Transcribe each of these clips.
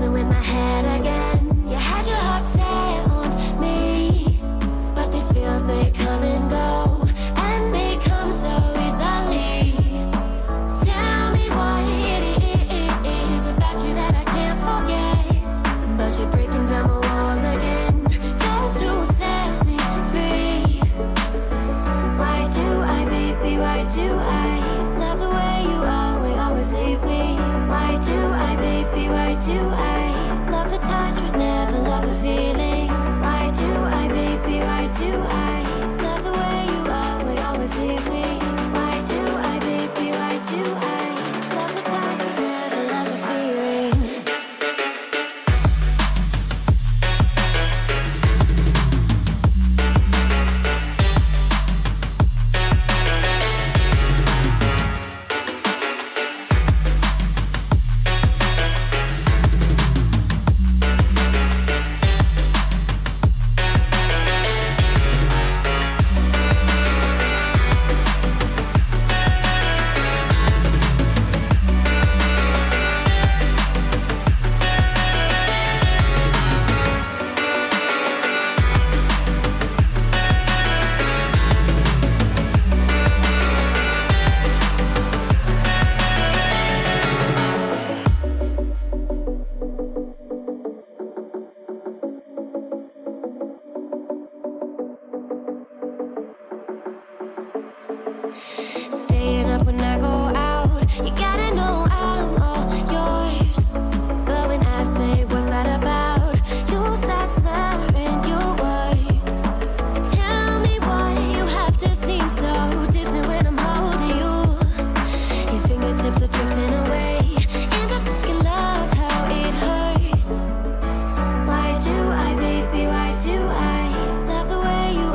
messing with my head again. You had your heart set on me, but these feels, they come and go, and they come so easily. Tell me what it is about you that I can't forget, but you're breaking down my walls again just to set me free. Why do I, baby, why do I love the way you always leave me? Why do I, baby, why do I love the touch but never love the feeling? Why do I, baby, why do I love the way you always leave me? Why do I, baby, why do I love the touch but never love the feeling? Staying up when I go out, you gotta know I'm all yours. But when I say what's that about, you start slurring your words. Tell me why you have to seem so distant when I'm holding you. Your fingertips are drifting away, and I fucking love how it hurts. Why do I, baby, why do I love the way you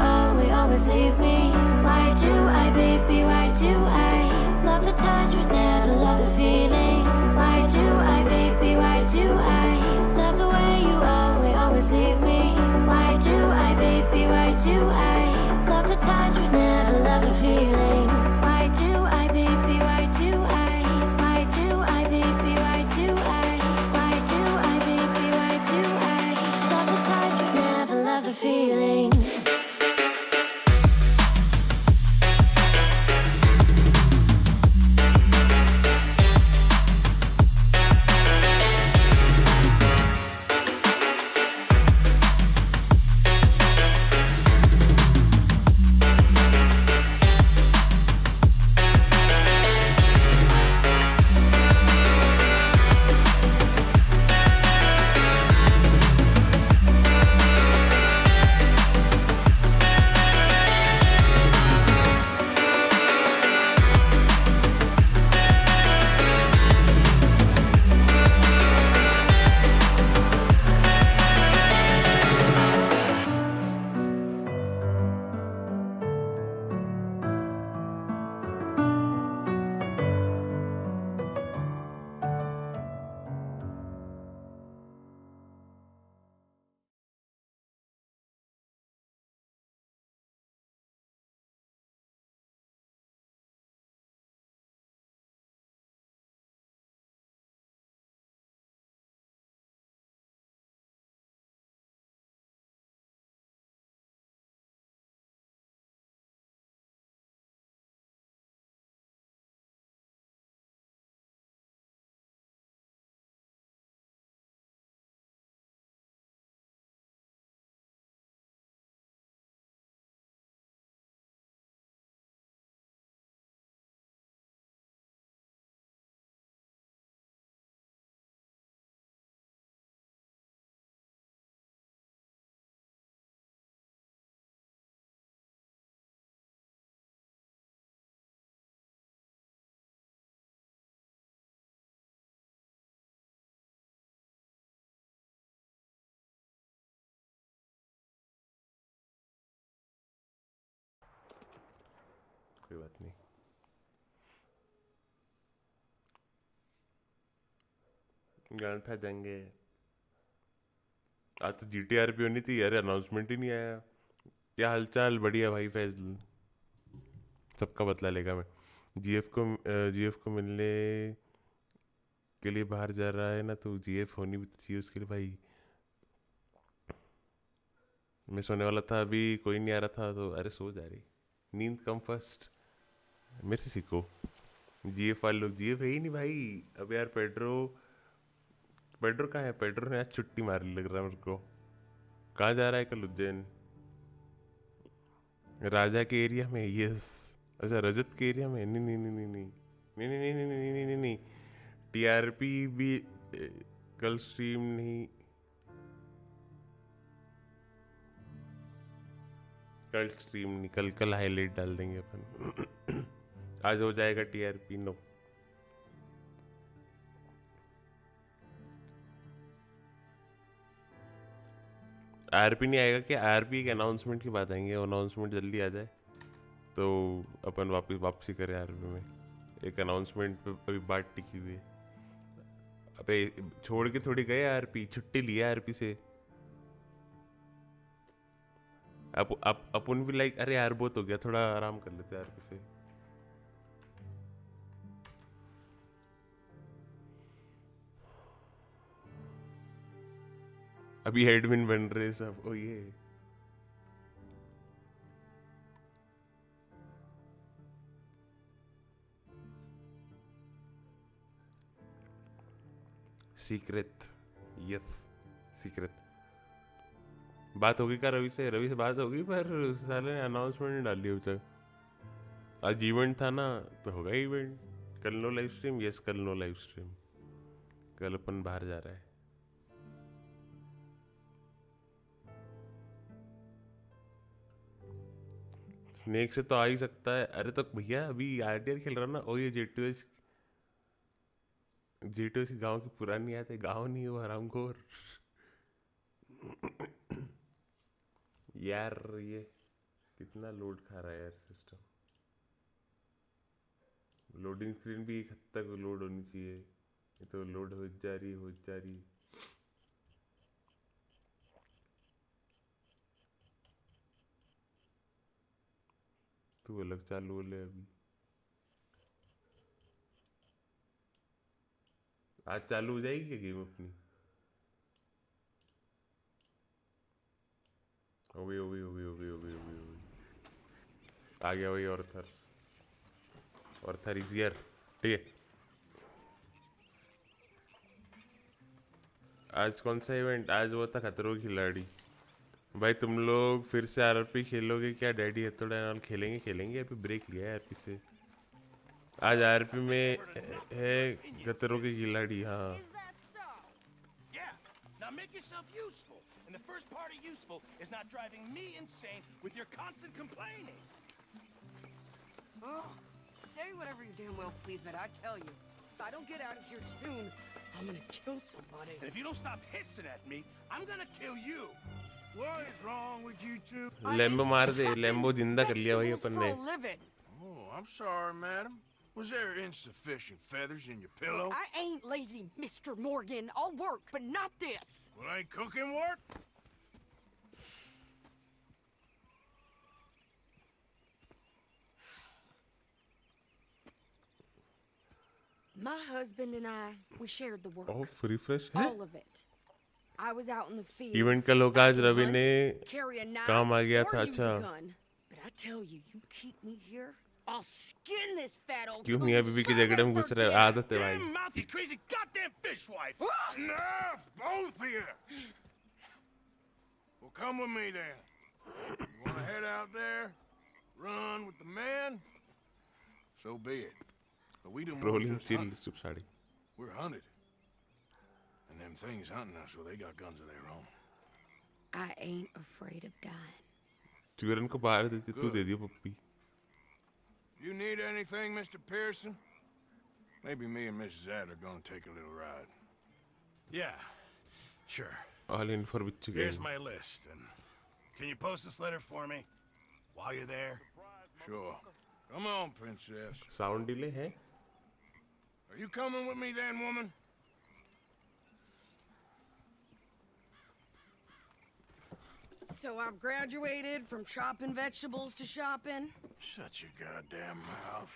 always leave me? Why do I, baby, why do I love the touch but never love the feeling? Why do I, baby, why do I love the way you always leave me? Why do I, baby, why do I love the touch but never love the feeling? Why do I, baby, why do why do I, baby, why do why do I, baby, why do I love the touch but never love the feeling? कोई बात नहीं. गांठा देंगे. आज तो GTR भी होनी थी यार, अनाउंसमेंट ही नहीं आया. क्या हालचाल? बढ़िया भाई फैजल, सबका बदला लेगा मैं. जीएफ को मिलने के लिए बाहर जा रहा है ना, तो जीएफ होनी भी तो चाहिए उसके लिए भाई। मैं सोने वाला था, अभी कोई नहीं आ रहा था तो अरे सो जा रही, नींद कम फर्स्ट, मेरे से सीखो। जीएफ वाले लोग, जीएफ है ही नहीं भाई। अब यार पेड्रो, पेड्रो कहाँ है? पेड्रो ने आज छुट्टी मारी लग रहा है मेरे को। कहाँ जा रहा है कल? उज्जैन राजा के एरिया में, यस। अच्छा रजत के एरिया में, नहीं नहीं नहीं नहीं नहीं नहीं नहीं नहीं नहीं नहीं नहीं नहीं, टीआरपी भी कल स्ट्रीम नहीं, कल स्ट्रीम नहीं, कल कल हाईलाइट डाल देंगे अपन। आज हो जाएगा टीआरपी नो। आरपी नहीं आएगा क्या? आरपी के अनाउंसमेंट की बात आएंगे, अनाउंसमेंट जल्दी आ जाए तो अपन वापसी करें आरपी में। एक अनाउंसमेंट पे अभी बात टिकी हुई है। अबे छोड़ के थोड़ी गए आरपी, छुट्टी लिया आरपी से। अपन भी लाइक अरे यार बहुत हो गया, थोड़ा आराम कर लेते आरपी से। अभी एडमिन बन रहे सब, ओ ये सीक्रेट, यस सीक्रेट। बात होगी क्या रवि से? रवि से बात होगी, पर साले ने अनाउंसमेंट नहीं डाली अभी तक। आज इवेंट था ना, तो होगा इवेंट। कल नो लाइव स्ट्रीम, यस कल नो लाइव स्ट्रीम। कल अपन बाहर जा रहा है। स्नेक से तो आ ही सकता है। अरे तो भैया अभी आरडीआर खेल रहा ना, ओ ये जेटीएस, जेटीएस की गांव की पुरानी याद है। गांव नहीं हो हरामखोर। यार ये कितना लोड खा रहा है यार सिस्टम। लोडिंग स्क्रीन भी एक हद तक लोड होनी चाहिए, ये तो लोड हो जा रही हो जा रही। तू अलग चालू हो ले अभी। आज चालू हो जाएगी क्या गेम अपनी? हो गई हो गई हो गई हो गई हो गई हो गई हो गई। आ गया वही ऑर्थर, ऑर्थर इज हियर। ठीक है, आज कौन सा इवेंट? आज वो था खतरों की खिलाड़ी। भाई तुम लोग फिर से आरपी खेलोगे क्या? डैडी हथौड़ा नाल खेलेंगे? खेलेंगे, अभी ब्रेक लिया है आरपी से। आज आरपी में है खतरों की खिलाड़ी, हाँ। Now make yourself useful. And the first part of useful is not driving me insane with your constant complaining. Oh, say whatever you damn well please, but I tell you, if I don't get out of here soon, I'm gonna kill somebody. And if you don't stop hissing at me, I'm gonna kill you. What is wrong with you two? Lambo मार दे, Lambo जिंदा कर लिया भाई अपन ने। Oh, I'm sorry, madam. Was there insufficient feathers in your pillow? I ain't lazy, Mr. Morgan. I'll work, but not this. Well, ain't cooking work? My husband and I, we shared the work. Oh, free fresh है? All of it. I was out in the field. Event का लोग आज रवि ने काम आ गया था। अच्छा But I tell you, you keep me here, I'll skin this fat old क्यों मियां बीबी की झगड़े में घुस रहे? आदत है भाई। Damn mouthy crazy goddamn fishwife! Enough, both of you! Well, come with me then. You wanna head out there, run with the men? So be it. But we don't rolling just chill hunt. चुप sari. We're hunted. And them things hunting us, well, they got guns of their own. I ain't afraid of dying. चुगरन को बाहर देती, तू दे दियो पप्पी। You need anything, Mr. Pearson? Maybe me and Mrs. Ad are gonna take a little ride. Yeah, sure. All in for बिच्चू Here's गए। my list, and can you post this letter for me while you're there? Sure. Come on, princess. Sound delay है? Are you coming with me then, woman? So I've graduated from chopping vegetables to shopping. Shut your goddamn mouth.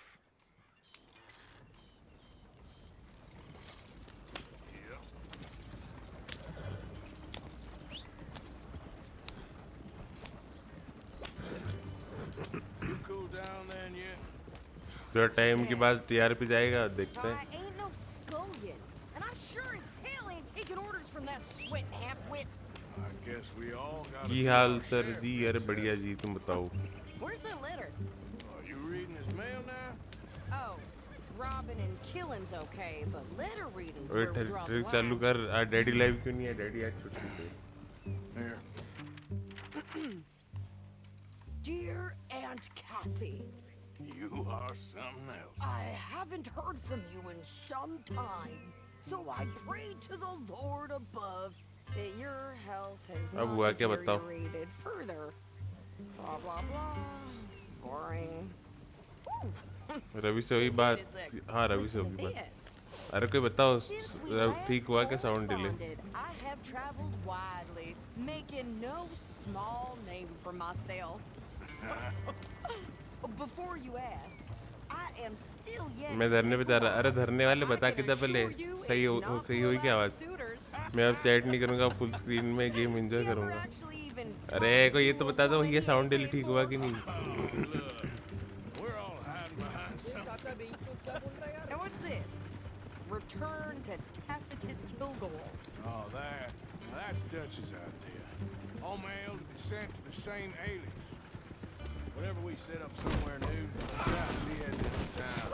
थोड़ा time के बाद TRP जाएगा, देखते I हैं। ain't no scullion, and I sure as hell ain't taking orders from that sweating half-wit. I guess we all gotta की do hall our sir share, जी? अरे बढ़िया princess. जी, तुम बताओ। Where's that letter? Are you reading his mail now? Oh, robbing and killing's okay, but letter reading's ओए where we draw the trick चालू line. कर। आज daddy live क्यों नहीं है? डैडी आज छुट्टी पे। Here. Dear Aunt Kathy, You are something else. I haven't heard from you in some time, so I pray to the Lord above that your health has अब not हुआ क्या बताओ? deteriorated further. Blah blah blah. It's boring. Ooh. Ravi से हुई बात? Wait a sec. हाँ, रवि से Listen होगी to बात। this. अरे कोई बताओ, Since we last ठीक हुआ क्या sound delay? corresponded, I have traveled widely, making no small name for myself. Before you ask, I am still yet मैं to धरने पे take जा a रहा। अरे walk. धरने वाले I बता can कितना पहले assure you सही it's हो, not सही for हुई क्या loud आवाज? suitors. मैं अब चैट नहीं करूंगा, फुल स्क्रीन में गेम एंजॉय You ever करूंगा। actually even अरे talked कोई ये to तो a बता दो, woman ये you साउंड डिले paid ठीक हुआ for? कि नहीं? Oh, look. We're all hiding behind something. And what's this? Return to Tacitus Kilgore. Oh, that's Dutch's idea. All mail to be sent to the same alias. Whenever we set up somewhere new, he has it in town.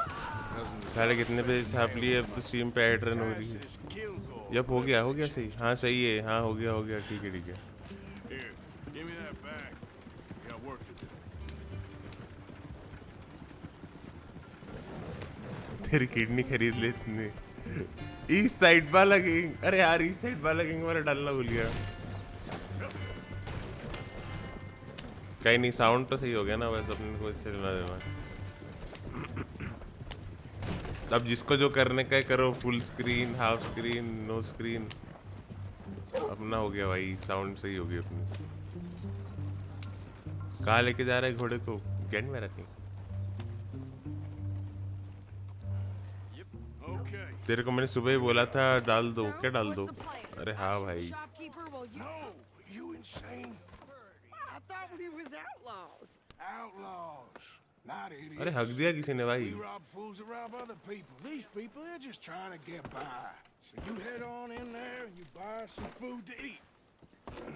Dozens of साढ़े कितने पे छाप लिए? अब तो stream पे ad run हो रही है। Tacitus Kilgore. जब हो गया सही। हाँ सही है, हाँ हो गया, ठीक है ठीक है। Here, give me that back. We got work to do. तेरी किडनी खरीद ले तूने। ईस्ट साइड वाला किंग। अरे यार, ईस्ट साइड वाला किंग वाला डालना भूल गया। कहीं नहीं, साउंड तो सही हो गया ना, बस अपने को चलना देना। अब जिसको जो करने का है करो, full screen, half screen, no screen. अपना हो गया भाई, साउंड सही हो गई अपनी। कहाँ लेके जा रहा है घोड़े को? गैंग में रखें। Okay. तेरे को मैंने सुबह ही बोला था डाल दो। So, क्या डाल what's दो? the plan? अरे I हाँ shoot the भाई। shopkeeper while you... No, you insane? I thought we was outlaws. Outlaws, not idiots. अरे हक दिया किसी ने भाई। We rob fools that rob other people. These people, they're just trying to get by. So you head on in there and you buy some food to eat.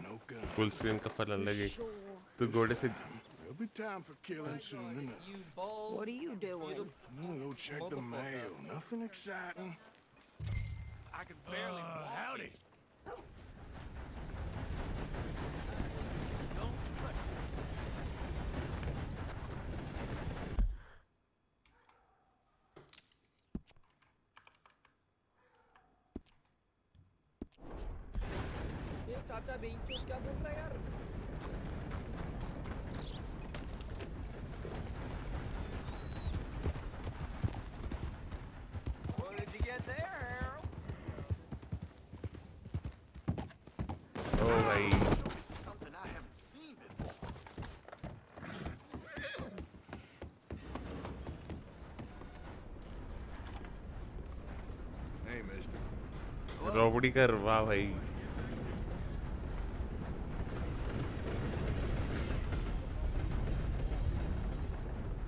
No gun. Full screen का फलन लगे Sure. तो घोड़े से। There'll be time for killing soon enough. What are you doing? I'm gonna go check the mail. Nothing exciting. I can barely walk. Howdy. What did you get there, Harold? ओ भाई, Something I haven't seen before. Hey, mister. रोबड़ी कर। वाह भाई।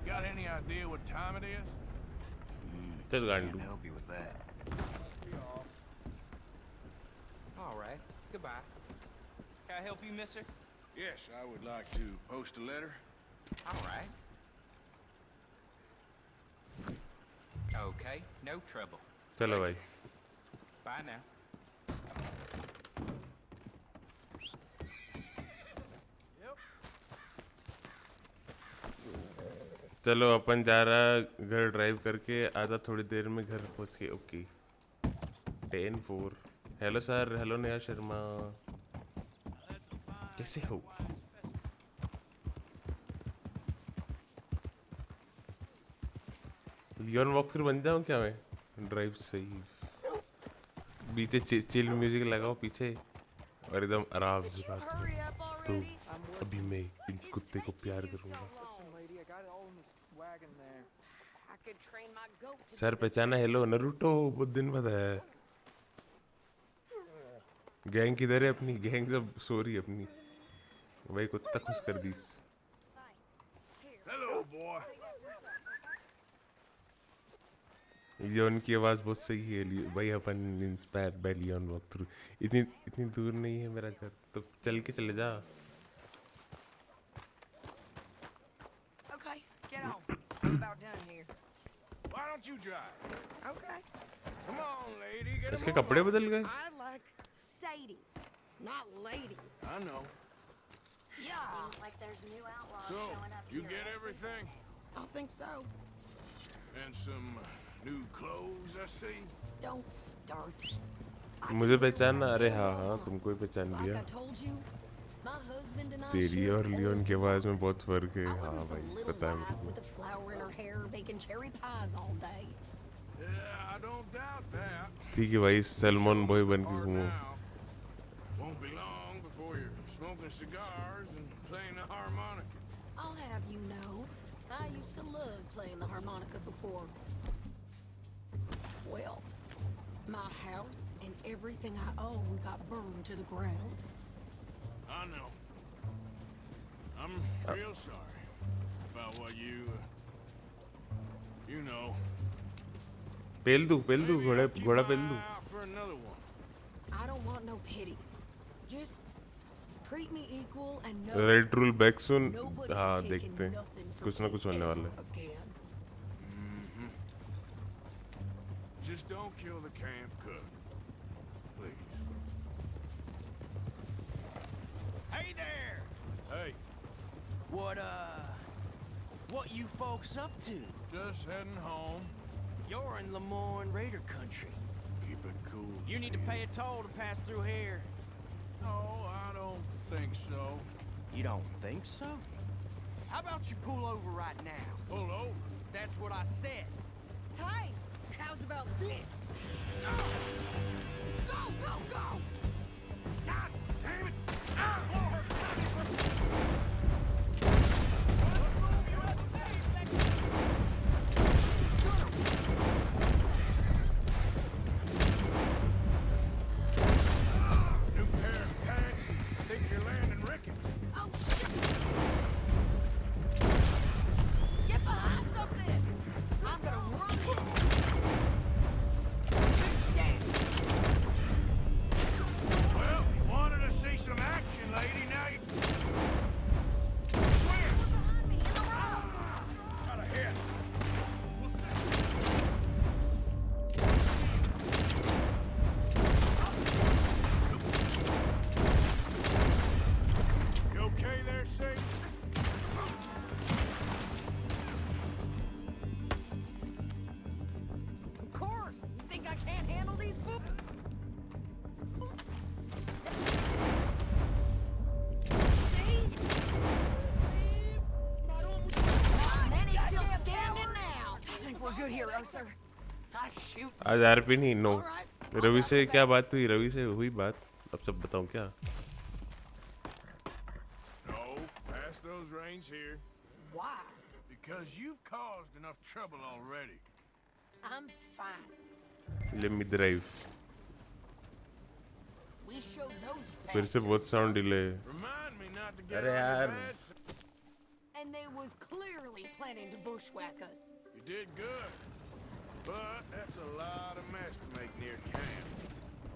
Got any idea what time it is? चल गांडू। Can't help you with that. All right. Goodbye. Can I help you, mister? Yes, I would like to post a letter. All right. Okay, no trouble. चलो भाई। Bye now. चलो अपन जा रहा घर drive करके, आधा थोड़ी देर में घर पहुंच के। Okay 10-4। Hello sir. Hello Neha Sharma, कैसे हो? लियोन वॉक थ्रू बन जाऊं क्या मैं? ड्राइव सही। पीछे चिल म्यूजिक लगाओ पीछे और एकदम आराम से बात Hurry करो। up तो already. अभी मैं इस कुत्ते को प्यार करूंगा। Lady, I got it all in this wagon there. I could train my goat to sir पहचाना? हेलो नरूटो, बहुत दिन बाद है। गैंग किधर है अपनी? गैंग सब सो रही है अपनी। भाई कुत्ता खुश कर दी। Hello, boy. लियोन की आवाज़ बहुत सही है भाई अपन inspire by Leon walk through इतनी इतनी दूर नहीं है मेरा घर तो चल के चले जा Okay, get on. I'm about done here. Why don't you drive? Okay. Come on, lady, get a इसके move कपड़े on. बदल गए I like Sadie, not lady. I know. Yeah, Seems like there's new outlaws So, showing up you here get every everything? I think so. And some new clothes, I see. Don't start. मुझे पहचाना अरे हाँ हाँ तुमको ही पहचान Like लिया I told you, my husband and I तेरी share और लियोन की आवाज़ में बहुत फर्क है I हाँ wasn't भाई some little पता है wife मुझे with a flower in her hair baking cherry pies all day. Yeah, I don't doubt that. सी कि भाई सलमान बॉय बन के Hard घूमो now. Won't be long before you're smoking cigars and playing the harmonica. I'll have you know, I used to love playing the harmonica before. Well, my house and everything I own got burned to the ground. I know. I'm real sorry about what you know. पेल दूँ Maybe घोड़ा I'll keep घोड़ा my पेल दूँ eye out for another one. I don't want no pity. Just treat me equal and know red rule back soon nobody's हाँ taking देखते हैं nothing from कुछ ना me कुछ होने वाला ever है again. Just don't kill the camp cook. Please. Hey there! Hey, What you folks up to? just heading home. You're in Lemoyne Raider country. Keep it cool. You need to Steve. pay a toll to pass through here. No, I don't think so. You don't think so? How about you pull over right now? Pull over. That's what I said. Hey, how's about this? Go, go, go! God damn it! Ah, Lord. New pair of pants. Think you're landing Ricketts. Oh shit! Get behind something! I'm gonna run this bitch down. Well, you wanted to see some action, lady. Now you. Where? Behind me in the rocks. Got a hit. You okay there, Sadie? Of course. You think I can't handle these fools? See? Man, he's still standing now. I think we're good here, Arthur. I shoot. आज RP नहीं no All right. Ravi से क्या बात हुई रवि से हुई बात अब सब बताऊं क्या No, pass those reins here. Why? Because you've caused enough trouble already. I'm fine. Let me drive We showed those फिर से बहुत sound delay Remind me not to get अरे on your यार bad side. and they was clearly planning to bushwhack us. You did good. But that's a lot of mess to make near camp.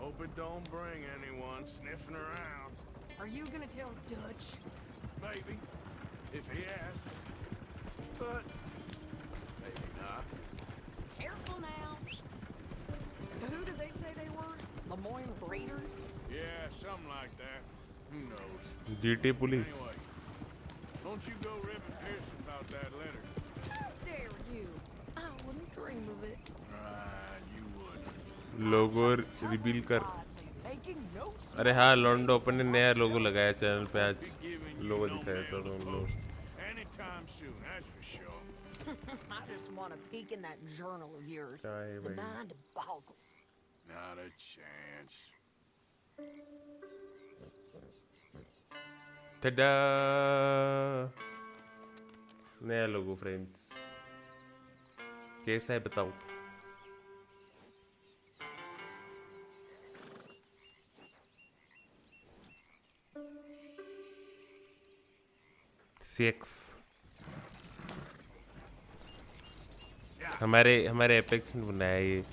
Hope it don't bring anyone sniffing around. Are you gonna tell Dutch? Maybe. If he asks. But maybe not. Careful now. So who did they say they were? Lemoyne Raiders? Yeah, something like that. Who knows? GT police Anyway, don't you go ribbing Pearson about that letter. How dare you? I wouldn't dream of it. Right, you wouldn't. Logo reveal कर Oddly, making notes. अरे हाँ लॉन्डो अपन ने नया लोगो लगाया channel पे आज Be giving you logo no दिखाया mail था to तुम लोग post anytime soon, that's for sure. I just want to peek in that journal of yours. क्या है The भाई mind boggles. Not a chance. टडा नया लोगो फ्रेंड्स कैसा है बताओ सेक्स Yeah, हमारे एपेक्स ने बनाया ये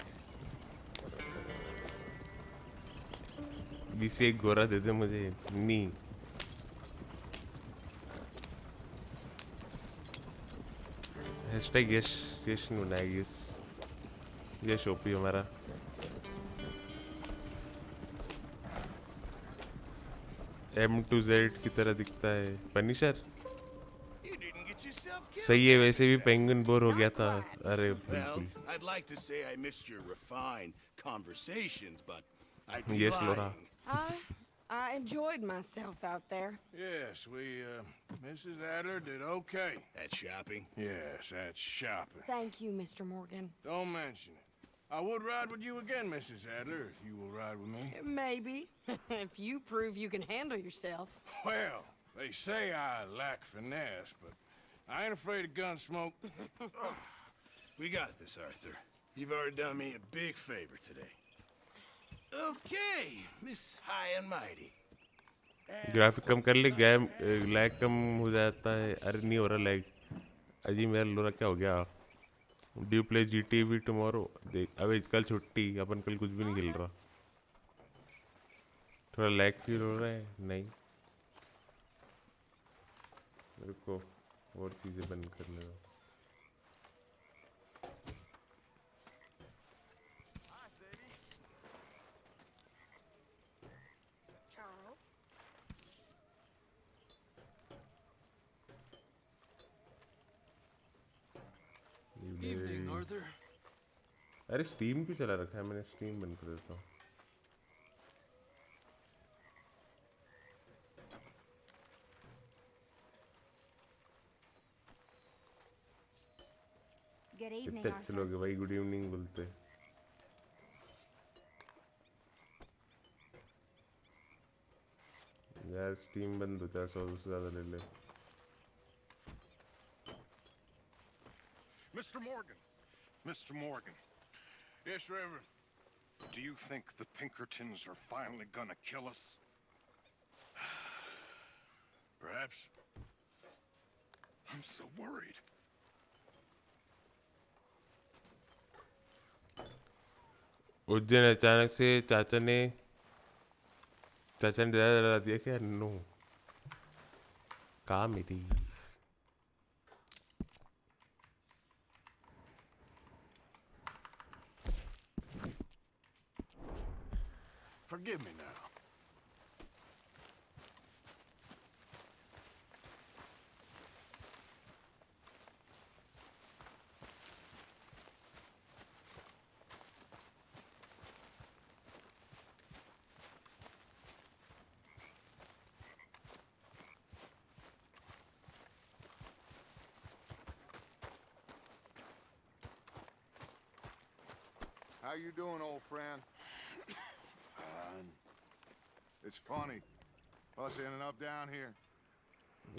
बीसी एक गोरा दे दे मुझे नी हैशटैग यश ने बनाया यश ओपी हमारा M2Z की तरह दिखता है Punisher You didn't get yourself killed. सही है वैसे भी पेंगुइन बोर हो गया था अरे Well, बिल्कुल I'd like to say I missed your refined conversations, but I'd be यश लोरा lying. I enjoyed myself out there. Yes, Mrs. Adler did okay. At shopping. Yes, that's shopping. Thank you, Mr. Morgan. Don't mention it. I would ride with you again, Mrs. Adler, if you will ride with me. Maybe. If you prove you can handle yourself. Well, they say I lack finesse, but I ain't afraid of gun smoke. We got this, Arthur. You've already done me a big favor today. Okay, Miss High and Mighty. Graphic कम कर ले game lag कम हो जाता है अरे नहीं हो रहा लैग अजी मेरा लोरा क्या हो गया ड्यू प्ले जीटी भी टुमारो देख अबे कल छुट्टी अपन कल कुछ भी नहीं खेल रहा थोड़ा लैग फील हो रहा है नहीं रुको और चीज़ें बंद कर ले Charles? Evening, Arthur. अरे स्टीम क्यों चला रखा है मैंने स्टीम बंद कर देता हूँ Good evening, कितने अच्छे लोग हैं भाई गुड इवनिंग बोलते यार स्टीम बंद हो जाए 100 से ज़्यादा ले ले Mr. Morgan. Mr. Morgan, Yes, Reverend. do you think the Pinkertons are finally gonna kill us? Perhaps. I'm so worried. उस दिन अचानक से चाचा ने डरा दिया क्या नो कहाँ मेरी Forgive me now. How you doing, old friend? Fine. It's funny. Us ending up down here.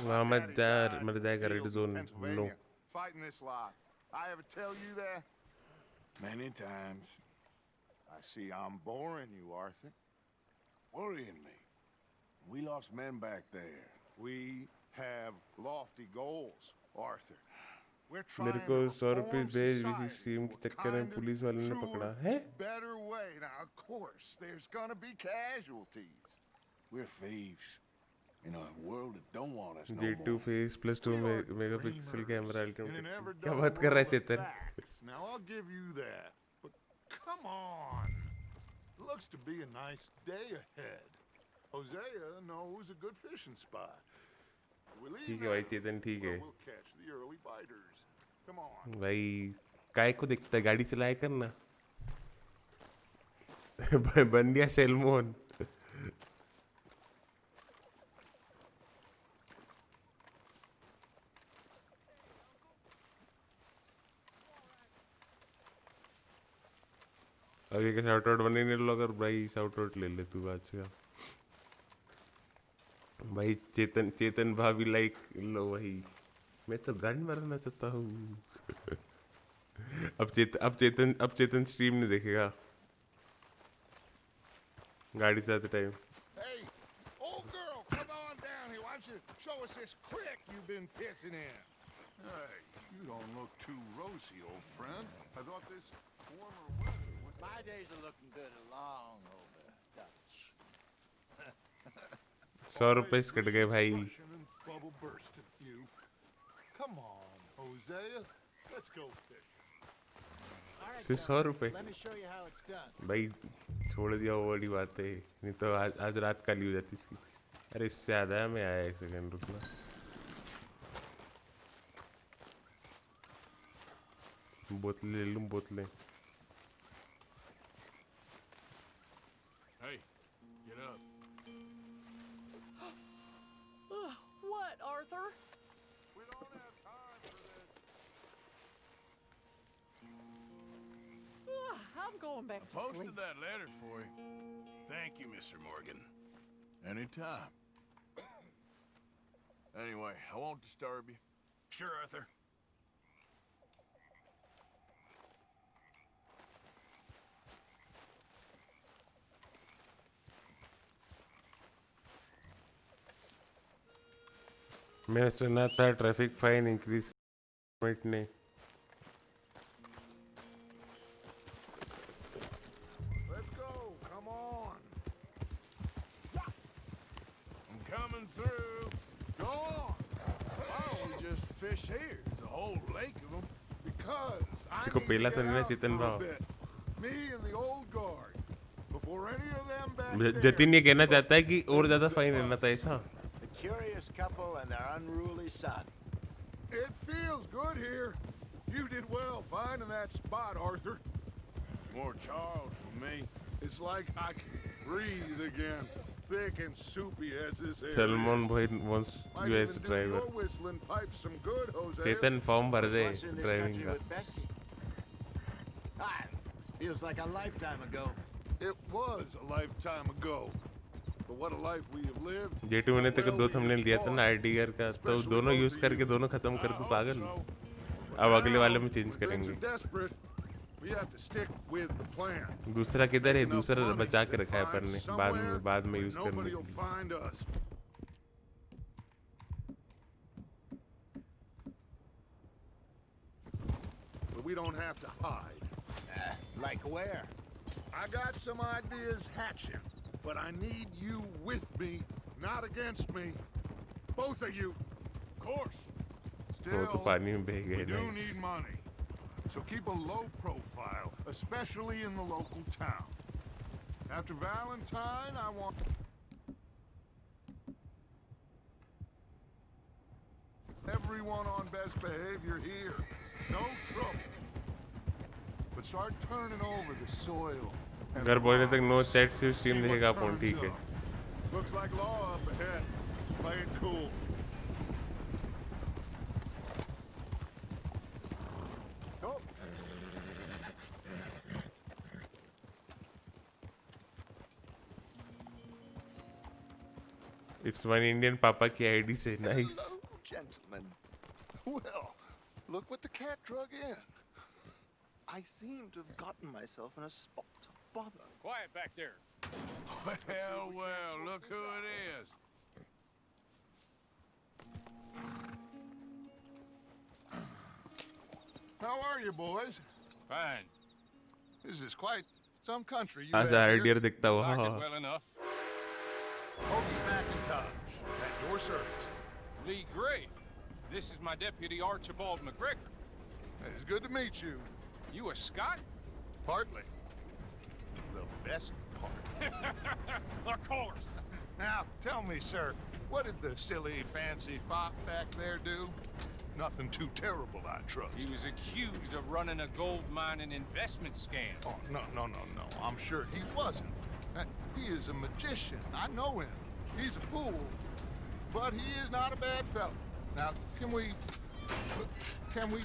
वहाँ मत Daddy जा died in मर the जाएगा red fields in zone no Pennsylvania, fighting this lot. I ever tell you that? Many times. I see I'm boring you, Arthur. Worrying me. We lost men back there. We have lofty goals, Arthur. We're मेरे trying को to 100 रुपये reform भेज society इसी stream के to a चक्कर में kinder, police वाले ने पकड़ा truer, है better way. Now, of course, there's gonna be casualties. We're thieves. In a world that don't want us no G2 more. Face plus 2 We are megapixel camera dreamers in an ultimate ever क्या dull बात कर रहा है world of Chetan facts. Now, I'll give you that. But come on. Looks to be a nice day ahead. Hosea knows a good fishing spot. We leave ठीक है भाई now. चेतन ठीक है We'll catch the early biters. Come on. भाई काय को देखता है गाड़ी चलाया करना बन गया सेलमोन अब ये शाउट आउट बने नहीं लो अगर भाई शाउट आउट ले ले तू आज का भाई चेतन भाभी लाइक लो भाई मैं तो गन मारना चाहता हूँ अब चेतन स्ट्रीम नहीं देखेगा गाड़ी चलाते time Hey, old girl, come on down here. Why don't you show us this creek you've been pissing in? Hey, You don't look too rosy, old friend. I thought this warmer weather would... My days are looking good along over Dutch. 100 रुपए cut गए भाई. Bubble bursting you. Come on, Hosea. Let's go fish. सिर्फ 100 रुपए. Let me show you how it's done. भाई छोड़ दिया वो बड़ी बात है. नहीं तो आज रात काली हो जाती इसकी. अरे इससे ज़्यादा है. मैं आया 1 सेकंड रुकना. बोतलें ले लूँ बोतलें. Hey, get up. What, Arthur? We don't have time for this. I'm going back to Posted sleep. that letter for you. Thank you, Mr. Morgan. Anytime. Anyway, I won't disturb you. Sure, Arthur. मैं सुना था traffic fine increase government ने. Let's go. Come on. I'm coming through. Go on. Why don't we just fish here? There's a whole lake of them. Because I इसको need पहला to सुनना get out Chetan for a भाव. bit. Me and the old guard. Before any of them back Jatin there. ये कहना चाहता है कि और ज़्यादा फाइन रहना था ऐसा. A curious couple and their unruly son. It feels good here. You did well finding that spot, Arthur. More Charles than me. It's like I can breathe again. Thick and soupy as this air. Salman भाई wants Might you as even do driver. your whistling pipes some good, Jose. Chetan form भर दे Once in this driving country का. with Bessie. Feels like a lifetime ago. It was a lifetime ago. But what a life we have lived. जेटू मैंने तेरे को 2 thumbnail दिया था ना RDR का, तो दोनों यूज करके दोनों खत्म कर तू पागल. अब अगले वाले में चेंज When things करेंगे. are desperate, we have to stick with the plan. दूसरा किधर है? Enough दूसरा money बचा के to रखा है find अपन ने somewhere बाद में यूज करने nobody के will लिए. find us. But we don't have to hide. Like where? I got some ideas hatching, but I need you with me, not against me. Both of you. Of course. तो Still, पानी में बह we गए. do Nice. need money. So keep a low profile, especially in the local town. After Valentine, I want... everyone on best behavior here. No trouble. But start turning over the soil. and घर पहुंचने तक no rocks. Chat से See stream what देखेगा अपन. turns ठीक है. up. Looks like law up ahead. Play it cool. Oh, It's one Indian पापा की ID से. Nice. Hello, gentlemen. Well, look what the cat drug in. I seem to have gotten myself in a spot to bother. Quiet back there. Well, look who it is. How are you, boys? Fine. This is quite some country you आज have here. RDR दिखता हुआ. Like it हाँ. well enough. Hoagie McIntosh, at your service. Lee Gray. This is my deputy Archibald McGregor. It's good to meet you. You a Scot? Partly. The best part. Of course. Now, tell me, sir, what did the silly, fancy fop back there do? Nothing too terrible, I trust. He was accused of running a gold mining investment scam. Oh, no. I'm sure he wasn't. He is a magician. I know him. He's a fool. But he is not a bad fellow. Now, can we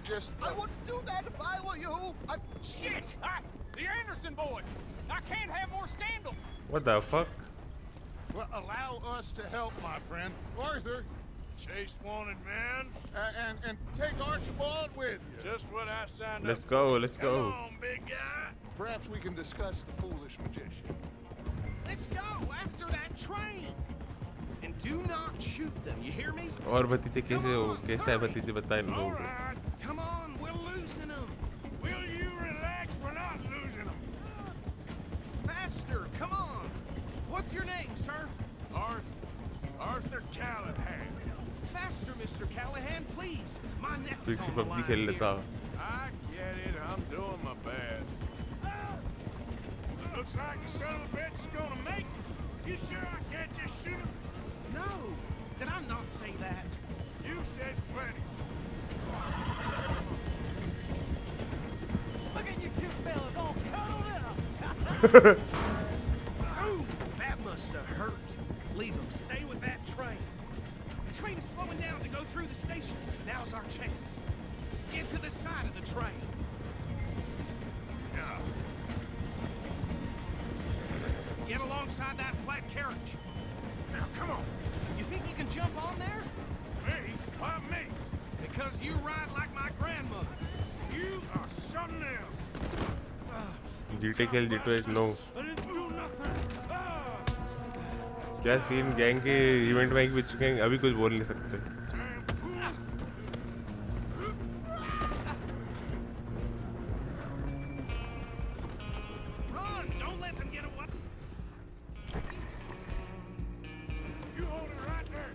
just... I wouldn't do that if I were you. Shit! The Anderson boys! I can't have more scandal! What the fuck? Well, allow us to help, my friend. Arthur, Chase wanted man. and take Archibald with you. Just what I signed Let's up go. for. Let's Come go. on, big guy. Perhaps we can discuss the foolish magician. Let's go after that train. And do not shoot them, you hear me? और भतीजे कैसे हो? कैसा है भतीजे? बता इन All लोगों को. right. Come on, we're losing them. Will you relax? We're not losing them. Faster, come on. What's your name, sir? Arthur Callahan. Faster, Mr. Callahan, please. My neck फिर is से on the PUBG line खेल here. लेता. I get it. I'm doing my best. Looks like the son of a bitch is gonna make it. You sure I can't just shoot him? No, did I not say that? You said plenty. Look at you two fellas all cuddled up. Ooh, that must have hurt. Leave them. Stay with that train. The train is slowing down to go through the station. Now's our chance. Get to the side of the train. Get alongside that flat carriage. Now, come on. You think you can jump on there? Me? Why me? Because you ride like my grandmother. You are something else. GTA खेल G2H no. I didn't do nothing. क्या scene gang के event में बीच चुके हैं अभी कुछ बोल नहीं सकते. Damn fool. Run! Don't let them get away. You hold it right there.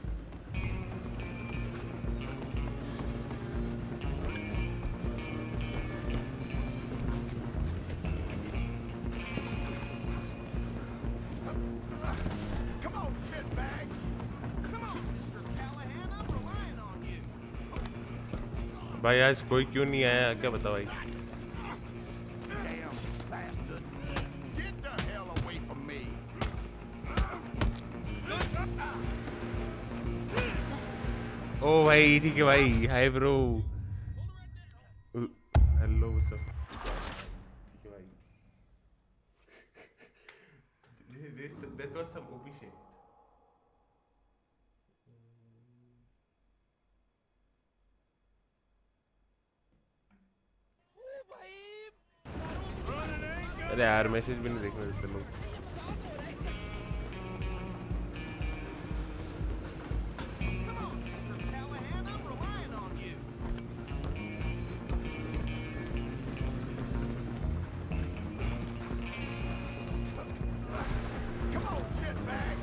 Come on, shitbag. Come on, Mr. Callahan. I'm relying on you. भाई आज कोई क्यों नहीं आया क्या बता भाई. Damn bastard. Get the hell away from me. ओ भाई ठीक है भाई. Hi bro. हेलो सब. ठीक है भाई. That was some OP shit. अरे यार मैसेज भी नहीं देखने देते लोग. Come on, Mr. Callahan. I'm relying on you. Come on, shitbag.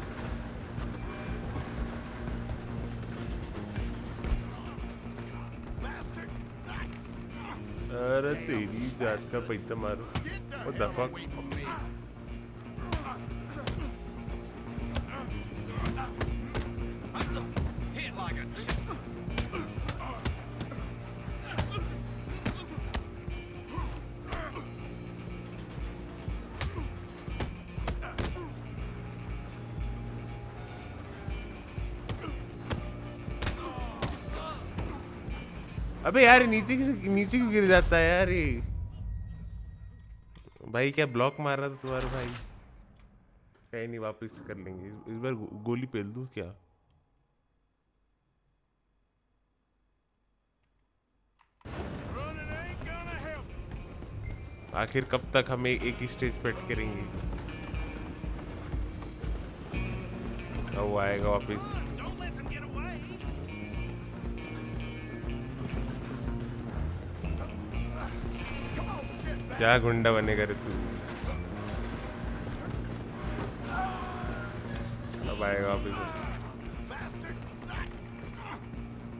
Bastard. अरे तेरी जात का पैसा मारो. Get the What the hell fuck? away from me. Hit like a chick. अबे यार नीचे क्यों गिर जाता है यार ये. भाई क्या ब्लॉक मार रहा था तुम्हारा भाई. कहीं नहीं वापस कर लेंगे इस बार गोली पेल दूं क्या. Running ain't gonna help. आखिर कब तक हम एक ही स्टेज पे अटके रहेंगे. अब वो आएगा वापस. Don't let them get away. Come on, shitbag. क्या गुंडा बनेगा रे तू. अब आएगा वापस. Bastard.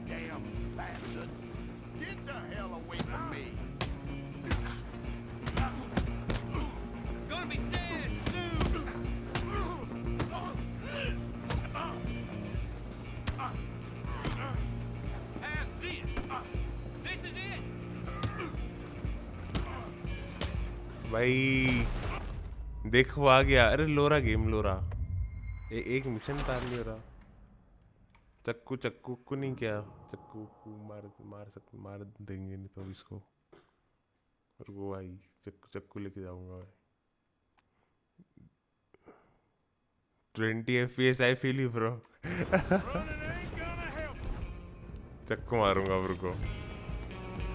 Damn bastard. Get the hell away from me. Gonna be dead soon. Have this. This is it. भाई देखो आ गया. अरे लोरा गेम लोरा. एक मिशन पार नहीं हो रहा. चक्कू को नहीं क्या. चक्कू को मार देंगे नहीं तो इसको. और वो आई चक्कू लेके जाऊंगा. 20 FPS I feel you bro. चक्कू मारूंगा ब्रो को.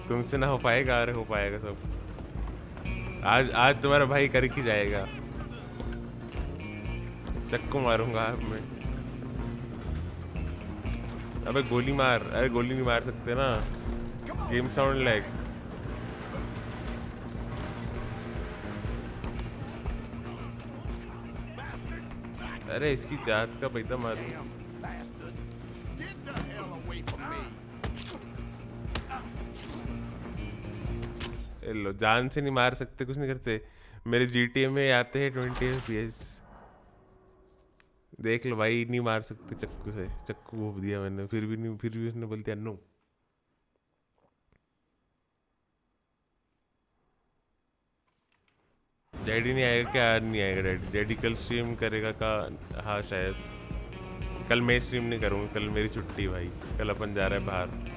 तुमसे ना हो पाएगा. अरे हो पाएगा सब. आज तुम्हारा भाई करके जाएगा. चक्कू मारूंगा आप में. अबे गोली मार. अरे गोली नहीं मार सकते ना. Come game sound lag. अरे इसकी जात का पैदा मारूं। लो जान से नहीं मार सकते, कुछ नहीं करते। मेरे GTA में आते हैं 20 FPS। देख लो भाई, नहीं मार सकते चक्कू से। चक्कू घोप दिया मैंने, फिर भी उसने बोल दिया नो। डैडी नहीं आएगा क्या? आज नहीं आएगा डैडी। डैडी कल स्ट्रीम करेगा का? हाँ शायद। कल मैं स्ट्रीम नहीं करूँगा, कल मेरी छुट्टी भाई। कल अपन जा रहे हैं बाहर।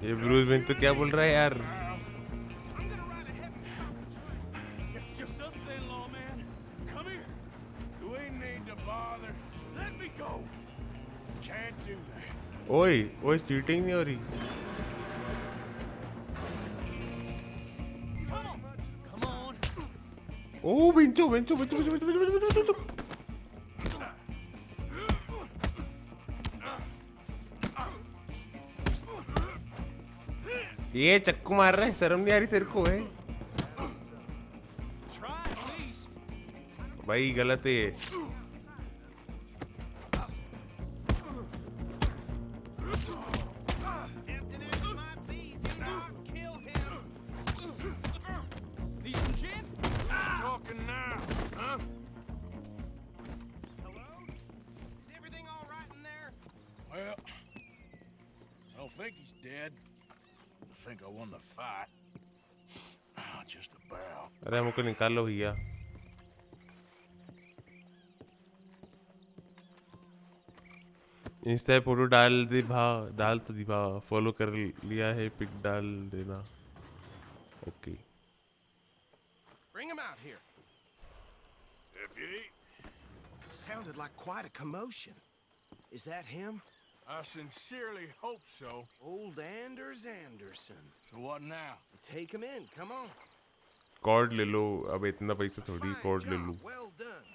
ये ब्रूस बेन तो क्या बोल रहा है यार? ओए ओए चीटिंग नहीं हो रही। ओ बेंचो बेंचो बेंचो बेंचो बेंचो बेंचो बेंचो बेंचो। ये चक्कू मार रहा है, शर्म नहीं आ रही तेरे को? है भाई गलत है ये। अरे हमको निकालो भैया। इंस्टा फोटो डाल दे भा, डाल तो दी भा। फॉलो कर लिया है, पिक डाल देना। Okay. Bring him out here. Deputy. Sounded like quite a commotion. Is that him? I sincerely hope so. Old Anders Anderson. So what now? Take him in. Come on. Cord ले लो। अब इतना पैसा थोड़ी cord ले लूं। Well done.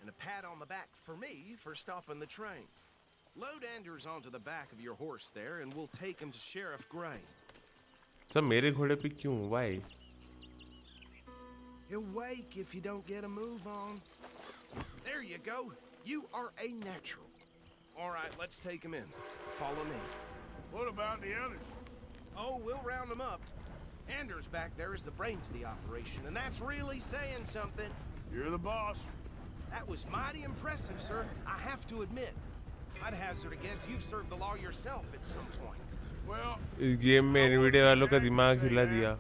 And a pat on the back for me for stopping the train. Load Anders onto the back of your horse there and we'll take him to Sheriff Gray. सब मेरे घोड़े पे क्यों? Why? He'll wake if you don't get a move on. There you go. You are a natural. All right, let's take him in. Follow me. What about the others? Oh, we'll round them up. Anders back there is the brains of the operation, and that's really saying something. You're the boss. That was mighty impressive, sir. I have to admit. I'd hazard a guess you've served the law yourself at some point. Well, इस game में Nvidia वालों का दिमाग हिला दिया।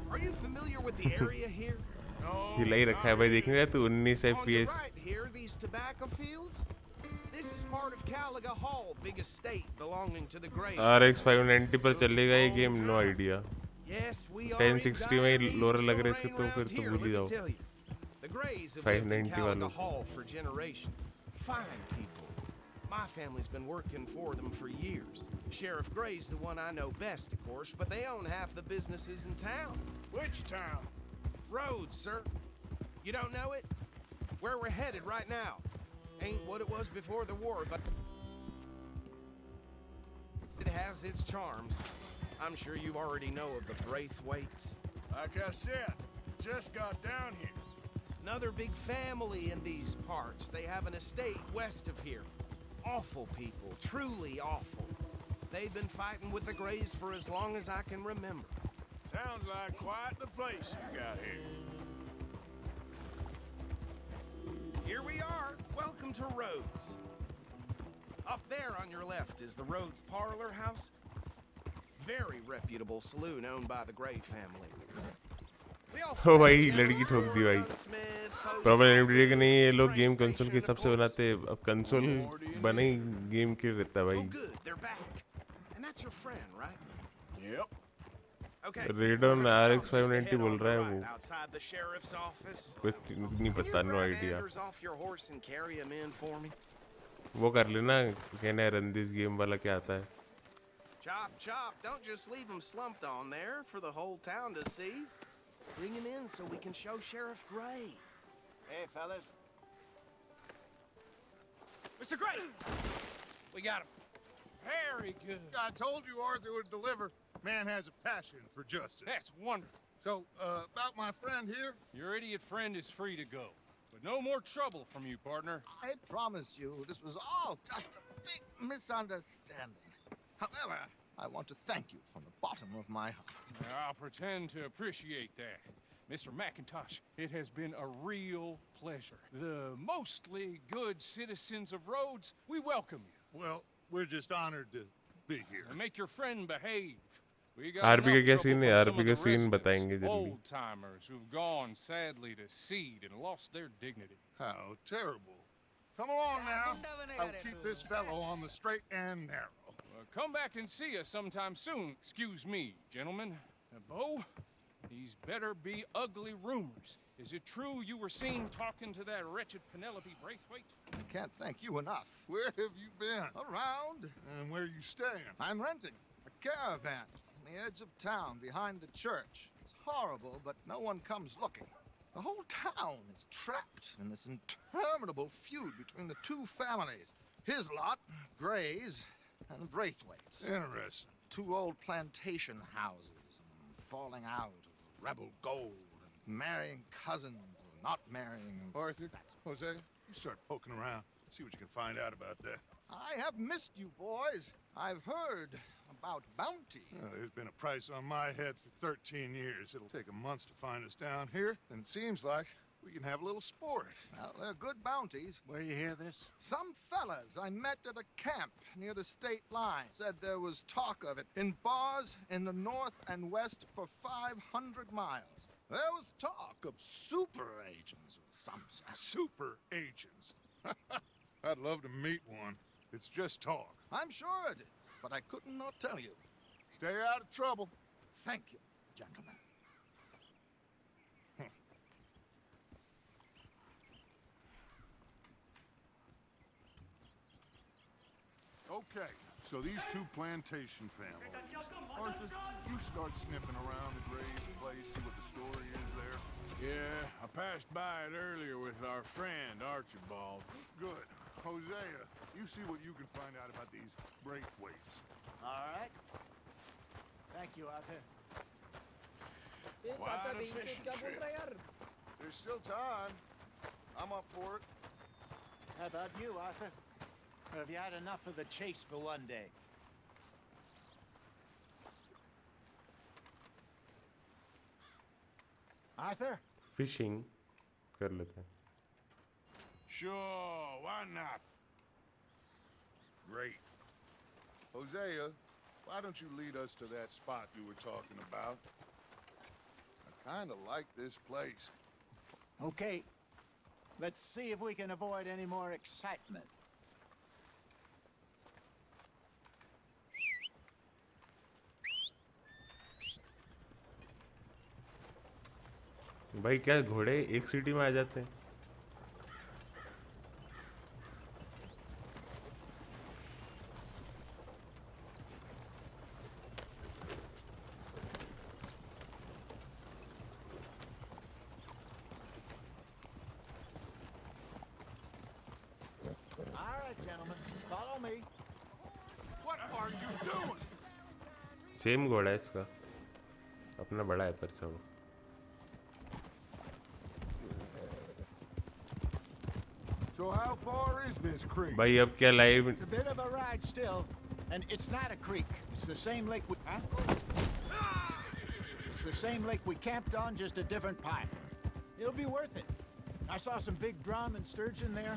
Are you familiar with the area here? No. हिला ही रखा है भाई। देखने का तो 19 FPS। Right here, these tobacco fields. This is part of Caliga Hall, big estate belonging to the Grays. RX 590 पर चलेगा ये game? No idea. Yes, we 1060 में लोअर लग रहा है इसका, तो फिर तो भूल ही जाओ। The Grays have 590 वालों। Hall for generations. Fine people. My family's been working for them for years. Sheriff Gray's the one I know best, of course, but they own half the businesses in town. Which town? Rhodes, sir. You don't know it? Where we're headed right now. Ain't what it was before the war, but it has its charms. I'm sure you already know of the Braithwaites. Like I said, just got down here. Another big family in these parts. They have an estate west of here. Awful people, truly awful. They've been fighting with the Grays for as long as I can remember. Sounds like quite the place you got here. Here we are. Welcome to Rhodes. Up there on your left is the Rhodes Parlor House. Very reputable saloon owned by the Gray family. We also O have a भाई general लड़की ठोक दी store, भाई gunsmith, post problem office, Nvidia के नहीं ये लोग train game console के station, हिसाब of से course. बनाते अब कंसोल बने ही गेम के रहता Oh, भाई good. They're back. And that's your friend, right? Yep. Okay. रेडन we're gonna RX stop just 590 ahead बोल on the रहा है right, वो outside the sheriff's office. कुछ नहीं Can you पता no grab idea Anders off your horse and carry him in for me? वो कर लेना कहना है रन दिस गेम वाला क्या आता है Chop, chop. Don't just leave him slumped on there for the whole town to see. Bring him in so we can show Sheriff Gray. Hey, fellas. Mr. Gray! We got him. Very good. I told you Arthur would deliver. Man has a passion for justice. That's wonderful. So, about my friend here? Your idiot friend is free to go. But no more trouble from you, partner. I promise you, this was all just a big misunderstanding. However, I want to thank you from the bottom of my heart. I'll pretend to appreciate that. Mr. McIntosh, it has been a real pleasure. The mostly good citizens of Rhodes, we welcome you. Well, we're just honored to be here. And make your friend behave. We got RP का enough क्या trouble scene है from some RP of का the scene residents, बताएंगे जल्दी old-timers who've gone sadly to seed and lost their dignity. How terrible. Come along now. I'll keep this fellow on the straight and narrow. Come back and see us sometime soon. Excuse me, gentlemen. Bo, these better be ugly rumors. Is it true you were seen talking to that wretched Penelope Braithwaite? I can't thank you enough. Where have you been? Around, And where are you staying? I'm renting a caravan on the edge of town behind the church. It's horrible, but no one comes looking. The whole town is trapped in this interminable feud between the two families. His lot, Gray's, and the Braithwaites. Interesting. Two old plantation houses, and falling out of rebel gold, and marrying cousins, or not marrying. Arthur, Jose, you start poking around. See what you can find out about that. I have missed you, boys. I've heard about bounty. There's been a price on my head for 13 years. It'll take a month to find us down here, and it seems like we can have a little sport. Well, they're good bounties. Where you hear this? Some fellas I met at a camp near the state line said there was talk of it in bars in the north and west for 500 miles. There was talk of super agents or some such. Super agents. I'd love to meet one. It's just talk. I'm sure it is, but I couldn't not tell you. Stay out of trouble. Thank you, gentlemen. Okay, so these two plantation families. Arthur, you start sniffing around the Gray's place, see what the story is there. Yeah, I passed by it earlier with our friend, Archibald. Good. Hosea, you see what you can find out about these Braithwaites. All right. Thank you, Arthur. Quite a fishing trip. There's still time. I'm up for it. How about you, Arthur? Or have you had enough of the chase for one day? Arthur? Fishing कर लेते हैं Sure, why not? Great. Hosea, why don't you lead us to that spot you were talking about? I kind of like this place. Okay. Let's see if we can avoid any more excitement. भाई क्या घोड़े एक city में आ जाते हैं All right, gentlemen. Follow me. What are you doing? Same घोड़ा है इसका अपना बड़ा है पर सब So how far is this creek? भाई अब क्या live It's a bit of a ride still, and it's not a creek. It's the same lake we... Huh? It's the same lake we camped on, just a different part. It'll be worth it. I saw some big drum and sturgeon there.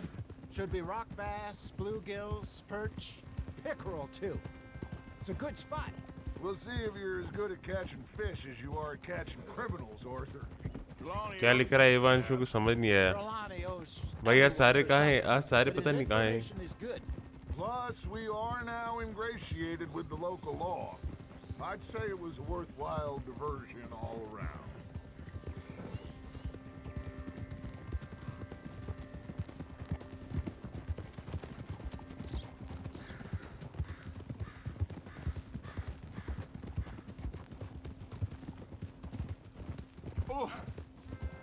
Should be rock bass, bluegills, perch, pickerel too. It's a good spot. We'll see if you're as good at catching fish as you are at catching criminals, Arthur. क्या लिख रहा है इवांशु को समझ नहीं आया भाई यार सारे कहाँ हैं आज सारे पता नहीं कहाँ हैं Plus, we are now ingratiated with the local law. I'd say it was a worthwhile diversion all around.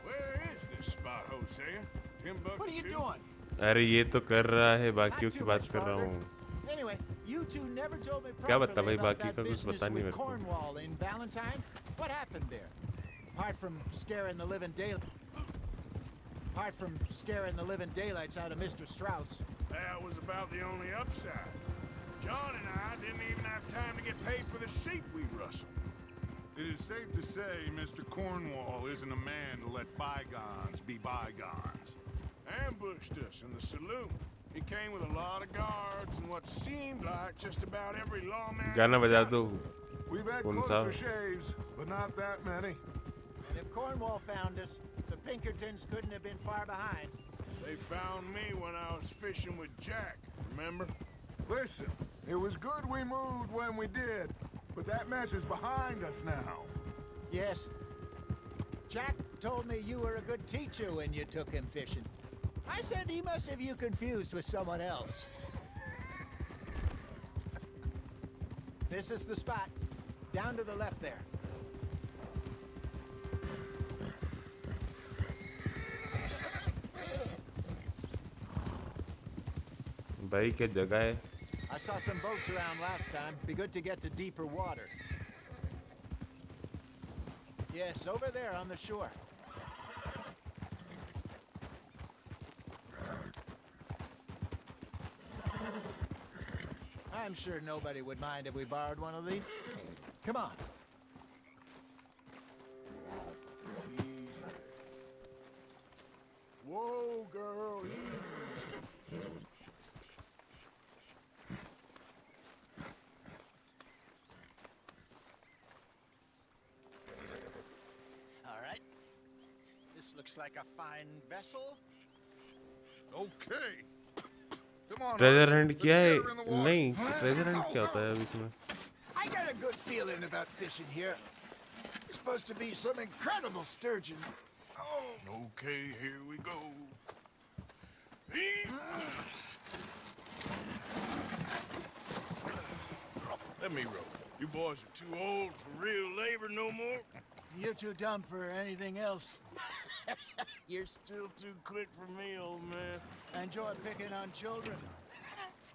Where is this spot, Hosea? What are you doing? अरे ये तो कर रहा है बाकियों की बात कर रहा हूँ Anyway, you two never told me क्या बता properly भाई about बाकी that का कुछ business बता नहीं with मेरे को Cornwall in Valentine. What happened there? Apart from scaring the living daylights out of Mr. Strauss. That was about the only upside. John and I didn't even have time to get paid for the sheep we rustled. It is safe to say Mr. Cornwall isn't a man to let bygones be bygones. Ambushed us in the saloon. He came with a lot of guards and what seemed like just about every lawman. गाना बजा दो We've had कौन सा closer shaves, but not that many. And if Cornwall found us, the Pinkertons couldn't have been far behind. They found me when I was fishing with Jack, remember? Listen, it was good we moved when we did, but that mess is behind us now. Yes. Jack told me you were a good teacher when you took him fishing. I said he must have you confused with someone else. This is the spot. Down to the left there. भाई क्या जगह है I saw some boats around last time. Be good to get to deeper water. Yes, over there on the shore. I'm sure nobody would mind if we borrowed one of these. Come on. Whoa, girl, easy. All right. This looks like a fine vessel. Okay. Come on. Treasure Hunt किया है नहीं treasure Hunt क्या होता है अब इसमें I got a good feeling about fishing here. There's supposed to be some incredible sturgeon. Oh. Okay, here we go. Let me roll. You boys are too old for real labor no more. You're too dumb for anything else. You're still too quick for me, old man. I enjoy picking on children.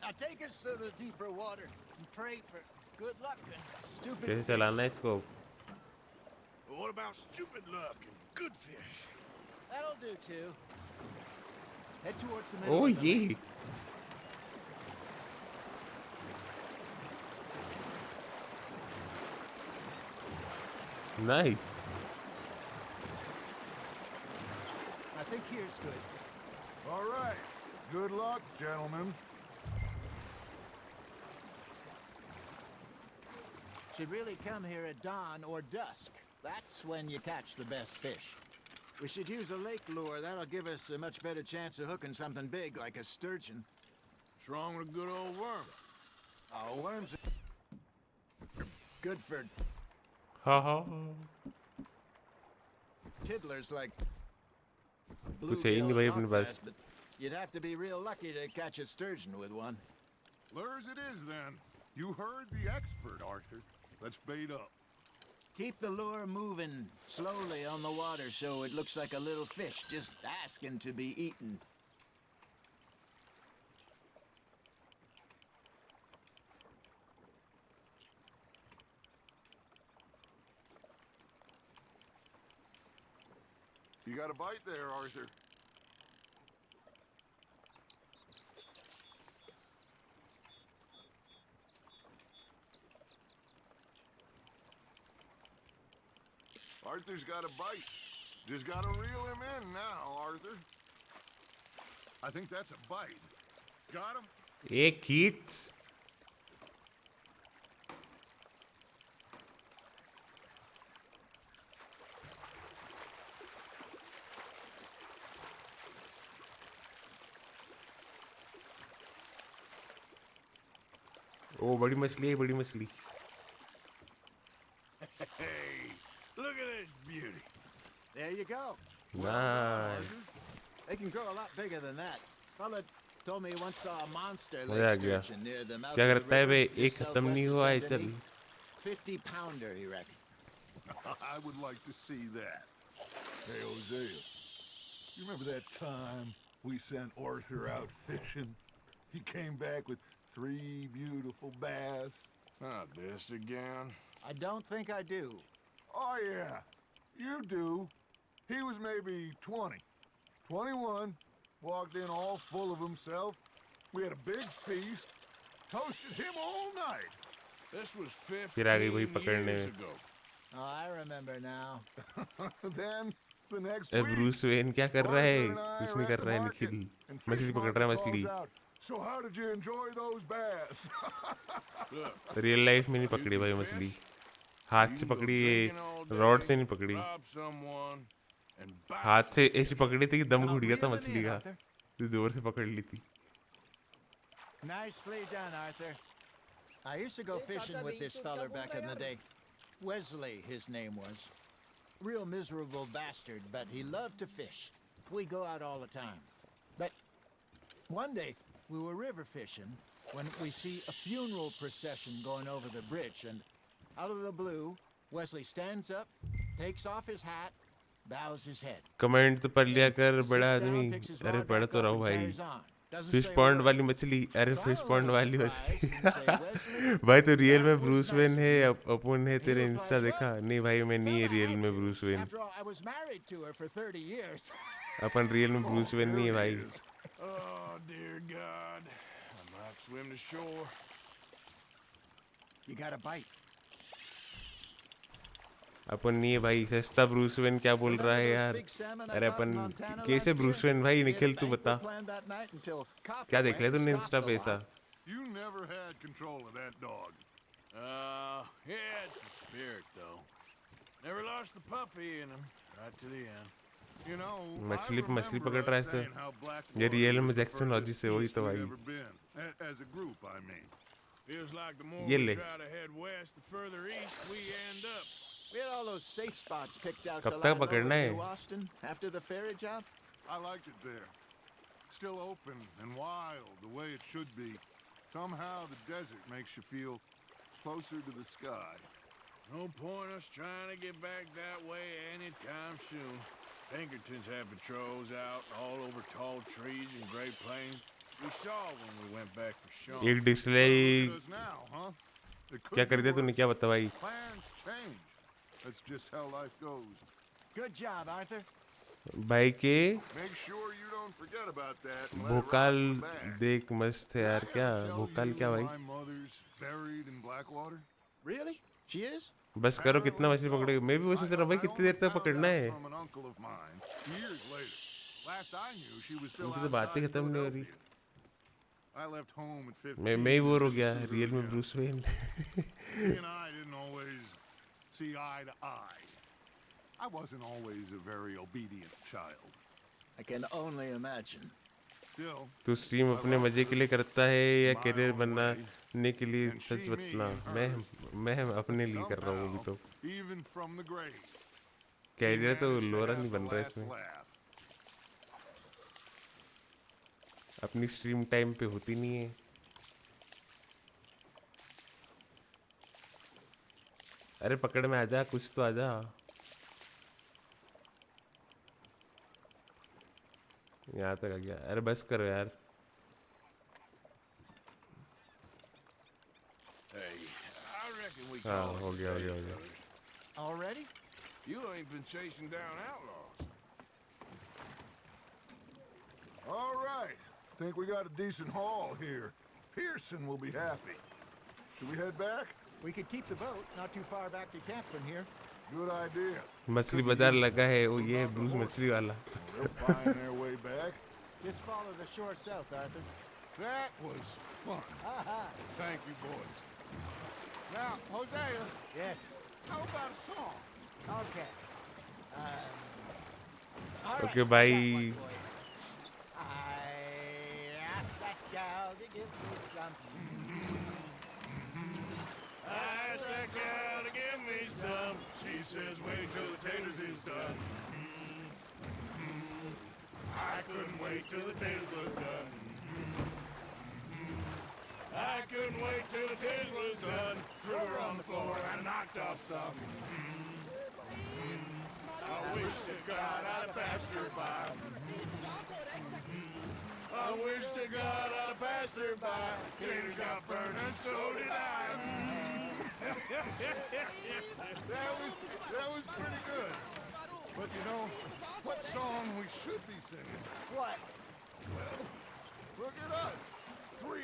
Now take us to the deeper water and pray for good luck and stupid कैसे fish. चलाना है इसको But what about stupid luck and good fish? That'll do too. Head towards the middle. Oh of the ये lake. Nice I think here's good. All right. Good luck, gentlemen. Should really come here at dawn or dusk. That's when you catch the best fish. We should use a lake lure. That'll give us a much better chance of hooking something big like a sturgeon. What's wrong with a good old worm? Oh, worms are good for हाँ हाँ tiddlers like कुछ है ही नहीं भाई अपने पास but you'd have to be real lucky to catch a sturgeon with one. Lures it is, then. You heard the expert, Arthur. Let's bait up. Keep the lure moving slowly on the water so it looks like a little fish just asking to be eaten. You got a bite there, Arthur. Arthur's got a bite. Just gotta reel him in now, Arthur. I think that's a bite. Got him? एक खींच. ओ बड़ी मछली है, बड़ी मछली. Hey, look at this beauty. There you go. Nice. They can grow a lot bigger than that. Fella told me he once saw a monster मजा आ lake गया. sturgeon near the mouth क्या of the करता है river बे? just एक खत्म नहीं southwest हुआ of है, चल. Saint-Denis. 50-pounder, he reckoned. I would like to see that. Hey, Hosea, you remember that time we sent Arthur out fishing? He came back with 3 beautiful bass. Not this again. I don't think I do. Oh, yeah, you do. He was maybe 20, 21, walked in all full of himself. We had a big feast, toasted him all night. This was 15 फिर आ गई वही पकड़ने. years ago. Oh, I remember now. Then the next A week, Bruce Wayne क्या कर रहा है? Arthur and I कुछ are नहीं at कर the रहा है market, निखिल. and मछली fish पकड़ market रहा है, calls मछली. out, so how did you enjoy those bass? Look, real life में नहीं पकड़ी भाई मछली. हाथ से पकड़ी है, रॉड से नहीं पकड़ी. rob someone, and buy हाथ से some ऐसी fish. पकड़ी थी कि दम घुट गया था Reel 'em मछली in, का. Arthur. तो जोर से पकड़ ली थी. Nicely done, Arthur. I used to go fishing with this feller back in the day. Wesley, his name was. Real miserable bastard, but he loved to fish. We go out all the time. But one day, we were river fishing when we see a funeral procession going over the bridge, and out of the blue, Wesley stands up, takes off his hat, bows his head. Comment तो पढ़ लिया कर He बड़ा sits down, आदमी. picks his अरे rod पढ़ back तो up रहो and भाई. carries on. Doesn't fish say pond word. वाली मछली. अरे So I'm fish a pond little वाली surprised मछली. and say, "Wesley, भाई तो रियल में that was Bruce nice when of है. you." अपन है And he तेरे replies, इंस्टा देखा "Well, नहीं भाई, मैं नहीं है well, I रियल had में to. Bruce Wayne. After all, I was married to her for 30 years. Upon real में ब्रूस वेन नहीं है भाई. Oh, dear God. I might swim to shore. You got a bite. अपन नहीं है भाई. सस्ता Bruce Wayne क्या बोल रहा है यार? अरे अपन कैसे ब्रूस वेन भाई? निखिल तू बता. क्या देख लिया तूने इंस्टा पे ऐसा? You never had control of that dog. Yeah, it's the spirit, though. Never lost the puppy in him, right to the end. You know, मछली I मछली remember पकड़ us रहा है saying इसे. how ये Blackwater रियल में was the Jackson logy furthest से वही east तो we'd भाई. ever been. As a group, I mean. Feels like the more ये we ले. try to head west, the further east we end up. We had all those safe spots picked out कब to तक line over पकड़ना है? New Austin after the ferry job. I liked it there. Still open and wild, the way it should be. Somehow the desert makes you feel closer to the sky. No point us trying to get back that way anytime soon. Pinkertons have patrols out all over tall trees and Great Plains. We saw when we went back for Sean. एक display Look at us now, huh? It could क्या be कर दिया तूने? worse. क्या बता भाई? Plans change. That's just how life goes. Good job, Arthur. भाई के Make sure you don't forget about that and let it Bhokaal rot in the bag. देख मस्त है यार. क्या भोकाल क्या भाई? My mother's buried in Blackwater. Really? She is? बस करो. कितना मछली पकड़ेगी? मैं भी वैसे तेरा भाई कितनी देर तक पकड़ना है? From an uncle of mine, years later. Last I knew, she was still उनकी तो बातें outside खत्म नहीं हो रही. Philadelphia. I left home at 15. मैं ही बोर हो to गया. see her रियल में again. Bruce Wayne. He and I didn't always see eye to eye. I wasn't always a very obedient child. I can only imagine. Still, तू stream अपने मजे के लिए करता है या करियर बनाने के लिए? सच बतना. मैं अपने लिए कर रहा हूँ अभी तो. even from the grave, career तो managed to लोरा have नहीं the बन रहा है last इसमें. laugh. अपनी स्ट्रीम टाइम पे होती नहीं है. अरे पकड़ में आजा. कुछ तो आजा. यहाँ तक आ गया. अरे बस करो यार. Hey, I reckon we हाँ call हो it गया हो a day, गया हो गया. brothers. Already? You ain't been chasing down outlaws. All right. Think we got a decent haul here. Pearson will be happy. Should we head back? We could keep the boat not too far back to camp from here. Good idea. मछली बाजार लगा है. वो ये है Bruce मछली वाला. They'll find their way back. Just follow the shore south, Arthur. That was fun. Thank you, boys. Now, Hosea. Yes. How about a song? Okay. All right, Okay, I got bye. one for you. I asked that gal to give me some. I asked that gal to give me some. She says, wait till the taters is done. I couldn't wait till the taters was done. I couldn't wait till the taters was done. Threw her on the floor and knocked off some. I wish to God I'd passed her by. I wish to God I'd passed her by. Taters got burned and so did I. That was pretty good. But you know, what song we should be singing? What? Well, look at us. 3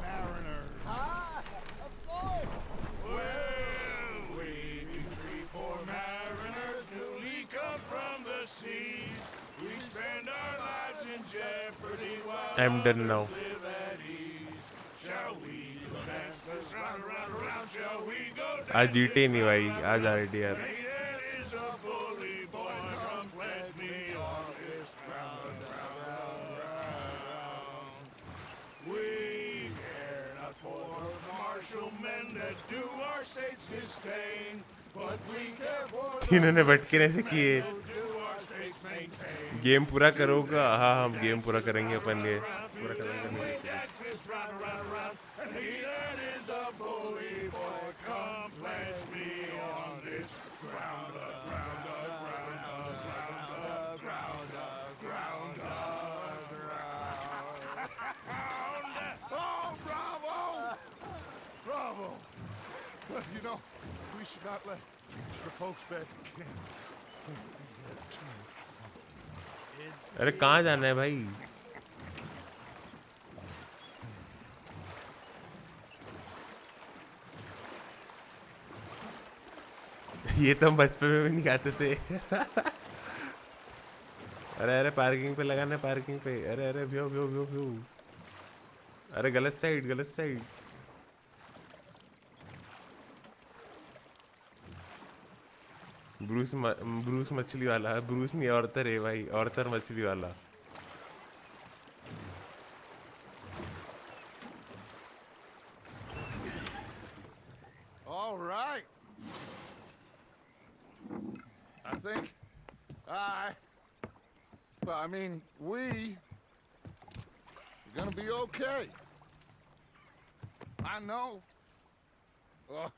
mariners. Of course. Well, we be 3 poor mariners newly come from the seas. We spend our lives in jeopardy while I'm done now. others live at ease. Shall we dance this round, around, around? Shall we go dance आज जीते नहीं भाई, आज this RDR. That is a bully boy. Come pledge me on this ground, ground. We care not for the martial men that do our state's disdain, but we care for the इन्होंने भटके ऐसे किए. who do our state's maintain. Game पूरा करोगा? हाँ हम game पूरा करेंगे अपन ये. पूरा करेंगे. That's this round, around, around. And he that is a bully boy, come pledge me on this ground, ground, ground, ground, ground, ground, ground. Oh, bravo! Bravo! Well, you know, we should not let the folks back in camp think that we had too much fun. अरे कहाँ जाना है भाई? ये तो हम बचपन में भी नहीं खाते थे. अरे अरे पार्किंग पे लगाना है, पार्किंग पे. अरे अरे व्यू व्यू व्यू व्यू. अरे गलत साइड, गलत साइड. ब्रूस मछली वाला. ब्रूस नहीं, ऑर्थर है भाई. ऑर्थर मछली वाला. All right. I think we are gonna be okay. I know. Oh,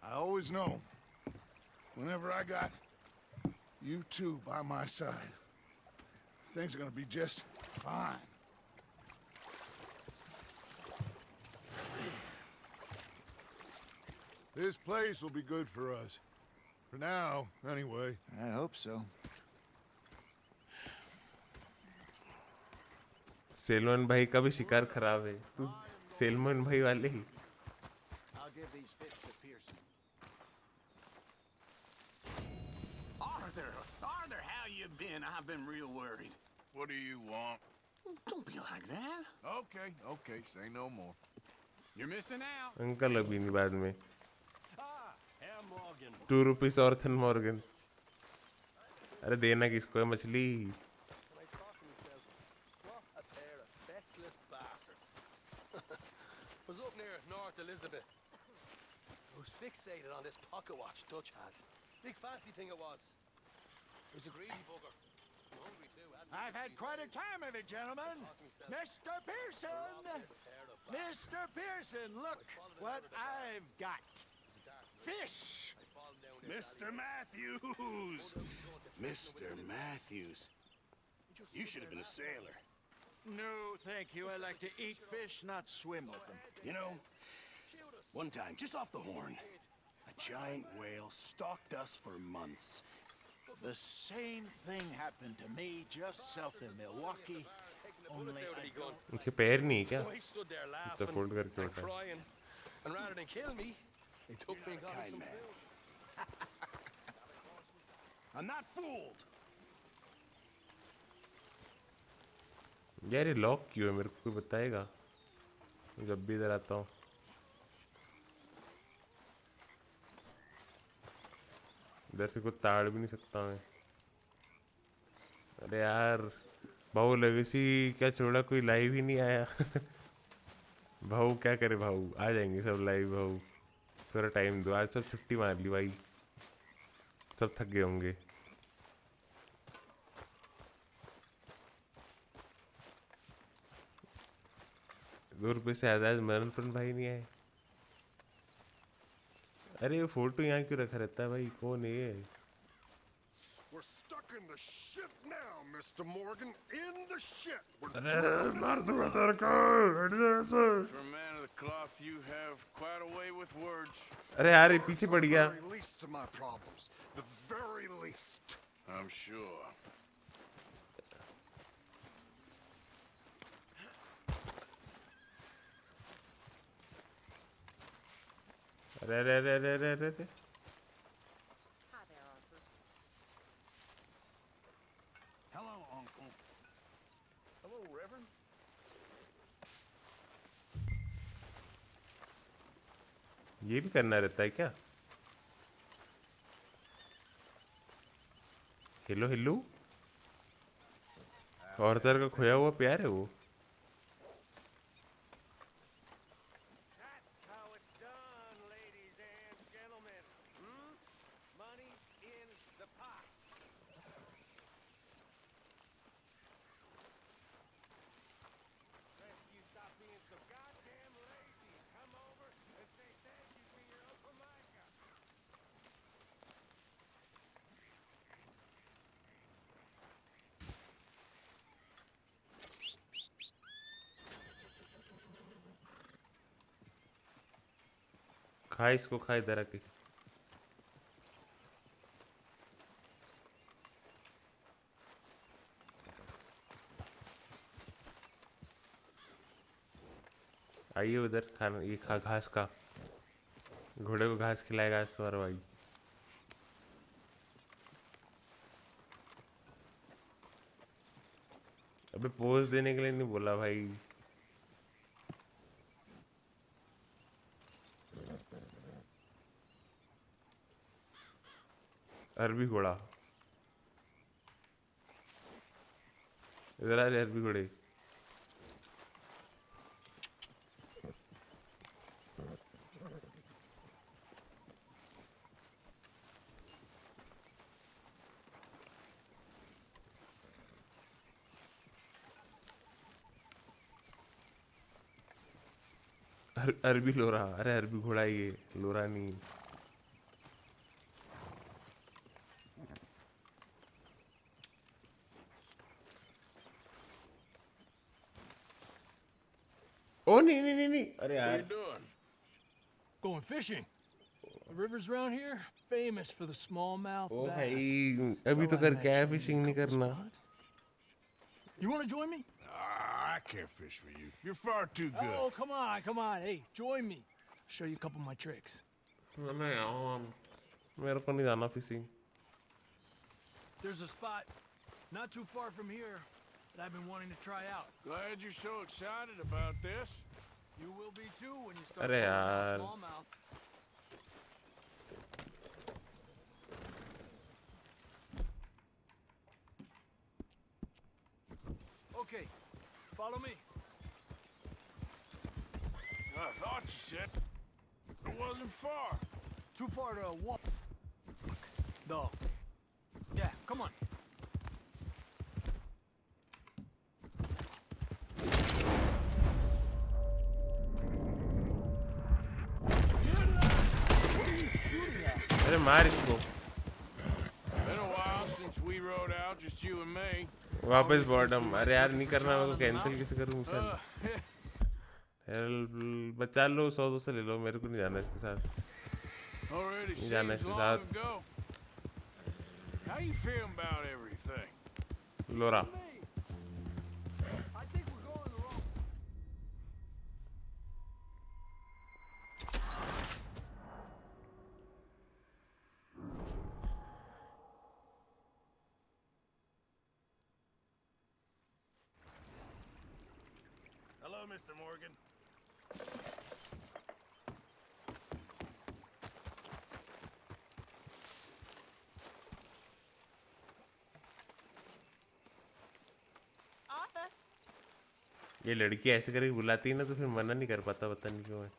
I always know. Whenever I got you two by my side, things are gonna be just fine. This place will be good for us. For now, anyway. I hope so. Salmon भाई का भी शिकार खराब है. तू salmon भाई वाले ही. I'll give these fish to Pearson. Arthur, how you been? I've been real worried. What do you want? Don't be like that. Okay, say no more. You're missing out. Uncle अभी नहीं, बाद में. Herr Morgan. 2 rupees Arthur Morgan. अरे देना किसको है मछली? Was up near North Elizabeth. I was fixated on this pocket watch Dutch had. Big fancy thing it was. It was a greedy bugger. I'm hungry too. I've had quite a time of it, gentlemen. Mr. Pearson! Mr. Pearson, look what I've got. Fish! Mr. Matthews! Mr. Matthews. You should have been a sailor. No, thank you. I like to eat fish, not swim with them. You know, one time, just off the horn, a giant whale stalked us for months. The same thing happened to me just south of Milwaukee. Only उनके पैर नहीं है क्या? He stood there तो laughing fold करके and उठा. crying. And rather than kill me, he took me and got me some man. food. I'm not fooled. यार ये लॉक क्यों है, मेरे को कोई बताएगा जब भी इधर आता हूँ। इधर से कुछ ताड़ भी नहीं सकता मैं। अरे यार भाऊ लेगेसी क्या छोड़ा, कोई लाइव ही नहीं आया। भाऊ क्या करे, भाऊ आ जाएंगे सब लाइव। भाऊ थोड़ा टाइम दो, आज सब छुट्टी मार ली भाई, सब थक गए होंगे। 2 रुपये से आजाद मरणपन भाई नहीं आए। अरे ये फोटो यहाँ क्यों रखा रहता है भाई, कौन है ये? We're stuck in the shit now, Mr. Morgan. In the shit. अरे मार दूंगा तेरे को। For a man of the cloth, you have quite a way with words. अरे यार ये पीछे पड़ गया। The very least of my problems. The very least. I'm sure. अरे अरे अरे अरे अरे अरे अरे। Hello, Uncle. Hello, Reverend. ये भी करना रहता है क्या? Hello hello. और तरह का खोया हुआ प्यार है वो। खा इसको, खा इधर आके। आइए उधर खाना, ये खा घास का। घोड़े को घास खिलाएगा आज तुम्हारा भाई। अबे पोज देने के लिए नहीं बोला भाई। अरबी घोड़ा इधर आ रहे, अरबी घोड़े। अरबी लोरा। अरे अरबी घोड़ा ये, लोरा नहीं। Oh, nee. अरे यार। What are you doing? Going fishing. The rivers around here famous for the smallmouth O bass. भाई अभी तो करके आया, फिशिंग नहीं करना। You want to join me? I can't fish with you. You're far too good. Oh, come on. Hey, join me. Show you a couple of my tricks. नहीं यार, मेरे को नहीं जाना fishing. There's a spot not too far from here that I've been wanting to try out. Glad you're so excited about this. You will be too when you start अरे throwing out यार। smallmouth. Okay, follow me. I thought you said it wasn't far. Too far to walk, though. Yeah, come on. अरे मार इसको। Been a while since we rode out, just you and me. वापस bottom. अरे यार नहीं करना, मैं तो कैंसिल कैसे करूँ मिशन? बचा लो, 100-200 ले लो, मेरे को नहीं जाना इसके साथ। Already नहीं जाना seems इसके long साथ। ago. How you feeling about everything? Laura. I think we're going the wrong. Mr. Morgan. ये लड़की ऐसे करके बुलाती है ना तो फिर मना नहीं कर पाता, पता नहीं क्यों है।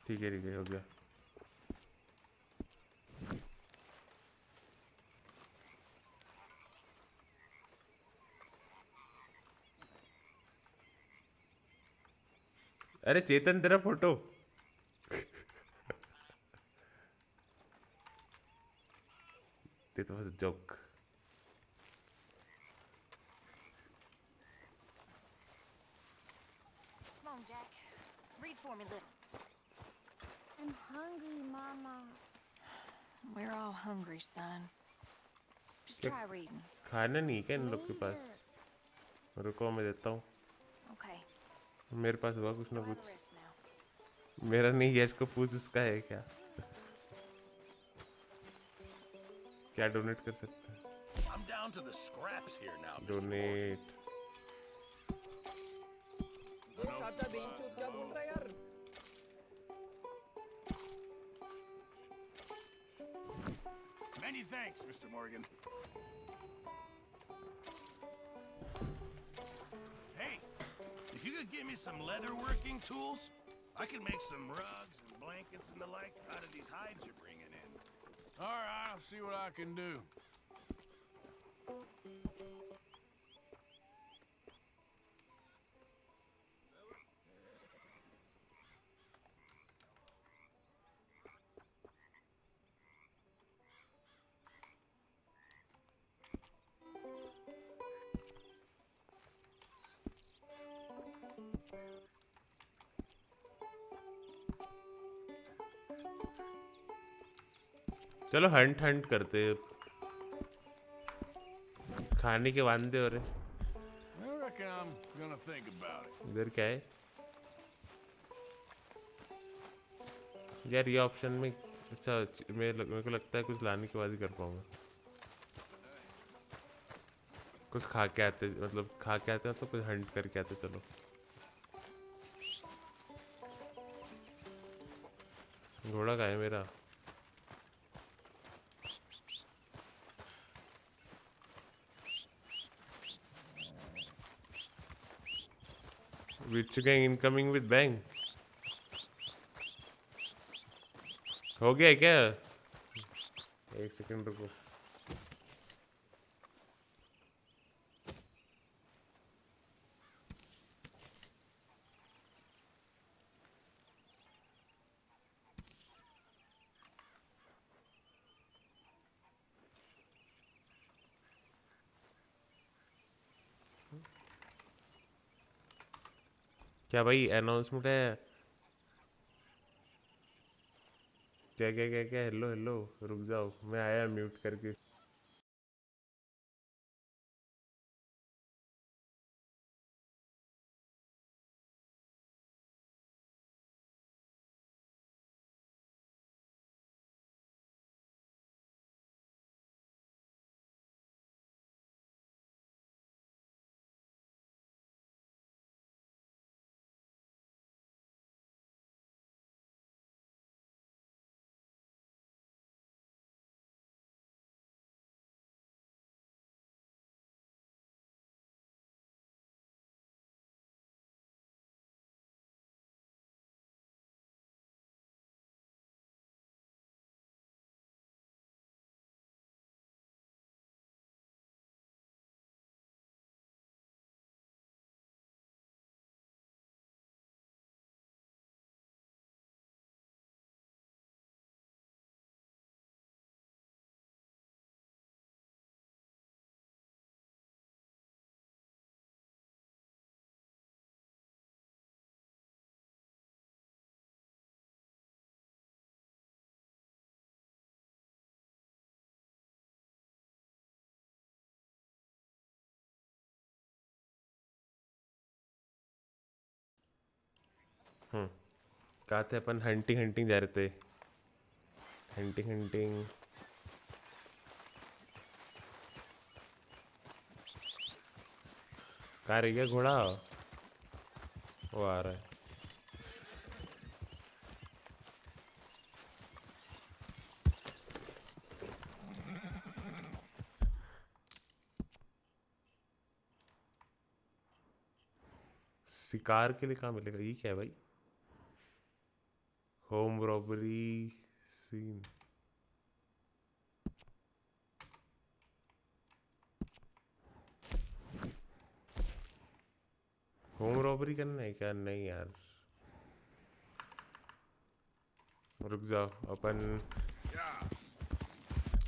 ठीक है, हो गया। अरे चेतन तेरा photo That was a joke. Come on, Jack. Read for me, little. I'm hungry, Mama. We're all hungry, son. Just try reading. खाना नहीं क्या इन लोग के पास? रुको मैं देता हूँ। Okay. मेरे पास हुआ कुछ ना कुछ। मेरा नहीं है, इसको पूछ उसका है क्या? क्या डोनेट कर सकते हैं? I'm down to the scraps here now, Mr. Donate. चाचा बेंचो क्या बोल रहा है यार? Many thanks, Mr. Morgan. Hey, if you could give me some leatherworking tools, I could make some rugs and blankets and the like out of these hides you're bringing in. All right, I'll see what I can do. चलो Hunt Hunt करते हैं। खाने के वांदे हो रहे। I reckon I'm gonna think about it. इधर क्या है यार? ये ऑप्शन में अच्छा मेरे को लगता है कुछ लाने के बाद ही कर पाऊंगा। कुछ खा के आते, मतलब खा के आते हैं तो कुछ हंट करके आते। चलो घोड़ा कहाँ है मेरा? Which gang incoming with bang? हो गया है क्या? एक सेकंड रुको। क्या भाई अनाउंसमेंट है? क्या क्या क्या क्या? हेलो हेलो, रुक जाओ, मैं आया म्यूट करके। कहा थे अपन हंटिंग जा रहे थे हंटिंग कहाँ रह गया घोड़ा वो आ रहा है शिकार के लिए कहाँ मिलेगा ये क्या है भाई home robbery scene home robbery करना है क्या नहीं यार रुक जाओ अपन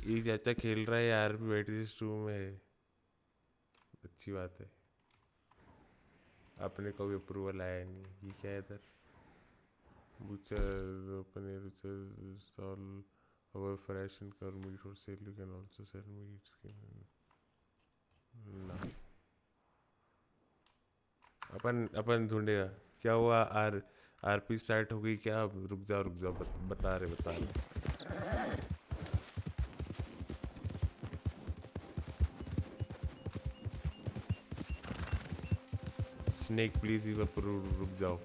ये चाचा खेल रहा है यार बैटरीज 2 में अच्छी बात है अपने को भी अप्रूवल आया नहीं ये क्या है इधर butcher open air install our fresh and cut meat for sale you can also sell meat skin ना अपन ढूंढेगा क्या हुआ आरपी स्टार्ट हो गई क्या रुक जाओ बता रहे स्नेक प्लीज यू रुक जाओ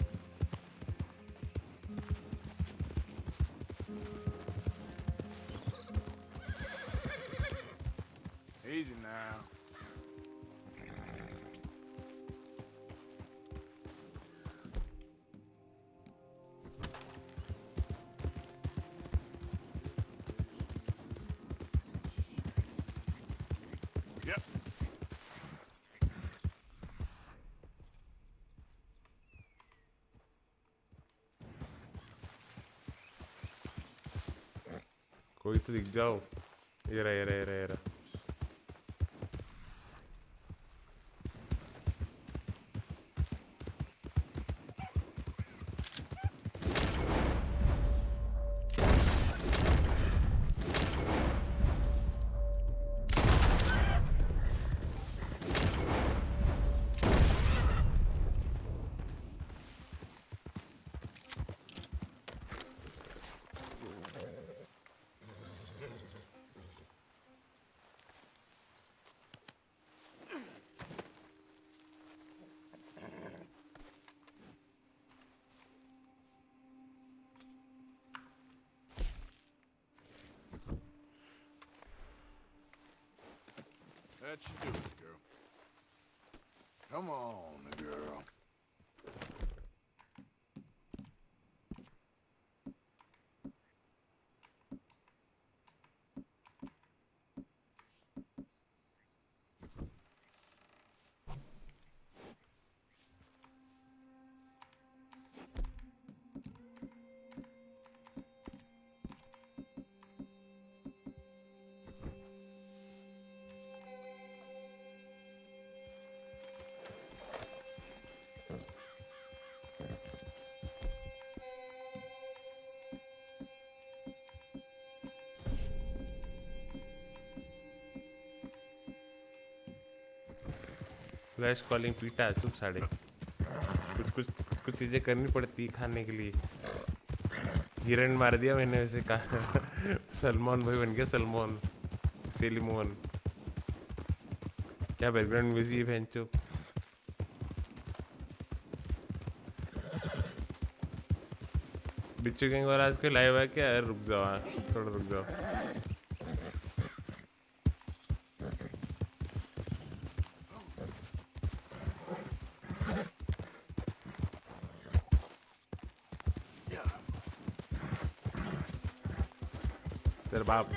Easy now. Yep. कोई तो दिख जाओ ये रहा That should do it, girl. Come on, girl. Flash calling पीटा चुप साढ़े कुछ चीज़ें करनी पड़ती खाने के लिए हिरन मार दिया मैंने वैसे कहा सलमान भाई बन गया सलमान सेलिमोन क्या बैकग्राउंड म्यूजिक है भैंचो बिच्छू गैंग और आज कोई लाइव है क्या रुक जाओ थोड़ा रुक जाओ तेरे बाप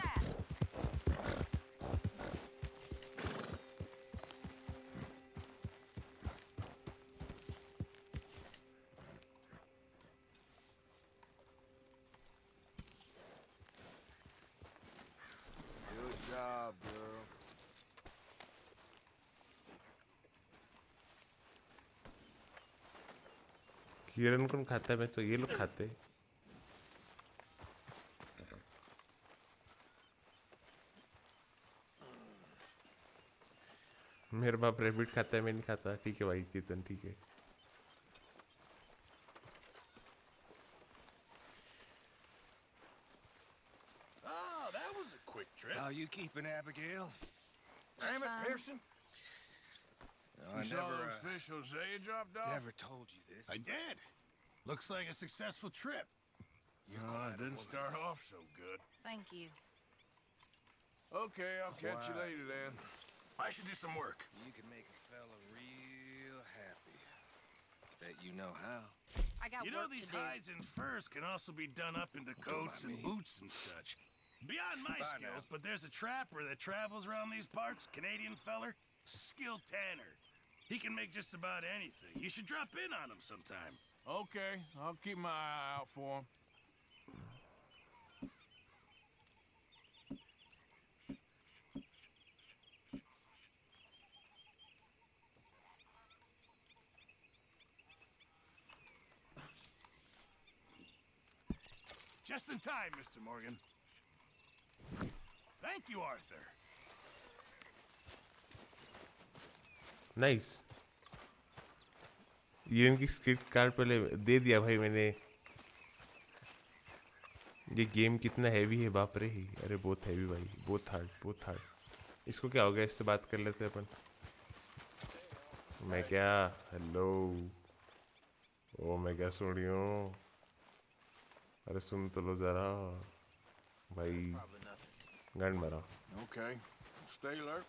Good job, girl. हिरन कौन खाता है बच्चों ये लोग खाते हैं मेरे बाप रैबिट खाता है मैं नहीं खाता ठीक है भाई चेतन ठीक है Trip? How you keeping, Abigail? Damn it, Pearson. I You saw never, those fish Hosea dropped off? Never told you this. I did. Looks like a successful trip. No, it didn't start off so good. Thank you. Okay, I'll catch you later then. I should do some work. You can make a fella real happy. Bet you know how. I got You know work these to do. hides and furs can also be done up into coats and boots and such. Beyond my Bye skills, now. but there's a trapper that travels around these parts, Canadian feller, skilled tanner. He can make just about anything. You should drop in on him sometime. Okay, I'll keep my eye out for him. Just in time, Mr. Morgan. Thank you, Arthur. Nice ये इनकी script card पहले दे दिया भाई मैंने। ये game कितना heavy है बाप रे। अरे बहुत हैवी भाई, बहुत हार्ड। इसको क्या हो गया, इससे बात कर लेते अपन। मैं क्या, हेलो ओ मैं क्या सुन रही हूँ। अरे सुन तो लो जरा भाई, गन मारा। Okay, stay alert.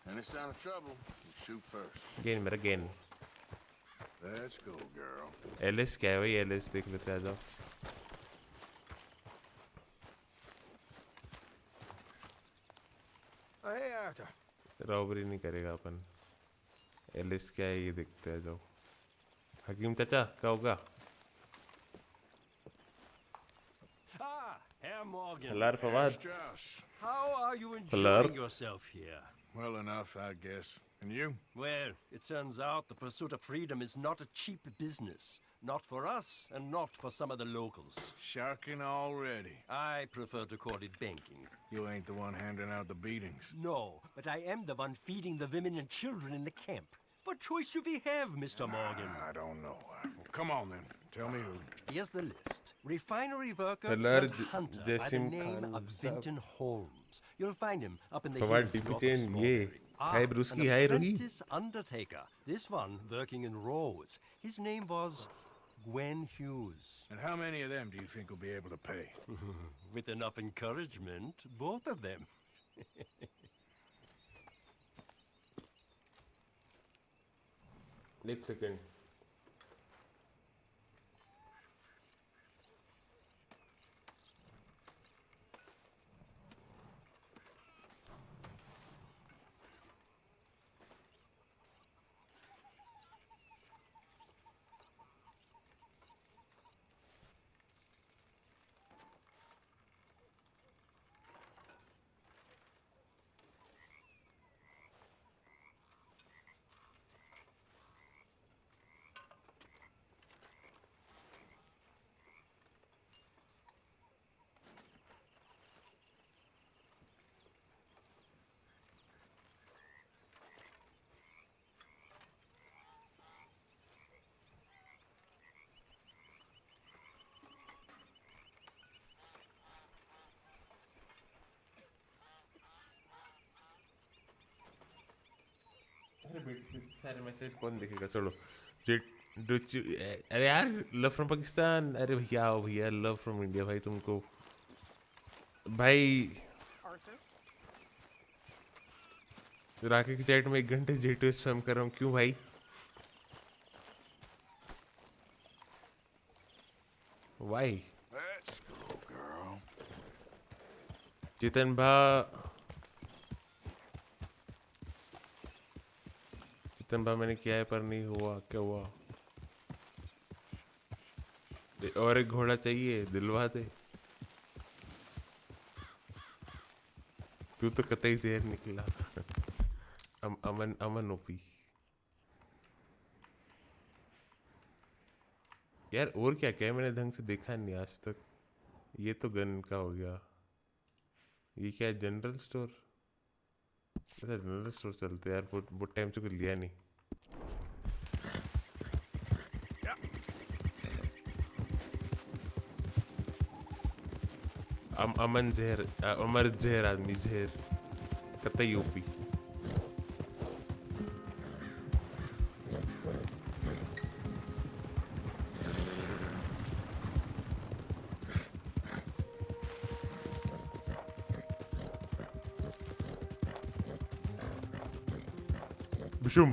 Any sign of trouble, you shoot first. गेन मेरा गेन। Let's go, girl. एलिस क्या है भाई, एलिस देख लेते आ जाओ। Hey, Arthur. रॉबरी नहीं करेगा अपन। एलिस क्या है ये देखते आ जाओ। हकीम चाचा क्या होगा। Herr Morgan. Hello, Fawad. Strauss. How are you Hello. enjoying yourself here? Well enough, I guess. And you? Well, it turns out the pursuit of freedom is not a cheap business. Not for us, and not for some of the locals. Sharking already. I prefer to call it banking. You ain't the one handing out the beatings. No, but I am the one feeding the women and children in the camp. What choice do we have, Mr. Morgan? I don't know. Come on then. Tell me who. Here's the list. Refinery worker Hello, turned hunter by the Jasim name Khan of sahab. Vinton Holmes. You'll find him up in the Fawad hills north of Dipichen, ye. Strawberry. Hi, Bruski, an hi, Rohi. apprentice undertaker. This one working in Rose. His name was Gwen Hughes. And how many of them do you think will be able to pay? With enough encouragement, both of them. एक second. सारे message कौन देखेगा, चलो। अरे यार love from Pakistan. अरे भैया आओ भैया, लव फ्रॉम इंडिया भाई तुमको भाई। राखी की चैट में 1 घंटे J2 स्पैम कर रहा हूँ, क्यों भाई। Y Let's go, girl. जितन भा मैंने किया है पर नहीं हुआ, क्या हुआ। और एक घोड़ा चाहिए, दिलवा दे। तू तो कतई जहर निकला। अमन ओपी यार। और क्या क्या मैंने ढंग से देखा नहीं आज तक। ये तो गन का हो गया। ये क्या है, जनरल स्टोर। जनरल स्टोर चलते यार, बहुत टाइम से कुछ लिया नहीं। अमन जहर अमर जहर आदमी जहर कतई यूपी बिशुम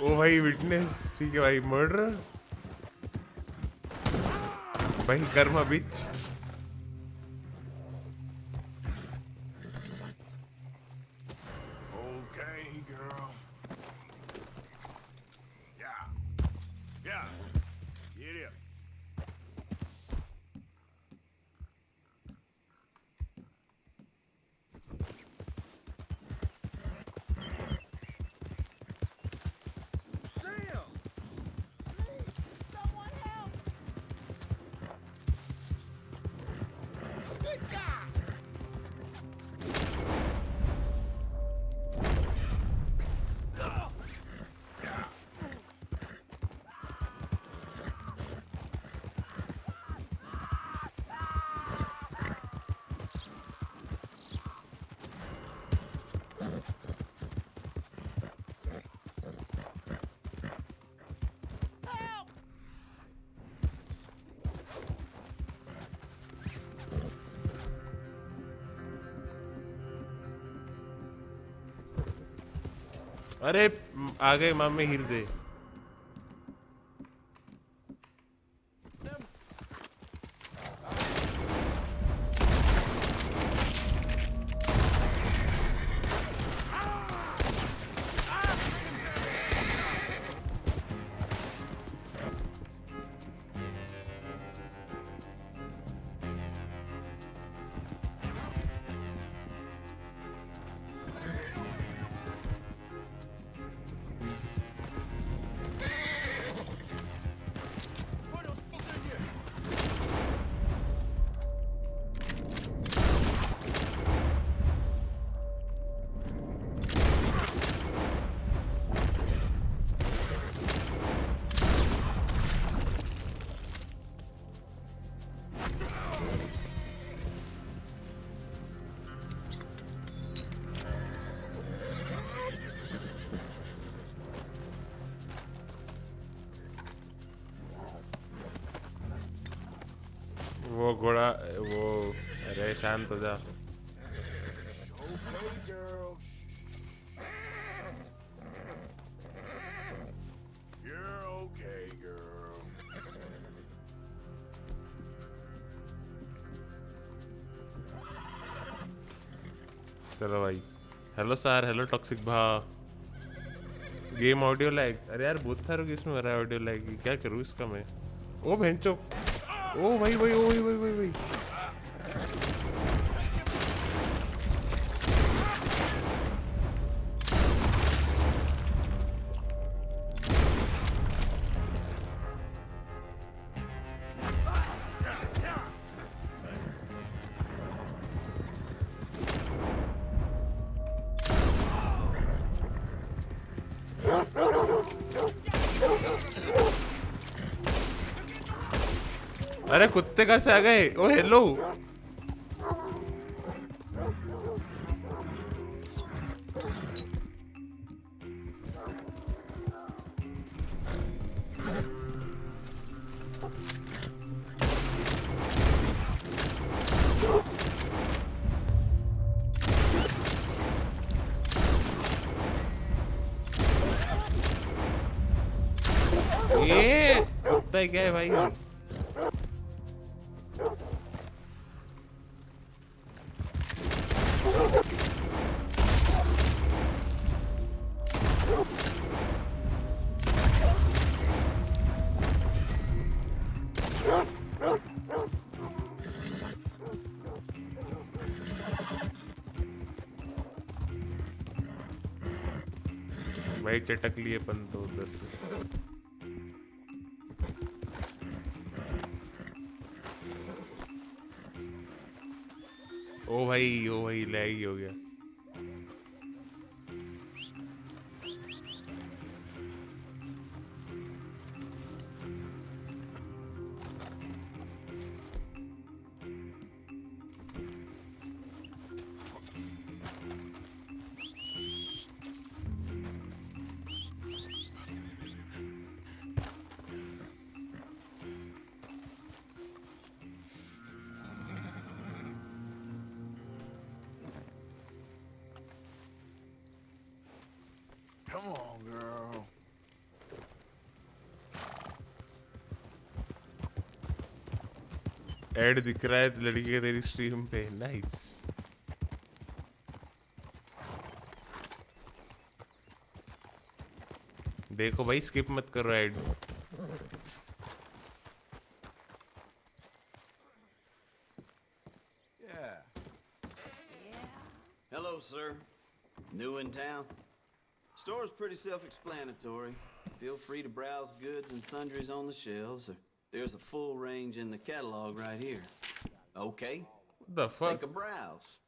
ओ भाई विटनेस ठीक है भाई मर्डर भाई कर्मा बिच Okay, girl. Yeah. Yeah. Get up. अरे आ गए मामे हिरदे वो घोड़ा वो अरे शांत हो जा Okay, girl. You're okay, girl. चलो भाई हेलो सर हेलो टॉक्सिक भा गेम ऑडियो लैग अरे यार बहुत सारे इसमें हो रहा है ऑडियो लैग क्या करूँ इसका मैं ओ भेंचो ओ भाई भाई ओ भाई अरे कुत्ते का से आ गए ओ हेलो ये कुत्ता क्या है भाई भाई चटक लिए अपन तो उधर से ओ भाई लैग ही हो गया Come on, girl. ऐड दिख रहा है लड़की का तेरी स्ट्रीम पे नाइस देखो भाई स्किप मत करो add Hello, sir. New in town? Store's pretty self-explanatory. Feel free to browse goods and sundries on the shelves. There's a full range in the catalog right here. Okay. What the fuck? Take a browse.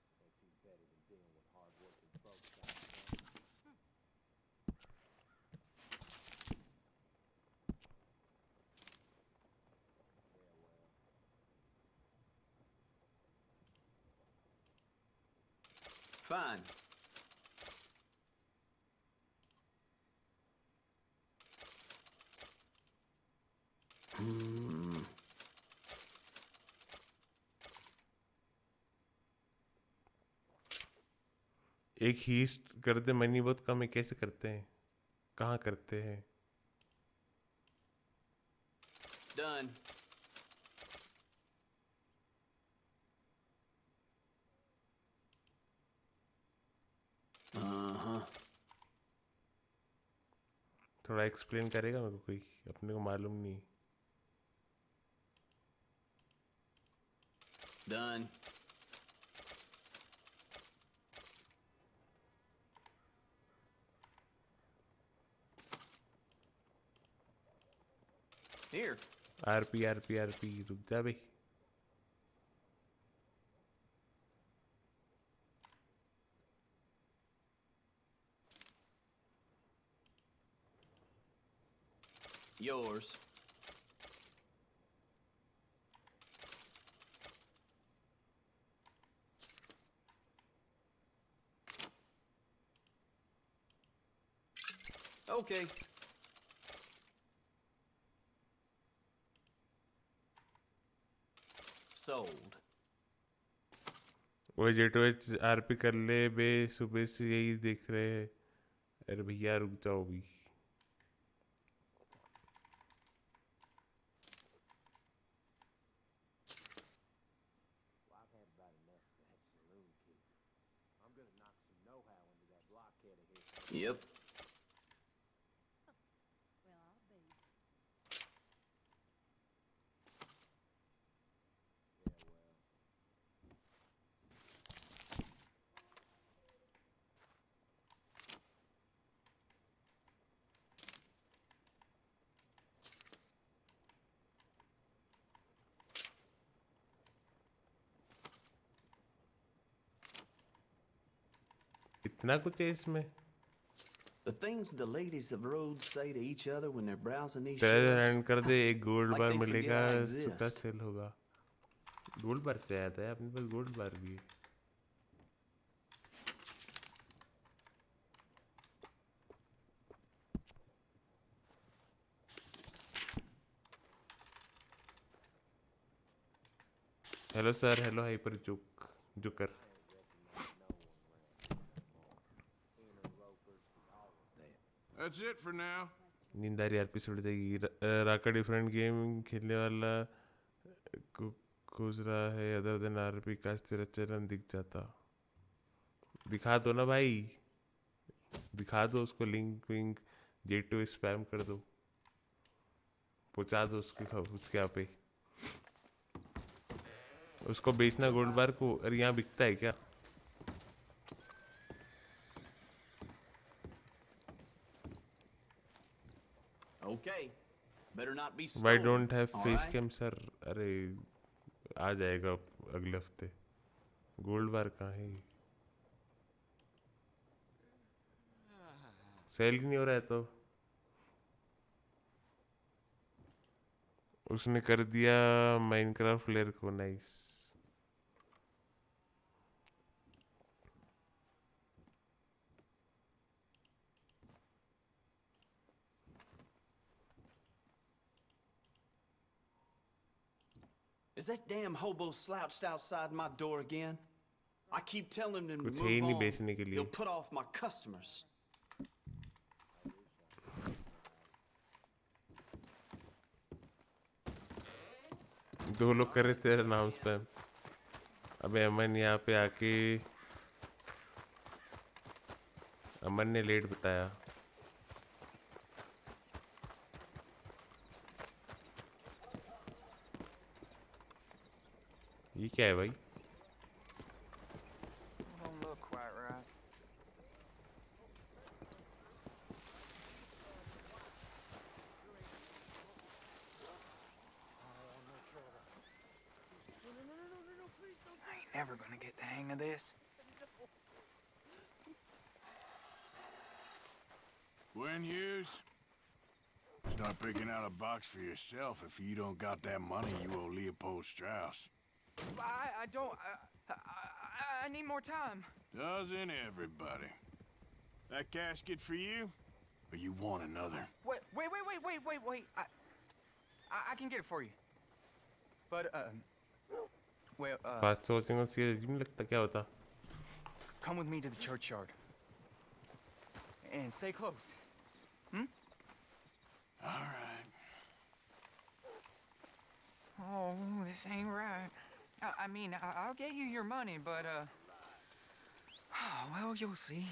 Fine. एक heist करते money बहुत कम है कैसे करते हैं कहाँ करते हैं Done. थोड़ा एक्सप्लेन करेगा मेरे को कोई अपने को मालूम नहीं Done. Here. आरपी रुक जा भाई Yours. Okay. Sold. वो जेटो आरपी कर ले बे सुबह से यही देख रहे हैं अरे भैया रुक जाओ भी Yep. इतना कुछ है इसमें The things the ladies of Rhodes say to each other when they're browsing these पहले shelves. रन कर दे एक गोल्ड Like बार they मिलेगा forget I exist. सुबह सेल होगा गोल्ड बार से आया था यार अपने पास गोल्ड बार भी है hello sir hello hyper Zucker That's it for now. नींद आ रही एपिसोड जाएगी राका डिफरेंट गेम खेलने वाला खोज रहा है अदर देन आरपी काश तेरा चलन दिख जाता दिखा दो ना भाई दिखा दो उसको लिंक विंक जेटो स्पैम कर दो पहुंचा दो उसके यहाँ पे उसको बेचना गोल्ड बार को अरे यहाँ बिकता है क्या Okay. Better not be slow. Why don't have all face right? cam sir अरे आ जाएगा अगले हफ्ते गोल्ड बार कहाँ है सेल नहीं हो रहा है तो उसने कर दिया माइनक्राफ्ट प्लेयर को nice Is that damn hobo slouched outside my door again? I keep telling him to कुछ है ही move नहीं on. बेचने के लिए He'll put off my customers. दो लोग कर रहे थे नाम स्पैम। अबे अमन यहाँ पे आके अमन ने लेट बताया। ये क्या है भाई? Don't look quite right. I ain't never gonna get the hang of this. When Hughes, start picking out a box for yourself if you don't got that money you owe Leopold Strauss. I don't. I need more time. Doesn't everybody? That casket for you? Or you want another? Wait. I can get it for you. But, well, 500 का सीधा अजीब नहीं लगता क्या होता? come with me to the churchyard. And stay close. All right. Oh, this ain't right. I mean, I'll get you your money, but, well, you'll see.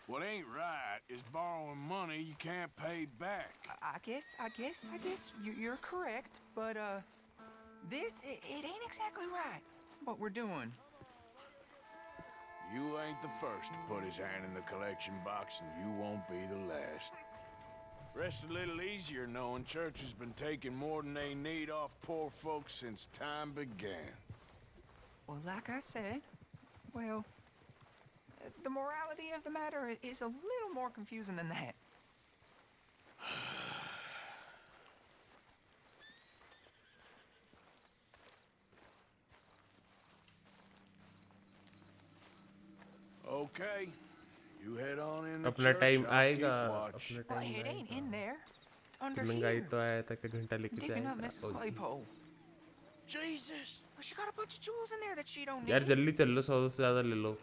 What ain't right is borrowing money you can't pay back. I guess you're correct, but, this, it ain't exactly right, what we're doing. You ain't the first to put his hand in the collection box, and you won't be the last. Rest a little easier knowing church has been taking more than they need off poor folks since time began. Well, like I said, well, the morality of the matter is a little more confusing than that. Okay, you head on in the अपना church. Time I'll आएगा, keep watch. अपना Well, time it ain't आएगा। in there. It's under महंगाई here. तो आया था कि घंटा लेके Digging up जाएगा। Mrs. Claypole. Jesus! Well, she got a bunch of jewels in there that she don't यार need. जल्दी चल लो, 100 से ज़्यादा ले लो।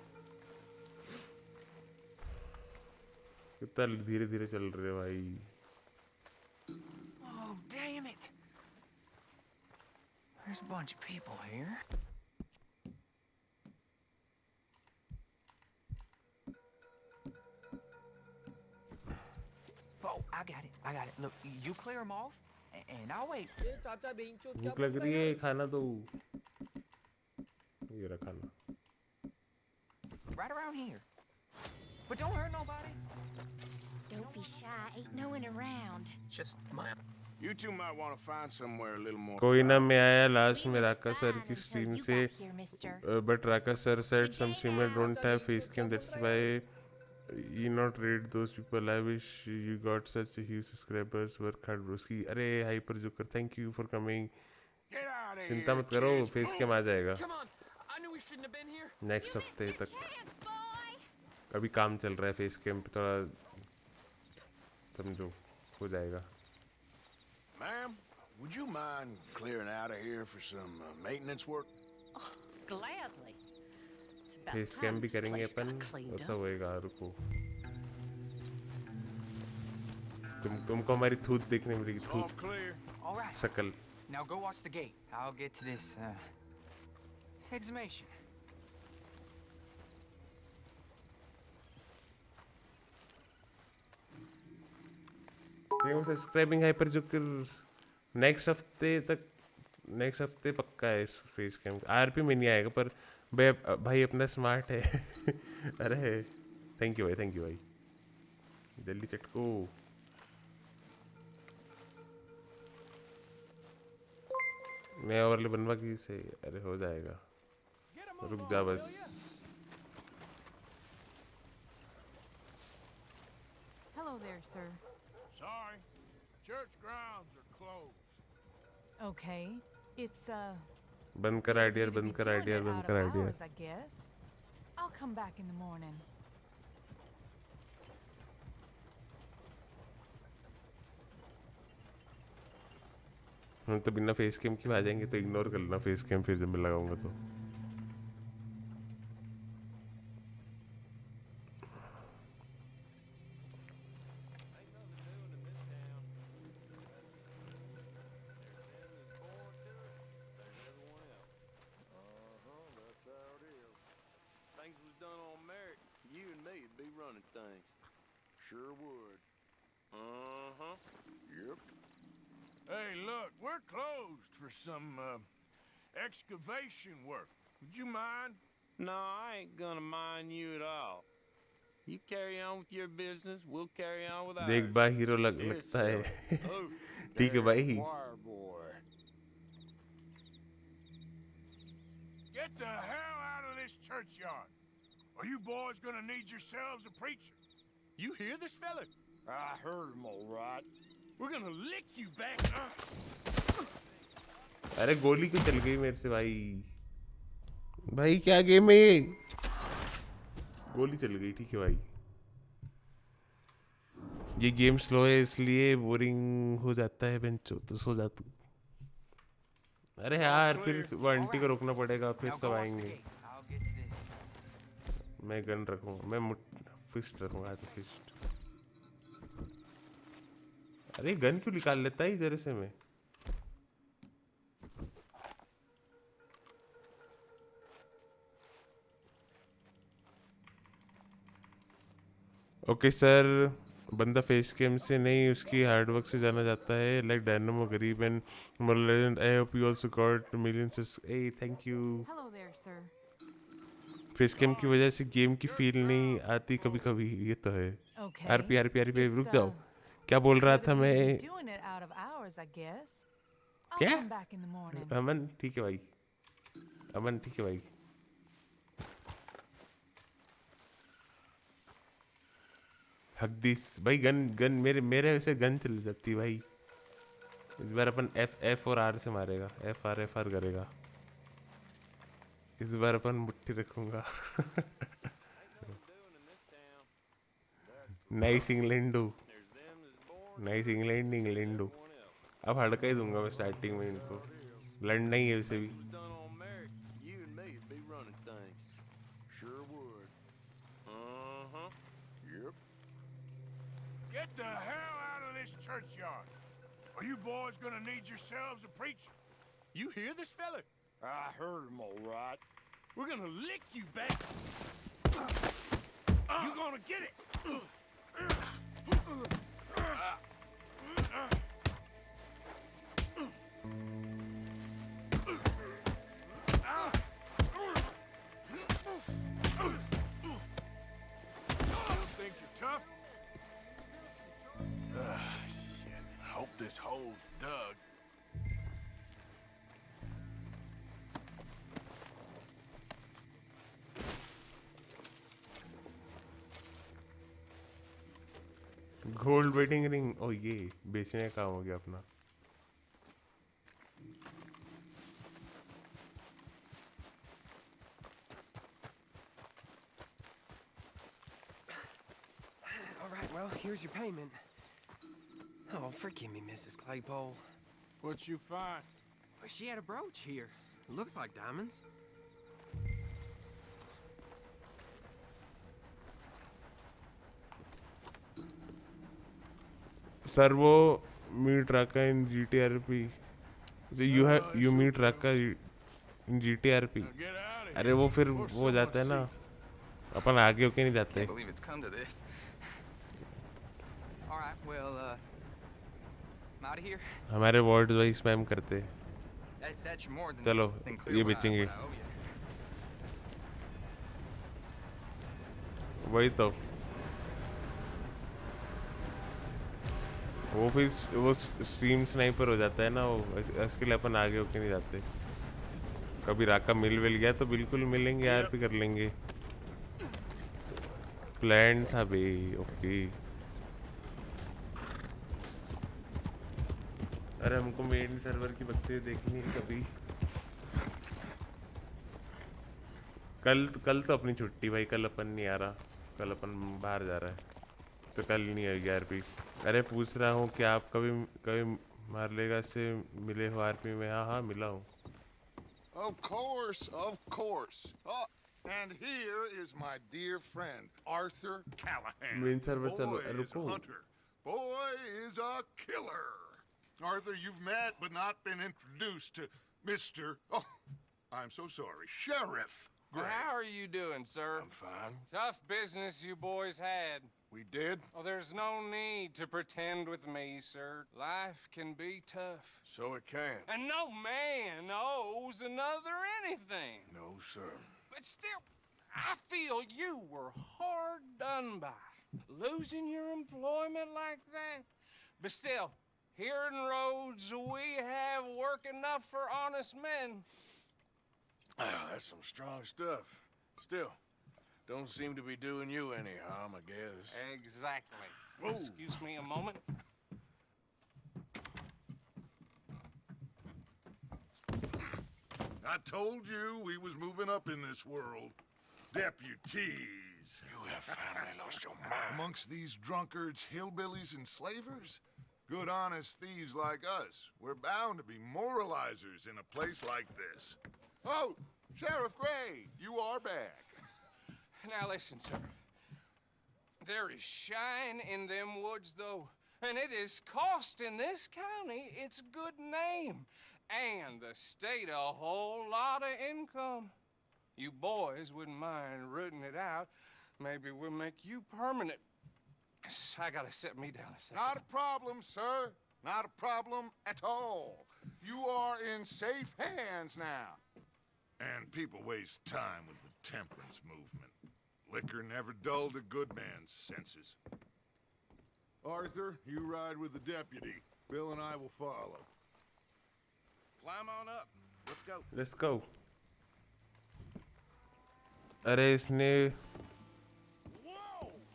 कितना धीरे-धीरे चल रहे भाई। Oh, damn it. There's a bunch of people here. Oh, I got it. Look, you clear them off, and I'll wait. भूख लग रही है, खाना दो। ये रहा खाना। Right around here. But don't hurt nobody. Don't be shy, ain't no one around. Just my... You two might want to find somewhere a little more. कोई ना, मैं आया लास्ट में राका सर की स्ट्रीम से, but Raka sir said some streamers don't have face cam, that's why you not rate those people. I wish you got such a huge subscribers. Work hard broski. अरे hyper joker, thank you for coming. चिंता मत करो, face cam आ जाएगा next हफ्ते तक। अभी काम चल रहा है face cam पे, थोड़ा समझो हो जाएगा। Ma'am, would you mind clearing out of here for some maintenance work? Oh, gladly. It's about face time cam भी this करेंगे place got अपन, cleaned ऐसा up. होएगा। रुको, तुमको हमारी थूत देखने मिलेगी, All थूत, clear. All right. शकल। Now go watch the gate. I'll get to this, this exhumation. Subscribing hyper joker next हफ्ते पक्का है इस फेस कैम। आरपी में नहीं आएगा, पर भाई अपना स्मार्ट है। अरे थैंक यू भाई, जल्दी चटको। नया ओवरले बनवा की से, अरे हो जाएगा, रुक जा बस। Hello there, sir. Sorry, church grounds are closed. Okay, it's बंद कर आइडिया, बंद कर आइडिया, बंद कर idea. hours, I guess. I'll come back in the morning. हम तो बिना फेस कैम के आ जाएंगे, तो इग्नोर कर लेना फेस कैम, फिर जब मैं लगाऊंगा तो। Sure would. Yep. Hey, look, we're closed for some, excavation work. Would you mind? No, I ain't gonna mind you at all. You carry on with your business, we'll carry on with ours. देख बा hero लगता है ठीक है भाई Choir boy. Get the hell out of this churchyard. Are you boys gonna need yourselves a preacher? You hear this fella? I heard him all right. We're gonna lick you back. अरे गोली क्यों चल गई मेरे से भाई भाई क्या गेम है ये गोली चल गई ठीक है भाई ये गेम स्लो है इसलिए बोरिंग हो जाता है बेंचो तो सो जा तू अरे यार फिर वो आंटी को रोकना पड़ेगा फिर सब आएंगे मैं गन रखूंगा मैं फिस्ट रखूंगा तो फिस्ट अरे गन क्यों निकाल लेता है इधर से मैं ओके सर बंदा फेस कैम से नहीं उसकी हार्डवर्क से जाना जाता है लाइक डायनामो गरीब and more legend I hope you also got millions a thank you face cam की वजह से गेम की फील नहीं आती कभी कभी ये तो है आरपी रुक जाओ क्या बोल रहा था मैं क्या अमन ठीक है भाई अमन ठीक है भाई हकदीस भाई गन मेरे वैसे गन चल जाती भाई इस बार अपन एफ और आर से मारेगा एफ आर करेगा इस बार अपन मुट्ठी रखूंगा नाइस इंग्लैंड अब हड़का ही दूंगा मैं स्टार्टिंग में इनको लड़ना ही है वैसे भी Get the hell out of this churchyard. Are you boys gonna need yourselves a preacher? You hear this fella? I heard him all right. We're gonna lick you back. You gonna get it. Still think you're tough? Shit. Hope this hole's dug. Gold wedding ring ओ ये बेचने का काम हो गया अपना All right, well, here's your payment. Oh, forgive me, Mrs. Claypole. What'd you find? Well, she had a brooch here. It looks like diamonds. Sir वो meet रखा इन जीटीआरपी यू मीट रखा इन जीटीआरपी अरे वो फिर वो जाता है ना अपन आगे होके नहीं जाते हमारे वर्ड वही स्पैम करते चलो ये बेचेंगे वही तो वो फिर वो स्ट्रीम स्नाइपर हो जाता है ना वो इसके लिए अपन आगे होके नहीं जाते कभी राका मिल गया तो बिल्कुल मिलेंगे यार भी कर लेंगे प्लान था भाई ओके अरे हमको मेन सर्वर की बत्ती देखनी है कभी कल तो अपनी छुट्टी भाई कल अपन नहीं आ रहा कल अपन बाहर जा रहा है तो कल नहीं आएगी आरपी अरे पूछ रहा हूँ कि आप कभी मार लेगा से मिले हो आरपी में हाँ मिला हूँ Of course. Oh, and here is my dear friend, Arthur Callahan. Main server Boy चलो is a hunter. Boy is a killer. Arthur, you've met but not been introduced to Mr. Oh, I'm so sorry, Sheriff Gray. How are you doing, sir? I'm fine. Tough business you boys had. We did? Oh, there's no need to pretend with me, sir. Life can be tough. So it can. And no man owes another anything. No, sir. But still, I feel you were hard done by. Losing your employment like that. But still, here in Rhodes, we have work enough for honest men. That's some strong stuff. Still, don't seem to be doing you any harm, I guess. Exactly. Whoa. Excuse me a moment. I told you we was moving up in this world. Deputies. You have finally lost your mind. Amongst these drunkards, hillbillies, and slavers? Good honest thieves like us. We're bound to be moralizers in a place like this. Oh, Sheriff Gray, you are back. Now listen, sir. There is shine in them woods, though, and it is costing this county its good name and the state a whole lot of income. You boys wouldn't mind rooting it out. Maybe we'll make you permanent. I gotta sit me down a second. Not a problem, sir. Not a problem at all. You are in safe hands now. And people waste time with the temperance movement. Liquor never dulled a good man's senses. Arthur, you ride with the deputy. Bill and I will follow. Climb on up. Let's go. Let's go. अरे इसने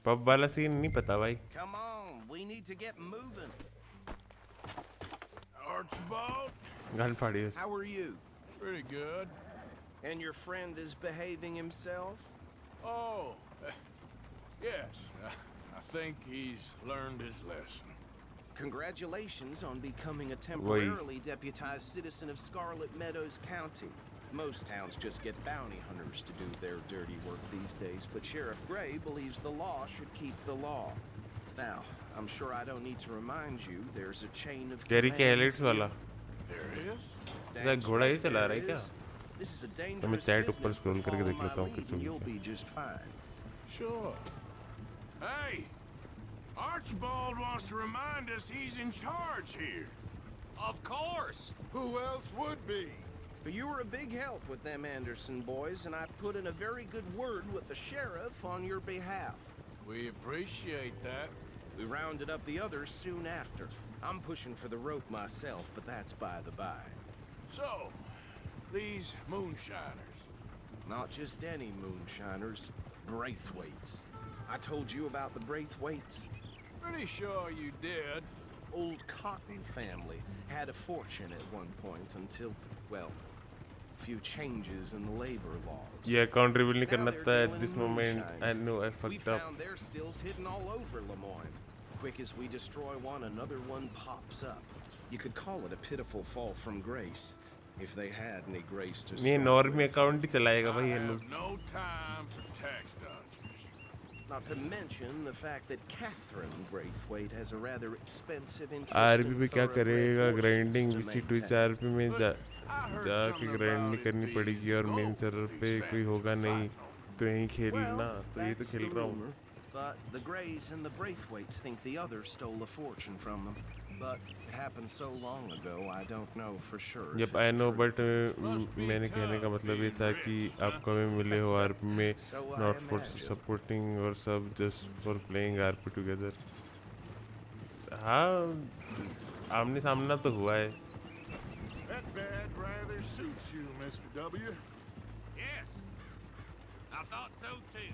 pub वाला scene नहीं पता भाई. Come on, we need to get moving. Archibald? गाल फाड़ी उस. How are you? Pretty good. And your friend is behaving himself? Oh, yes. I think he's learned his lesson. Congratulations on becoming a temporarily deputized citizen of Scarlet Meadows County. Most towns just get bounty hunters to do their dirty work these days, but Sheriff Gray believes the law should keep the law. Now, I'm sure I don't need to remind you, there's a chain of Gary command. के elites वाला. There is? क्या घोड़ा ही चला रहा है क्या? This is a तो मैं dangerous चैट business, ऊपर स्क्रॉल but करके follow देख my लेता हूँ lead कुछ and you'll नहीं. be just fine. Sure. Hey! Archibald wants to remind us he's in charge here. Of course. Who else would be? But you were a big help with them Anderson boys, and I put in a very good word with the sheriff on your behalf. We appreciate that. We rounded up the others soon after. I'm pushing for the rope myself, but that's by the by. So, these moonshiners. Not just any moonshiners, Braithwaites. I told you about the Braithwaites. Pretty sure you did. Old Cotton family had a fortune at one point until, well, a few changes in the labor laws. Yeah, account reveal नहीं Now करना they're था at dealing this in moment. moonshine. I know I We fucked up. found their stills hidden all over Lemoyne. Quick as we destroy one, another one pops up. You could call it a pitiful fall from grace, if they had any grace to नहीं start normie with. Account ही चलाएगा भाई ये I लोग. have no time for tax dodgers. Not to mention the fact that Catherine Braithwaite has a rather expensive interest RP in पे क्या thoroughbred करेगा horses grinding to विची maintain. Twitch RP में जाके grind नहीं करनी पड़ेगी और मेन सर्वर पे कोई होगा नहीं तो यहीं खेलना तो ये तो That's खेल the रहा हूँ. rumor, but the Grays and the Braithwaites think the others stole a fortune from them. But it happened so long ago, I don't know for sure. if Yep, I it's know, true. but मैंने कहने का मतलब ये था कि आपको हमें मिले हो आरपी में not for supporting or sub just for playing RP together. हाँ आमने सामना तो हुआ है. That badge rather suits you, Mr. W. Yes, I thought so too.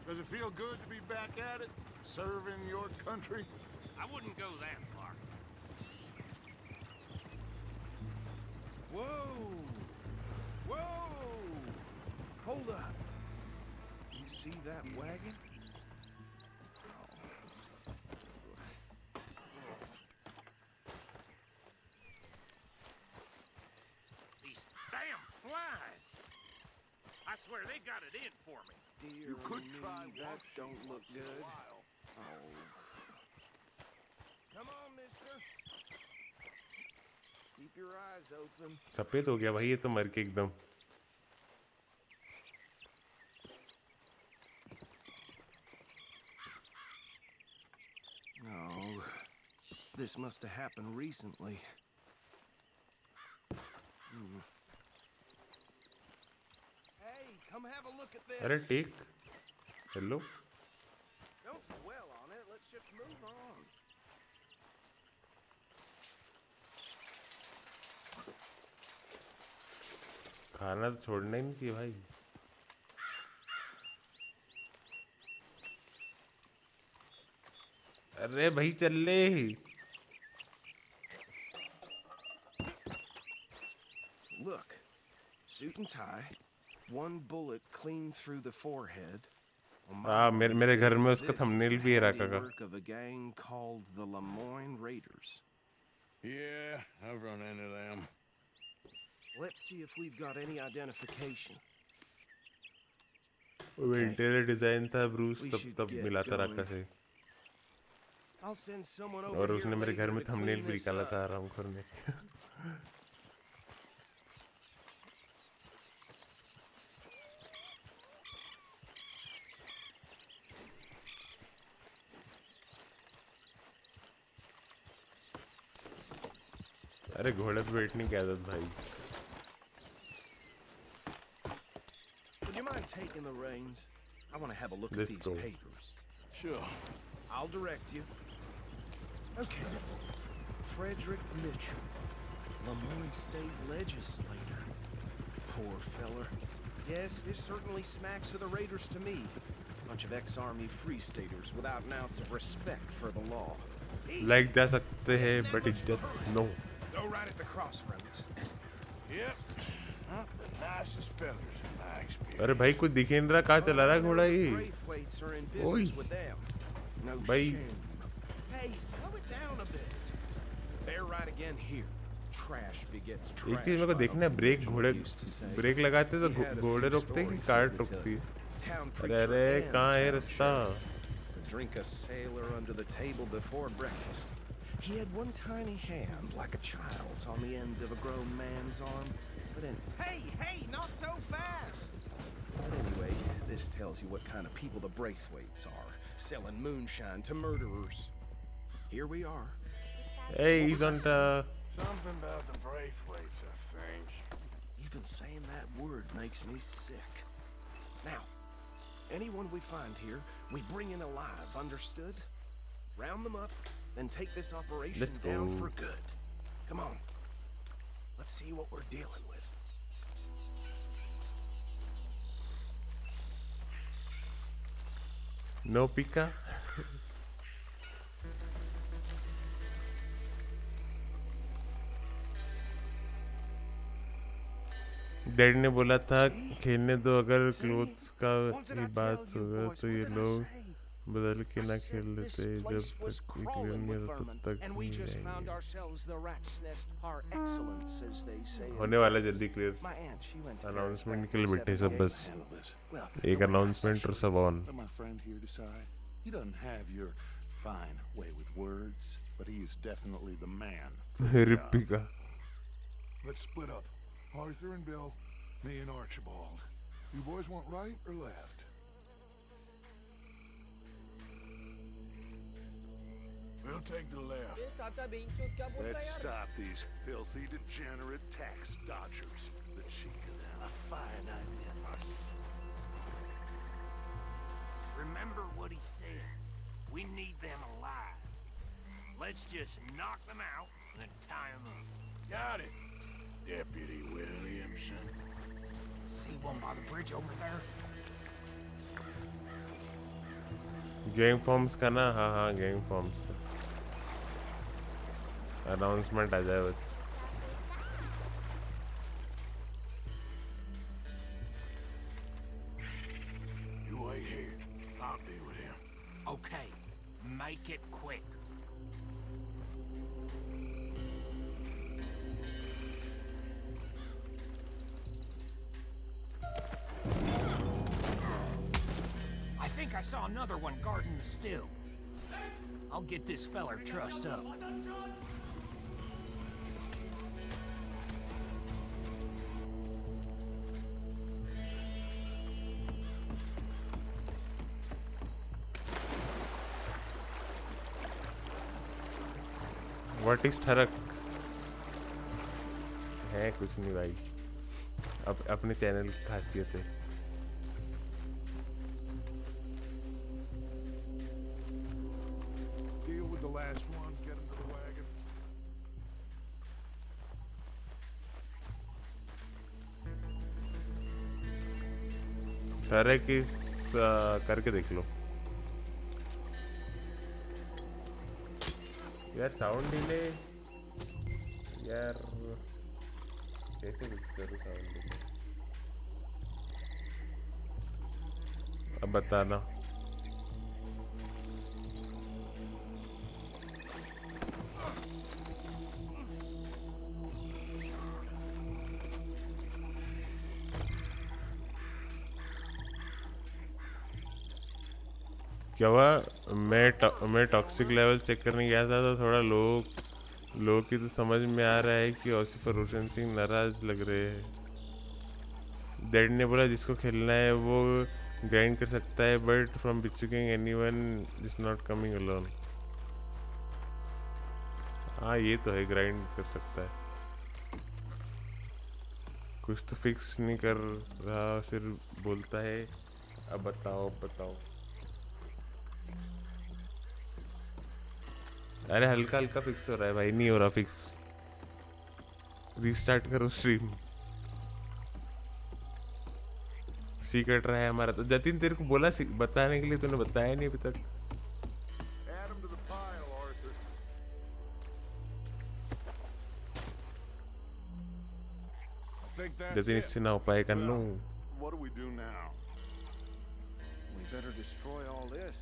Does it feel good to be back at it, serving your country? I wouldn't go that far. Whoa! Whoa! Hold up. You see that wagon? These damn flies! I swear they got it in for me. Dear You could me, try that washing don't look once in a good. while. Oh. Come on, mister. Keep your eyes open. सफेद हो गया भाई ये तो मर के एकदम. This must have happened recently. Hey, come have a look at this. अरे ठीक. Hello. Don't dwell on it. Let's just move on. खाना तो छोड़ना ही नहीं चाहिए भाई. अरे भाई चल ले. Look, suit and tie, one bullet clean through the forehead. हाँ मेरे घर में उसका thumbnail भी है रखा का. Work of a gang called the Raiders. Yeah, I've run into them. Let's see if we've got any identification. वो इंटीरियर डिजाइन था ब्रूस तब मिला था रखा से. I'll send someone over और उसने मेरे घर में to thumbnail clean भी this निकाला up. था आरामखोर ने. अरे घोड़े पे बैठने की आदत भाई. Would you mind taking the reins? I want to have a look at Let's these go. papers. Sure. I'll direct you. Okay. Frederick Mitchell, Lemoyne State Legislator. Poor feller. Yes, this certainly smacks of the Raiders to me. Bunch of ex-army free staters without an ounce of respect for the law. Like जा सकते हैं but इज्जत no. Go right at the crossroads. Yep. Not the nicest fellas in my experience. अरे भाई कुछ दिख नहीं रहा कहाँ चला रहा है घोड़ा ये. Braithwaites are in business with them. No भाई. Hey, slow it down a bit. They're right again here. Trash begets trash. एक चीज मेरे को देखना है ब्रेक घोड़े ब्रेक लगाते तो घोड़े रोकते हैं कि कार रोकती है. अरे कहाँ है रास्ता. Drink a sailor under the table before breakfast. He had one tiny hand like a child's on the end of a grown man's arm. But then, hey, not so fast! But anyway, this tells you what kind of people the Braithwaites are, selling moonshine to murderers. Here we are. Hey, he's on the... Something about the Braithwaites, I think. Even saying that word makes me sick. Now, anyone we find here, we bring in alive, understood? Round them up, then take this operation down for good. Come on. Let's see what we're dealing with. No pika. Dad ने बोला था खेलने दो अगर clothes का ही बात होगा तो ये लोग बदल के ना खेल लेते जब तक क्लियर नहीं होता तब तक नहीं आएंगे. होने वाला जल्दी क्लियर. अनाउंसमेंट के लिए बैठे सब बस. एक अनाउंसमेंट और सब on. He doesn't have your fine way with words, but he is definitely the man. Pika. Let's split up. Arthur and Bill, me and Archibald. You boys want right or left? We'll take the left. Let's stop these filthy, degenerate tax dodgers. The cheek of them. A fine idea. Remember what he said. We need them alive. Let's just knock them out and tie them up. Got it. Deputy Williamson. See one by the bridge over there? Gang forms का ना. हाँ gang forms का announcement आ जाए बस. You wait here. I'll deal with him. Okay, make it quick. I think I saw another one guarding the still. I'll get this feller trussed up. What is ठरक है? कुछ नहीं भाई, अपने channel की खासियत है। Deal with the last one, get him to the wagon. ठरक इस करके देख लो यार। साउंड डिले यार, कैसे कुछ करूँ साउंड डिले? अब बताना। क्या हुआ? मैं टॉक्सिक लेवल चेक करने गया था तो थोड़ा लोग की तो समझ में आ रहा है कि ऑसिफर रोशन सिंह नाराज लग रहे हैं। डैड ने बोला जिसको खेलना है वो ग्राइंड कर सकता है, but from pitching anyone is not coming alone. हाँ ये तो है, ग्राइंड कर सकता है। कुछ तो फिक्स नहीं कर रहा, सिर्फ बोलता है अब बताओ बताओ। अरे हल्का हल्का फिक्स हो रहा है भाई, नहीं हो रहा फिक्स। रीस्टार्ट करो स्ट्रीम। सीक्रेट रहा है हमारा तो। जतिन तेरे को बोला बताने के लिए, तूने बताया नहीं अभी तक। Add him to the pile, Arthur. I think that's Jatin it. इससे ना हो पाएगा। No What do we do now? We better destroy all this.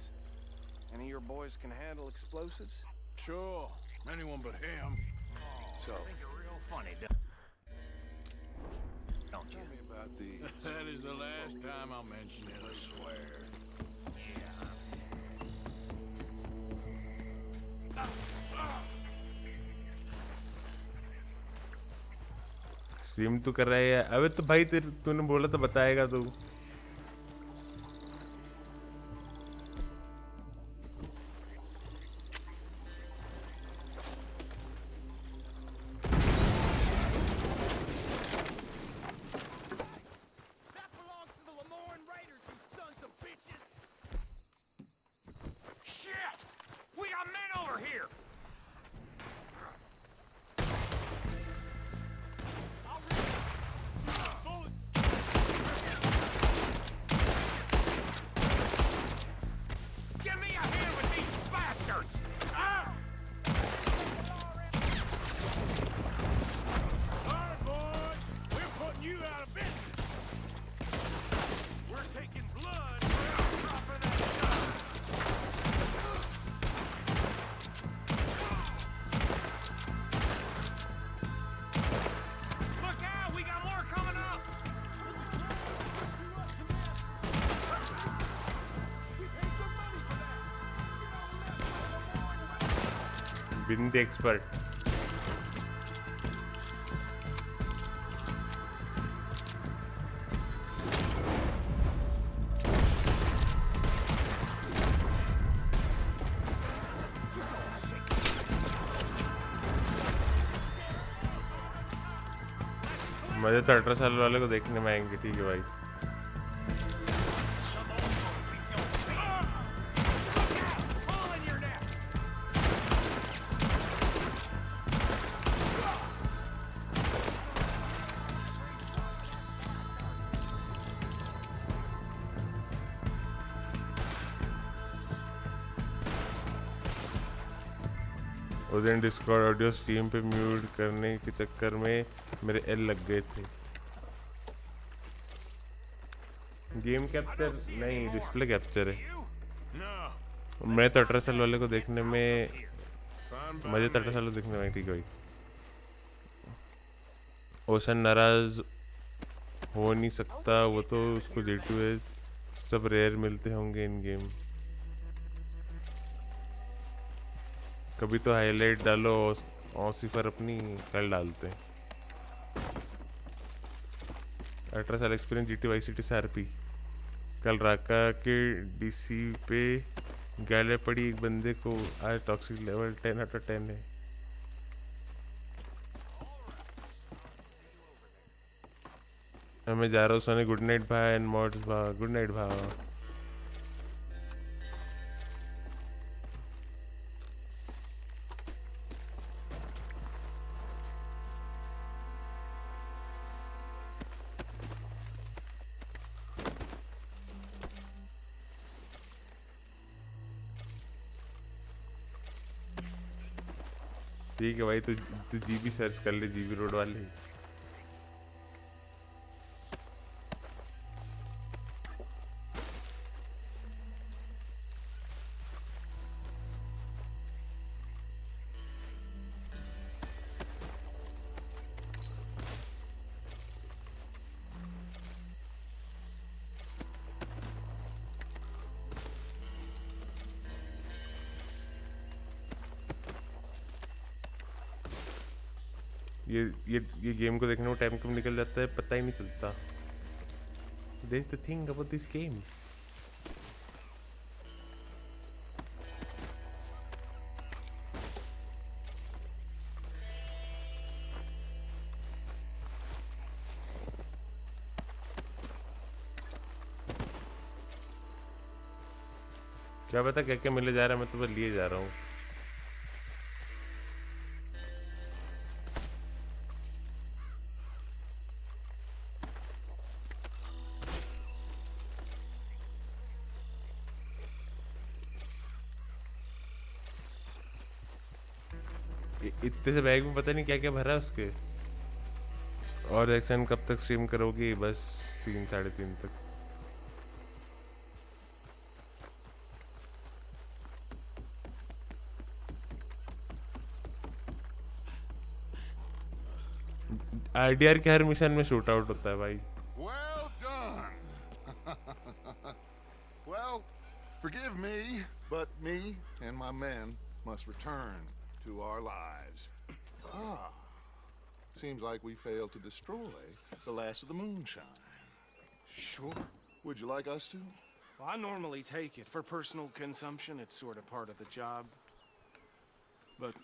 Any of your boys can handle explosives? Sure, anyone but him. So, I think you're real funny, don't you? Tell me about these. That is the last time I'll mention it, I swear. Stream तो कर रहा है। अबे तो भाई तूने बोला तो बताएगा तू। Shit! We got men over here! Give me a hand with these bastards! Ah! Alright, boys, we're putting you out of business. We're taking blood for our drop of that gun! Look out! We got more coming up! Bindi expert. मजे तो 18 साल वाले को देखने में आएंगे। ठीक है भाई। उस दिन डिस्कॉर्ड ऑडियो स्ट्रीम पे म्यूट करने के चक्कर में मेरे एल लग गए थे। गेम कैप्चर नहीं, डिस्प्ले कैप्चर है। मैं तो 18 साल वाले को देखने में मजे तो 18 साल को देखने में। ठीक है भाई। ओशन नाराज हो नहीं सकता, वो तो उसको J2 सब रेयर मिलते होंगे इन गेम। कभी तो हाईलाइट डालो, ऑसिफर अपनी कल डालते हैं। 18 साल एक्सपीरियंस GT वाई सिटी से RP। कल राका के DC पे गाले पड़ी एक बंदे को। आज टॉक्सिक लेवल 10 out of 10 है। मैं जा रहा हूँ सोने. गुड नाइट भाई एंड मॉड्स भाई. गुड नाइट भाई. ठीक है भाई. तू जीबी सर्च कर ले. जीबी रोड वाले. ये गेम को देखने में टाइम कब निकल जाता है पता ही नहीं चलता. That's the thing about this game. क्या पता क्या क्या मिले जा रहा है. मैं तो बस लिए जा रहा हूँ. इतने से बैग में पता नहीं क्या क्या भरा है उसके. और एक्शन कब तक स्ट्रीम करोगी? बस 3 साढ़े 3 तक. RDR के हर मिशन में शूट आउट होता है भाई. Well done. Well, forgive me, but me and my men must return to our lives. Seems like we failed to destroy the last of the moonshine. Sure. Would you like us to? Well, I normally take it for personal consumption. It's sort of part of the job. But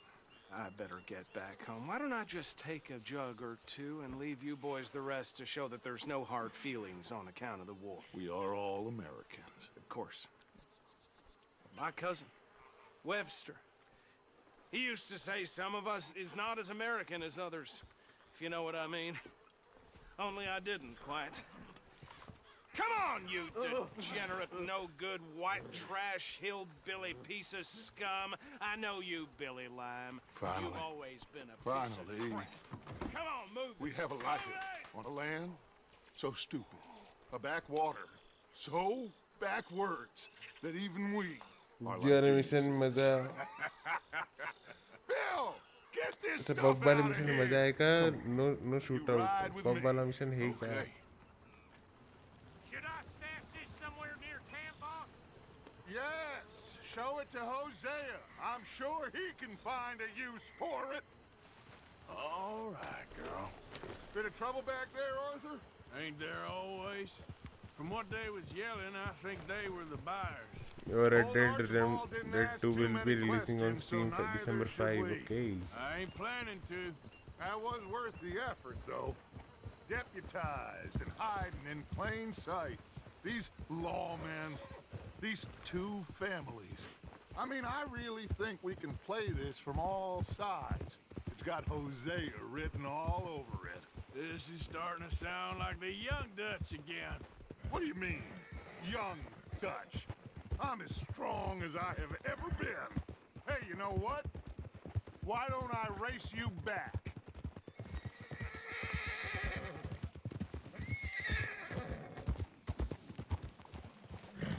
I better get back home. Why don't I just take a jug or two and leave you boys the rest to show that there's no hard feelings on account of the war? We are all Americans. Of course. My cousin, Webster, he used to say some of us is not as American as others, if you know what I mean. Only I didn't quite. Come on, you degenerate, no-good, white trash, hillbilly piece of scum. I know you, Billy Lime. Finally. You've always been a Finally. piece of crap. Come on, move. We have a life on a land so stupid, a backwater so backwards that even we are like mission मजा. Bill, get this अच्छा stuff Bob वाले out of mission में here. मजा आएगा. Know shoot out. Bob वाला mission है क्या? Should I stash this somewhere near camp, boss? Yes, show it to Hosea. I'm sure he can find a use for it. All right, girl. Bit of trouble back there, Arthur? Ain't there always? From what they was yelling, I think they were the buyers. Your Red Dead 2 will be releasing on Steam for December 5. Okay. I ain't planning to. That was worth the effort, though. Deputized and hiding in plain sight. These lawmen, these two families. I mean, I really think we can play this from all sides. It's got Hosea written all over it. This is starting to sound like the Young Dutch again. What do you mean, Young Dutch? I'm as strong as I have ever been. Hey, you know what? Why don't I race you back?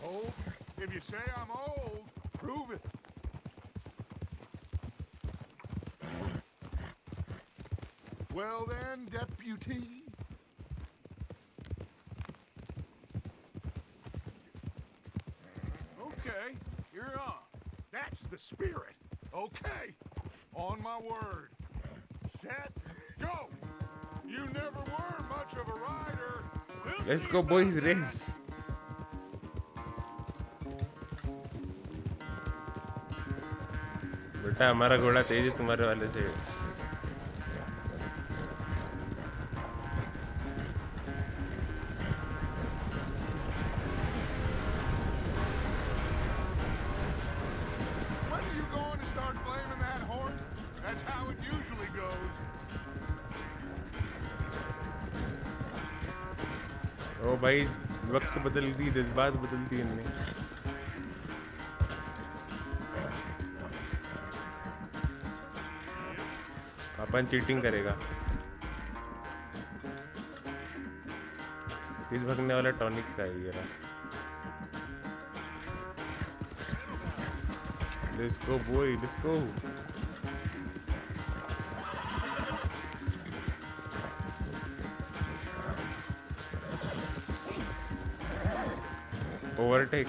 Oh, if you say I'm old, prove it. Well then, deputy. Okay, you're on. That's the spirit. Okay, on my word. Set, go. You never were much of a rider. Let's go, boys. Race. बेटा हमारा घोड़ा तेज है तुम्हारे वाले से. how it usually goes. ओ भाई वक्त बदल दी जज्बात बदल दी इनने अपन चीटिंग करेगा तेज भगने वाला टॉनिक का है ये रहा let's go boy let's go overtake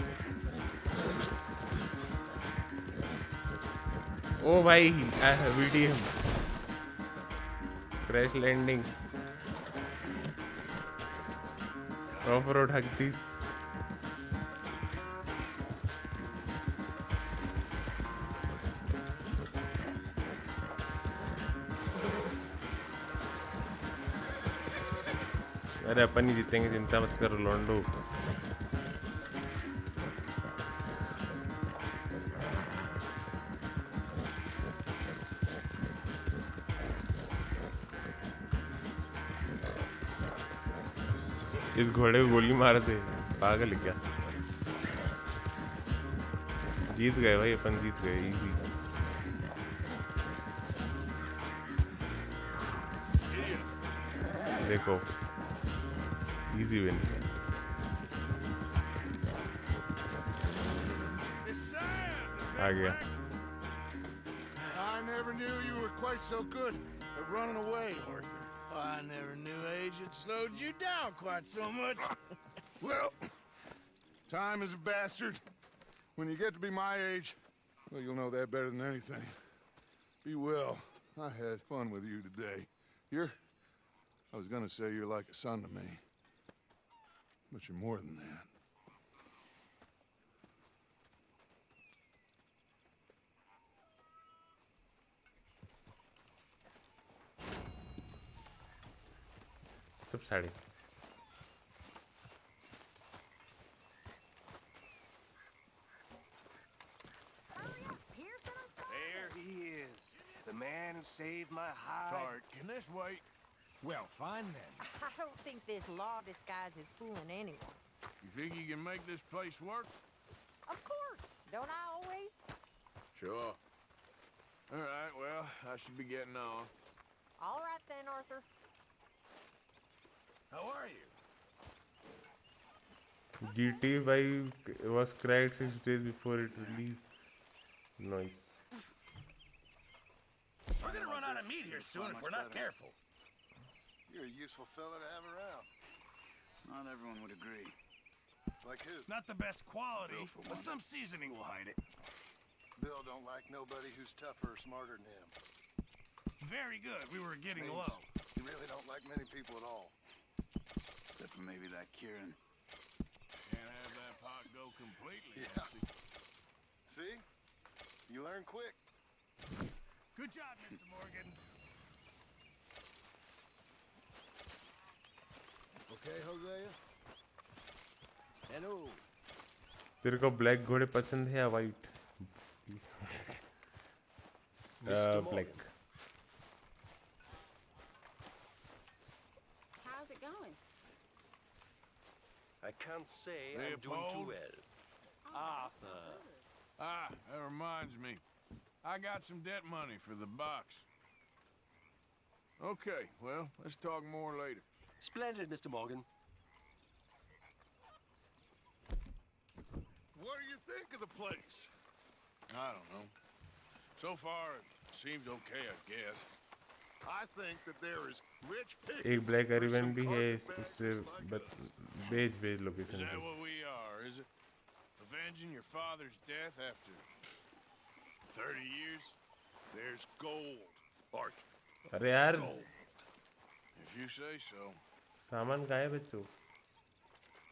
ओ भाई VDM crash landing off road हक दिस अरे अपन ही जीतेंगे चिंता मत करो लोंडो इस घोड़े को गोली मार दे पागल क्या जीत गए भाई अपन जीत गए इजी देखो इजी विन आ गया I never knew you were quite so good at running away, Arthur. I never knew age had slowed you down quite so much. Well, time is a bastard. When you get to be my age, well, you'll know that better than anything. Be well. I had fun with you today. I was gonna say you're like a son to me. But you're more than that. सब sari There he is, the man who saved my hide. Sorry, can this wait? Well, fine then. I don't think this law disguise is fooling anyone. You think you can make this place work? Of course. Don't I always? Sure. All right, well, I should be getting on. All right then, Arthur. How are you? GTA 5 was cracked 6 days before it released. Nice. We're gonna run out of meat here soon if we're not careful. You're a useful fella to have around. Not everyone would agree. Like who? Not the best quality, but some seasoning will hide it. Bill don't like nobody who's tougher or smarter than him. Very good. We were getting Means low. You really don't like many people at all. Except for maybe that Kieran. Can't have that pot go completely Yeah. empty. See? You learn quick. Good job, Mr. Morgan. Okay, Hosea? Hello. तेरे को black घोड़े पसंद है या white black How's it going? I can't say I'm doing Leopold? too well. Arthur. Ah, that reminds me. I got some debt money for the box. Okay, well, let's talk more later. Splendid, Mr. Morgan. What do you think of the place? I don't know. So far, it seems okay, I guess. I think that there is rich pickings. एक black for ribbon some भी है carpetbaggers इससे like us. बेच Is location that पे what we are, is it? Avenging your father's death after 30 years? There's gold, Arthur. अरे यार If you say so. सामान कहाँ है बच्चों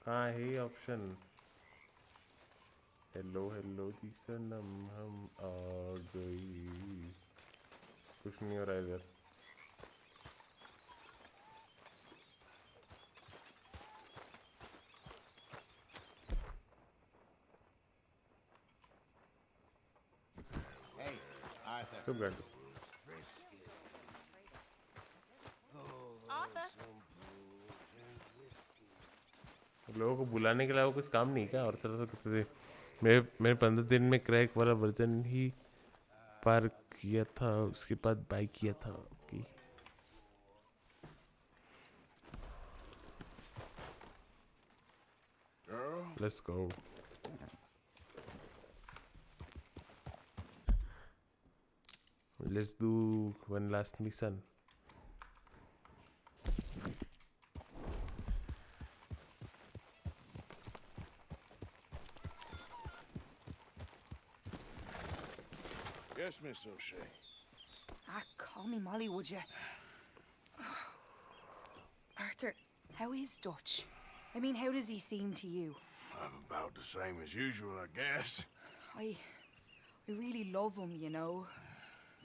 कहाँ है ऑप्शन हेलो हेलो जी सनम हम आ गई कुछ नहीं हो रहा इधर Hey, Arthur. सब गाड़ी लोगों को बुलाने के अलावा कुछ काम नहीं क्या? और तरह से मैं 15 दिन में क्रैक वाला वर्जन ही पार किया था, उसके बाद बाई किया था कि let's go. Let's do one last mission. Yes, Miss O'Shea. Call me Molly, would you? Arthur, how is Dutch? I mean, how does he seem to you? I'm about the same as usual, I guess. I really love him, you know.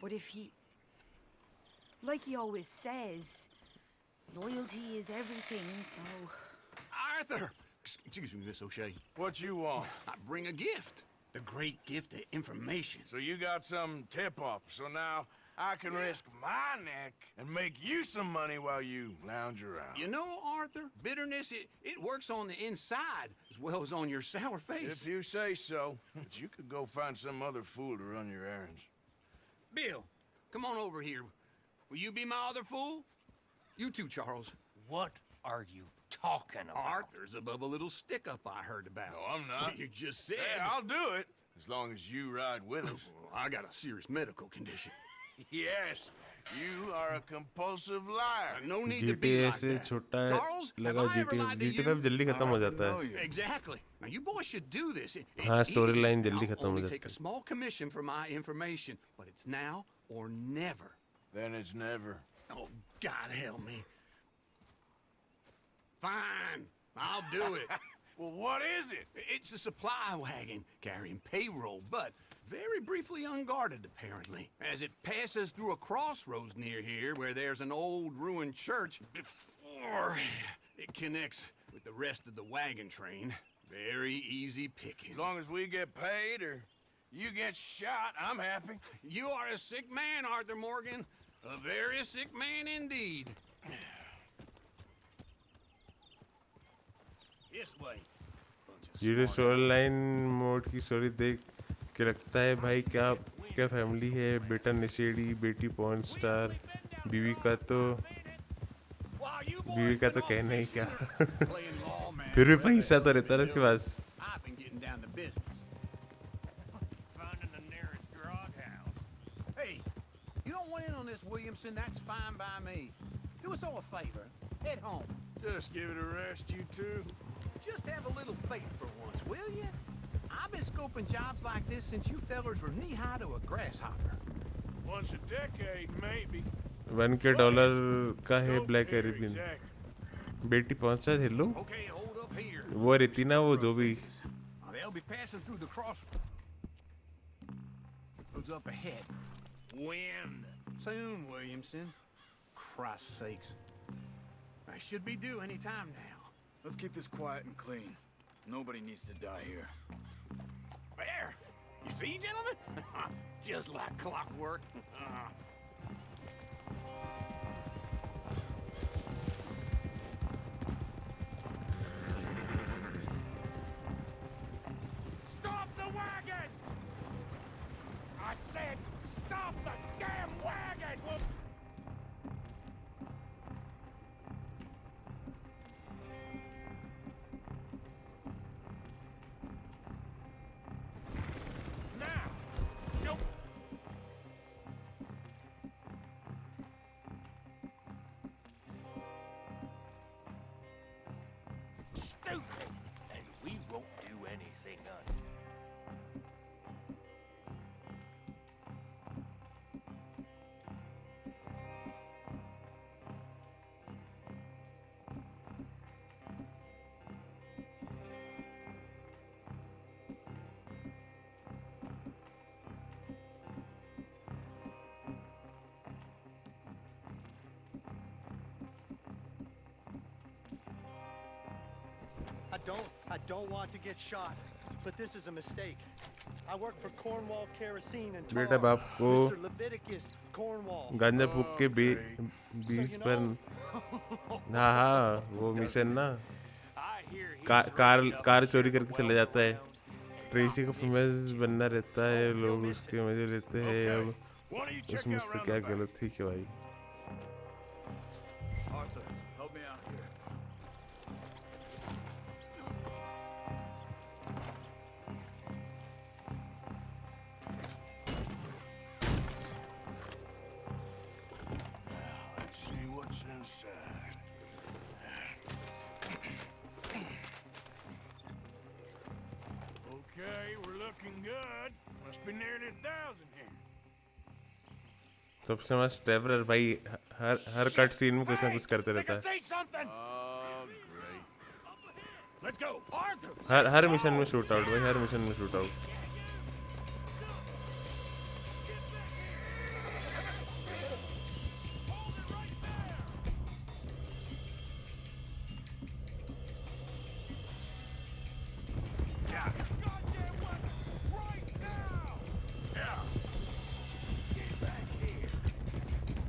But if he... Like he always says, loyalty is everything, so... Arthur! Excuse me, Miss O'Shea. What you want? I bring a gift. The great gift of information. So you got some tip-off, so now I can risk my neck and make you some money while you lounge around. You know, Arthur, bitterness, it works on the inside as well as on your sour face. If you say so. But you could go find some other fool to run your errands. Bill, come on over here. Will you be my other fool? You too, Charles. What are you talking about? Arthur's above a little stick-up I heard about. No, I'm not. You just said... Hey, I'll do it, as long as you ride with us. I got a serious medical condition. Yes, you are a compulsive liar. No need to be GTA like से that. छोटा Charles, लगा have I ever lied to you? GTA 5 जल्दी खत्म हो जाता है. Exactly. Now you boys should do this. हाँ, storyline जल्दी I'll खत्म हो only जाती take a small commission for my information, but it's now or never. Then it's never. Oh, God help me. Fine, I'll do it. Well, what is it? It's a supply wagon carrying payroll, but very briefly unguarded, apparently. As it passes through a crossroads near here where there's an old ruined church before it connects with the rest of the wagon train. Very easy pickings. As long as we get paid or you get shot, I'm happy. You are a sick man, Arthur Morgan. A very sick man indeed. This way. ये story line mode की story देख के लगता है भाई क्या family है, बेटा नशेड़ी, बेटी पॉर्न स्टार, बीवी का तो कहना ही क्या. फिर भी पैसा तो रहता है उसके पास. Hey, you don't want in on this, Williamson? That's fine by me. Do us all a favor. Head home. Just give it a rest, you two. Just have a little faith for once, will you? I've been scoping jobs like this since you fellers were knee-high to a grasshopper. Once a decade, maybe. $1,000 का है black एरिबियन. बेटी पहुंचा hello. Okay, hold up here. वो रहती ना वो जो भी. They'll be passing through the crossroads up ahead. When? Soon, Williamson. Christ's sakes. I should be due any time now. Let's keep this quiet and clean. Nobody needs to die here. There! You see, gentlemen? Just like clockwork. Stop the wagon! I said, stop the damn wagon! Now! Nope! Stupid! And we won't do anything on it. I don't want to get shot, but this is a mistake. I work for Cornwall Kerosene and बेटा बाप को Mr. Leviticus Cornwall. गांजा फूक के 20 पर. हाँ वो mission ना. I hear कार चोरी करके चले जाता है। ट्रेसी को फेमस बनना रहता है, लोग उसके मजे लेते हैं। अब उसमें उससे क्या गलत थी क्या भाई? Arthur, help me out here. Now, let's see what's inside. Okay, we're looking good. Must be nearly 1,000 here. सबसे मस्त ट्रेवलर भाई हर कट सीन में कुछ ना कुछ करते रहता है। Say something! Oh, great. Let's go, Arthur! Her mission में शूट आउट भाई, हर मिशन में shoot out.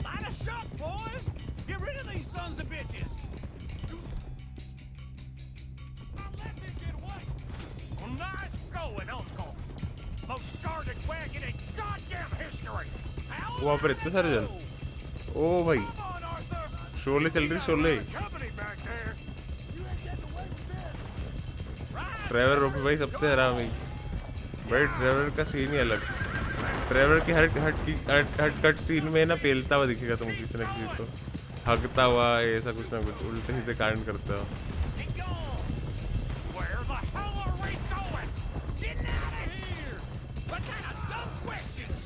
Line us up, boys! Get rid of these sons of bitches! Well, nice going, Uncle. Most guarded wagon in goddamn history. वहाँ पर इतने सारे जन। ओ भाई शोले चल रही, शोले। ट्रेवलर रोपी भाई सबसे हरामी भाई। ट्रेवलर का सीन ही अलग। ट्रेवलर की हर कट सीन में ना पेलता हुआ दिखेगा तुम किसी न किसी को, हगता हुआ ऐसा कुछ ना कुछ उल्टे सीधे कांड करता हो। Where the hell are we going? Getting out of here! What kind of dumb questions?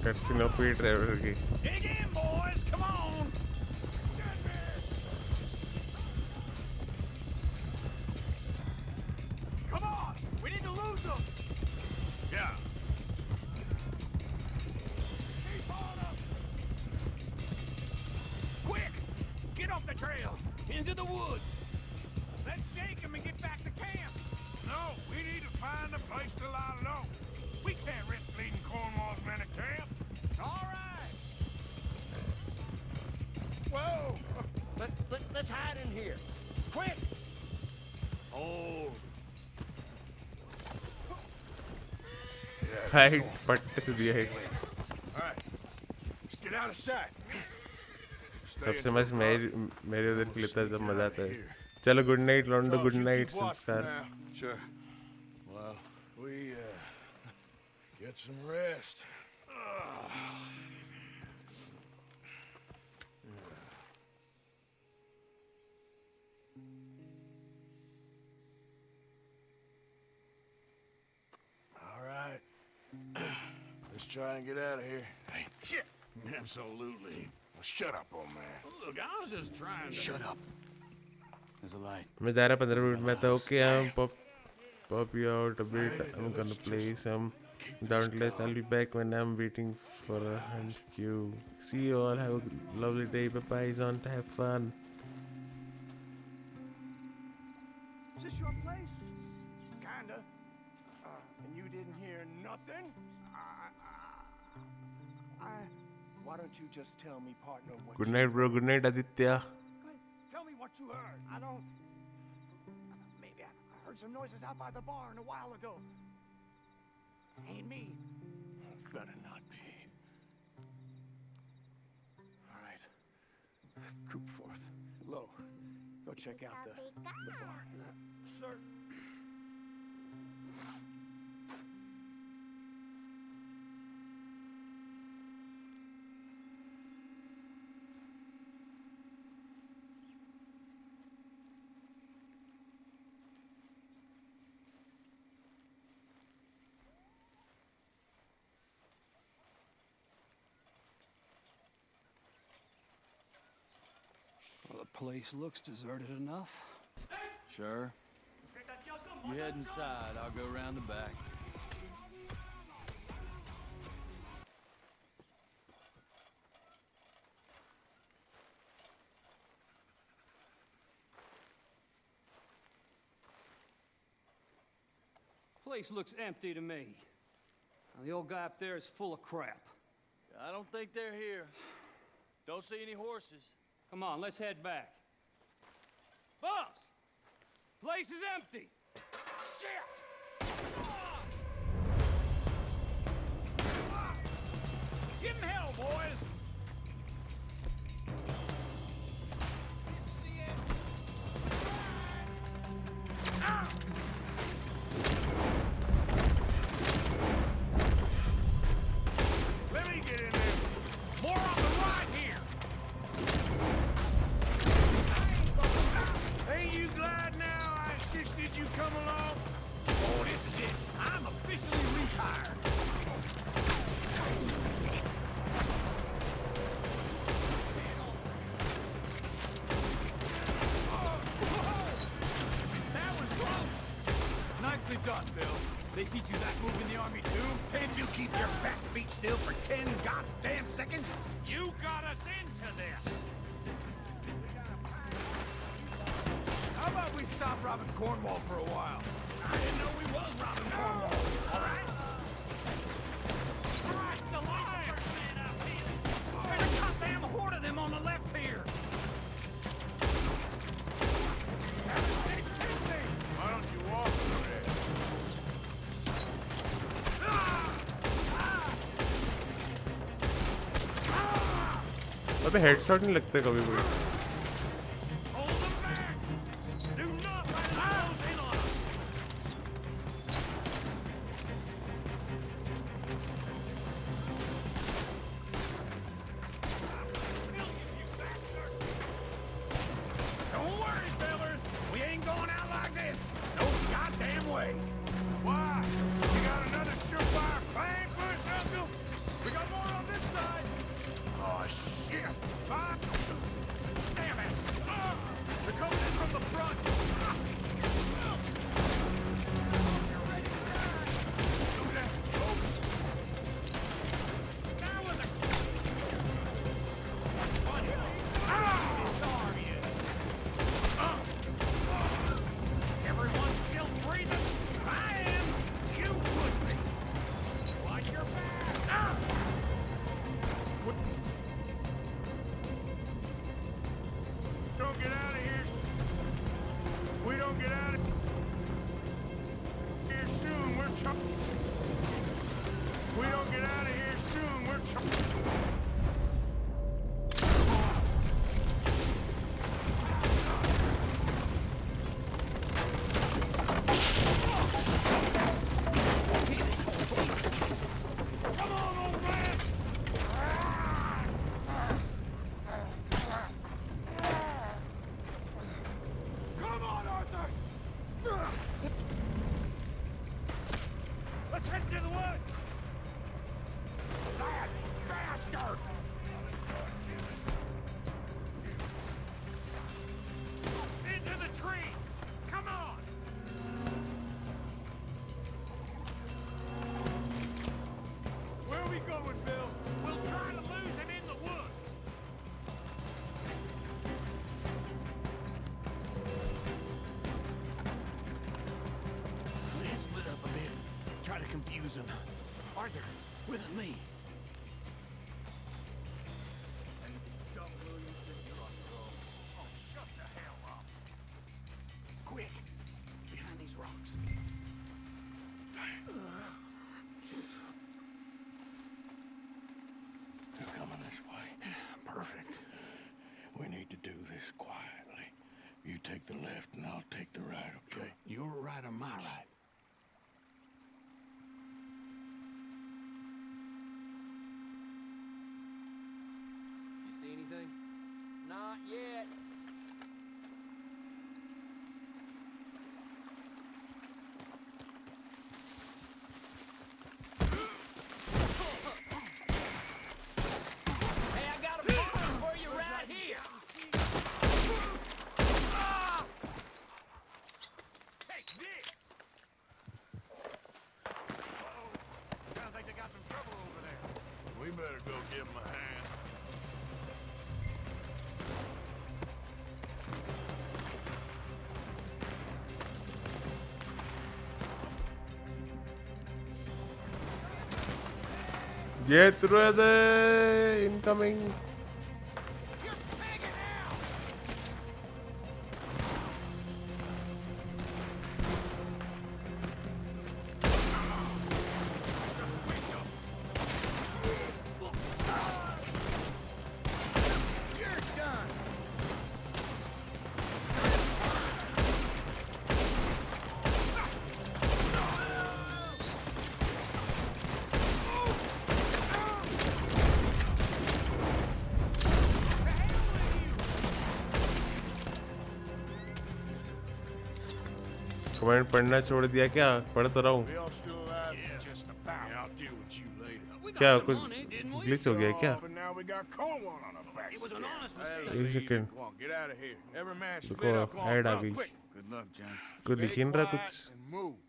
Cut scene पे ट्रेवलर की। Dig in, boys! Come on! Come on! We need to lose them! Yeah. Keep on up! Quick! Get off the trail! Into the woods! Let's shake them and get back to camp! No, we need to find a place to lie low. We can't risk leading Cornwall's men to camp. All right! Whoa! Let's hide in here. Quick! Hold. Height पट्टे से दिया है। All right. Let's get out of sight. सबसे मस्त मेरे उधर की लेता है, जब मजा आता है। चलो गुड नाइट लॉन्डो, गुड नाइट संस्कार। Sure. Well, we get some rest. All right. Let's try and get out of here. Hey, shit! Absolutely. Well, shut up, old man. Look, I was just trying to... Shut up. There's a light. मैं जा रहा 15 minute में था। Okay I'm pop you out a bit. I'm gonna play some Dauntless. I'll be back when I'm waiting for a hand queue. See you all. Have a lovely day. Bye bye. Zon, have fun. Is this your place? Kinda. And you didn't hear nothing? Why don't you just tell me, partner, what Good night bro. Good night Aditya. Tell me what you heard. I don't... Maybe I heard some noises out by the barn a while ago. Ain't me. Better not be. All right. Coop forth. Low. Go check out the barn. Sir. Well, the place looks deserted enough. Sure. You head inside. I'll go around the back. Place looks empty to me. Now, the old guy up there is full of crap. I don't think they're here. Don't see any horses. Come on, let's head back. Boss! Place is empty. Shit! Give him hell, boys! Let me get in there. More on the right here. Ain't you glad now I insisted you come along? Oh, this is it. I'm officially retired. That was close. Nicely done, Bill. They teach you that move in the Army, too? Can't you keep your back feet still for 10 goddamn seconds? You got us into this. How about we stop robbing Cornwall for a while? I didn't know we was robbing Cornwall. All right? Christ alive! There's a goddamn horde of them on the left here. Why don't you walk through there? अबे headshot नहीं लगते कभी कोई Don't worry, fellas. We ain't going out like this. No goddamn way. Why? You got another surefire plan for us, Uncle? We got more on this side. Oh, shit! Fine! Damn it. They're coming in from the front. Do that, folks. That was a... Everyone still breathing? I am. You would be. Watch your back. Don't get out of here. If we don't get out of here soon, we're If we don't get out of here soon, we're Come on, old man! Come on, Arthur! Let's head to the woods! That bastard! Into the trees! Come on! Where are we going, Bill? We'll try to lose him in the woods! Let's split up a bit. Try to confuse them. Arthur, with me. Don't Williamson, you're on your own. Oh, shut the hell up! Quick! Behind these rocks. They're coming this way. Perfect. We need to do this quietly. You take the left and I'll take the right, okay? Your right or my right? You see anything? Not yet. Hey, I got a bomb for you right here. Ah! Take this! Sounds like they got some trouble over there. We better go give him a hand. Get ready! Incoming! Comment पढ़ना छोड़ दिया क्या? पढ़ तो रहा हूँ. We all still alive? Yeah, just about. Yeah, I'll deal with you later. क्या कुछ glitch हो गया क्या? But now we got Cornwall on our backs. It was an honest mistake. एक second. Come on, get out of here. Every man देखो split up. Come on, ad आ come गई. quick. Good luck, gents. कुछ लिख नहीं रहा कुछ. And move.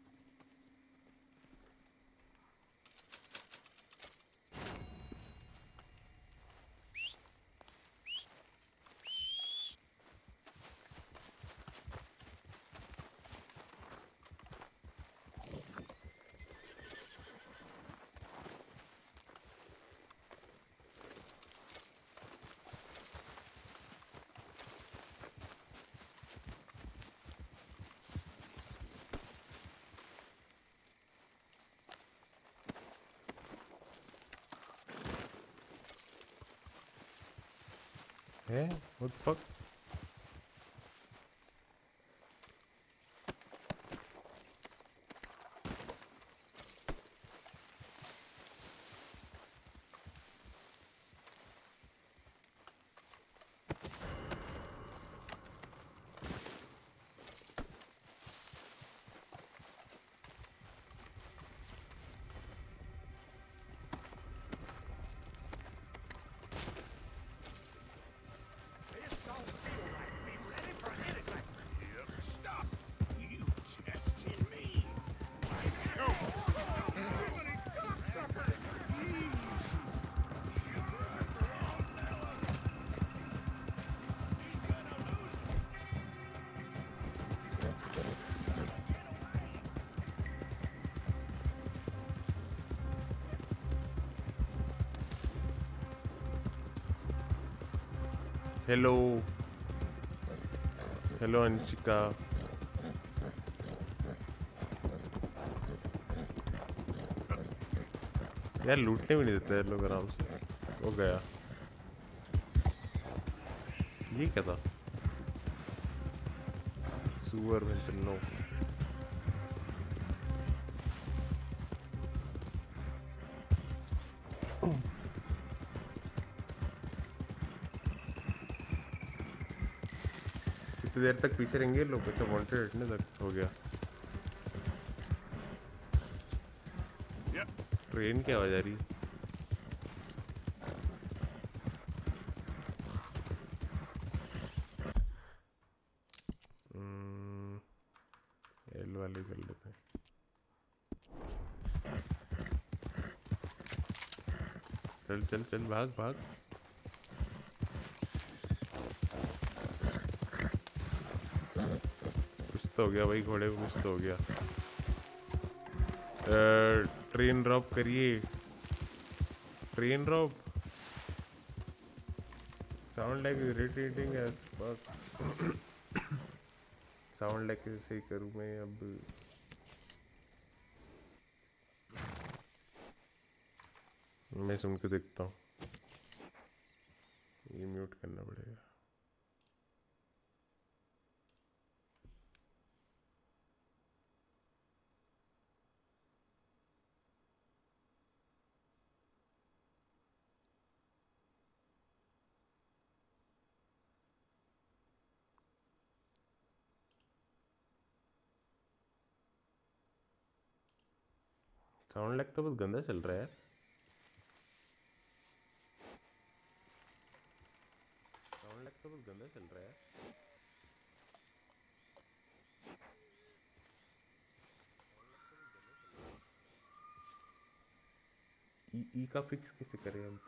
Hey, what the fuck? Hello. Hello, Anshika. यार लूटने भी नहीं देते हैं लोग आराम से. हो गया. ये क्या था? सुअर वेंचर नो. कितनी देर तक पीछे रहेंगे लोग? अच्छा वांटेड इतने तक हो गया. ट्रेन की आवाज आ रही. एल वाले कर लेते हैं. चल चल चल भाग भाग. कुछ तो हो गया भाई घोड़े को. कुछ तो हो गया. ट्रेन ड्रॉप करिए. Train drop. Sound like irritating as fuck. Sound like सही करूँ मैं अब. मैं सुन के देखता हूँ. ये म्यूट करना पड़ेगा. साउंड लाइक तो बहुत गंदा चल रहा है. साउंड लाइक तो बहुत गंदा चल रहा है. ई का फिक्स कैसे करें हम?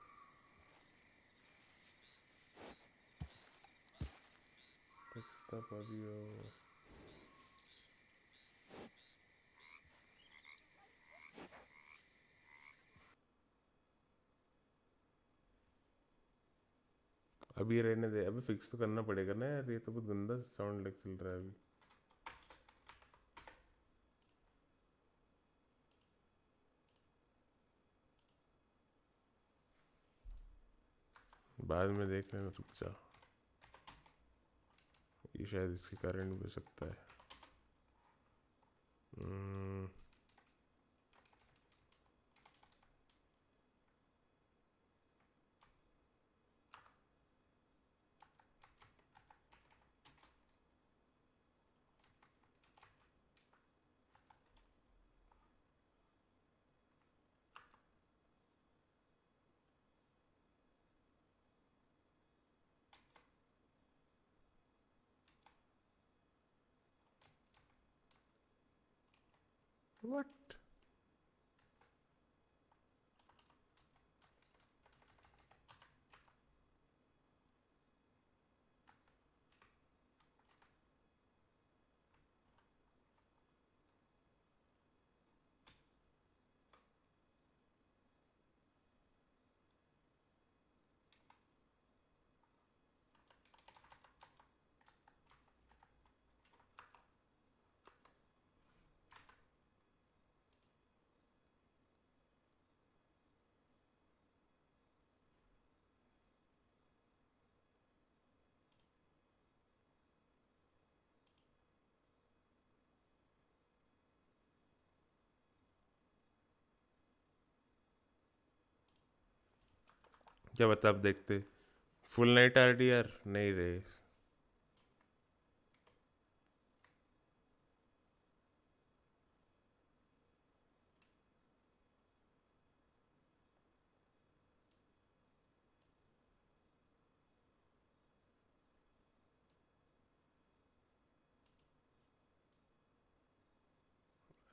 अभी रहने दे. अभी फिक्स तो करना पड़ेगा ना यार. ये तो बहुत गंदा साउंड लाइक चल रहा है अभी. बाद में देख लेना. रुक जा. ये शायद इसके कारण भी हो सकता है. What? क्या बता, अब देखते फुल नाइट आरडीआर नहीं रहे।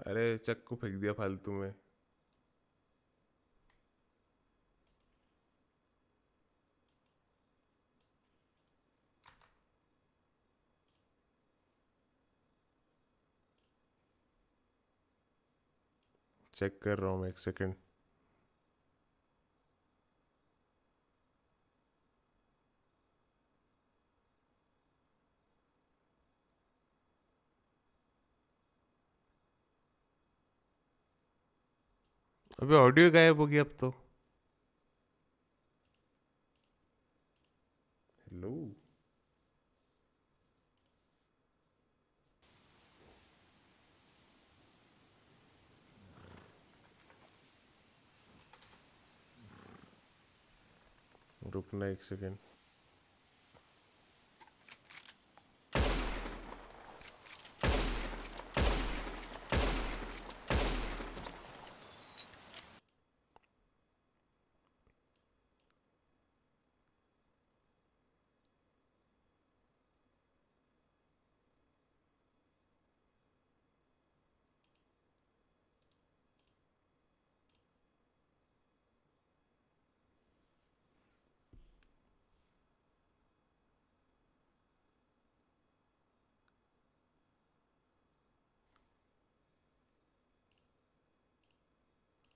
अरे चक्कू फेंक दिया फालतू में। चेक कर रहा हूँ मैं, एक सेकंड। अबे ऑडियो गायब हो गया अब तो। हेलो, रुकना एक सेकंड।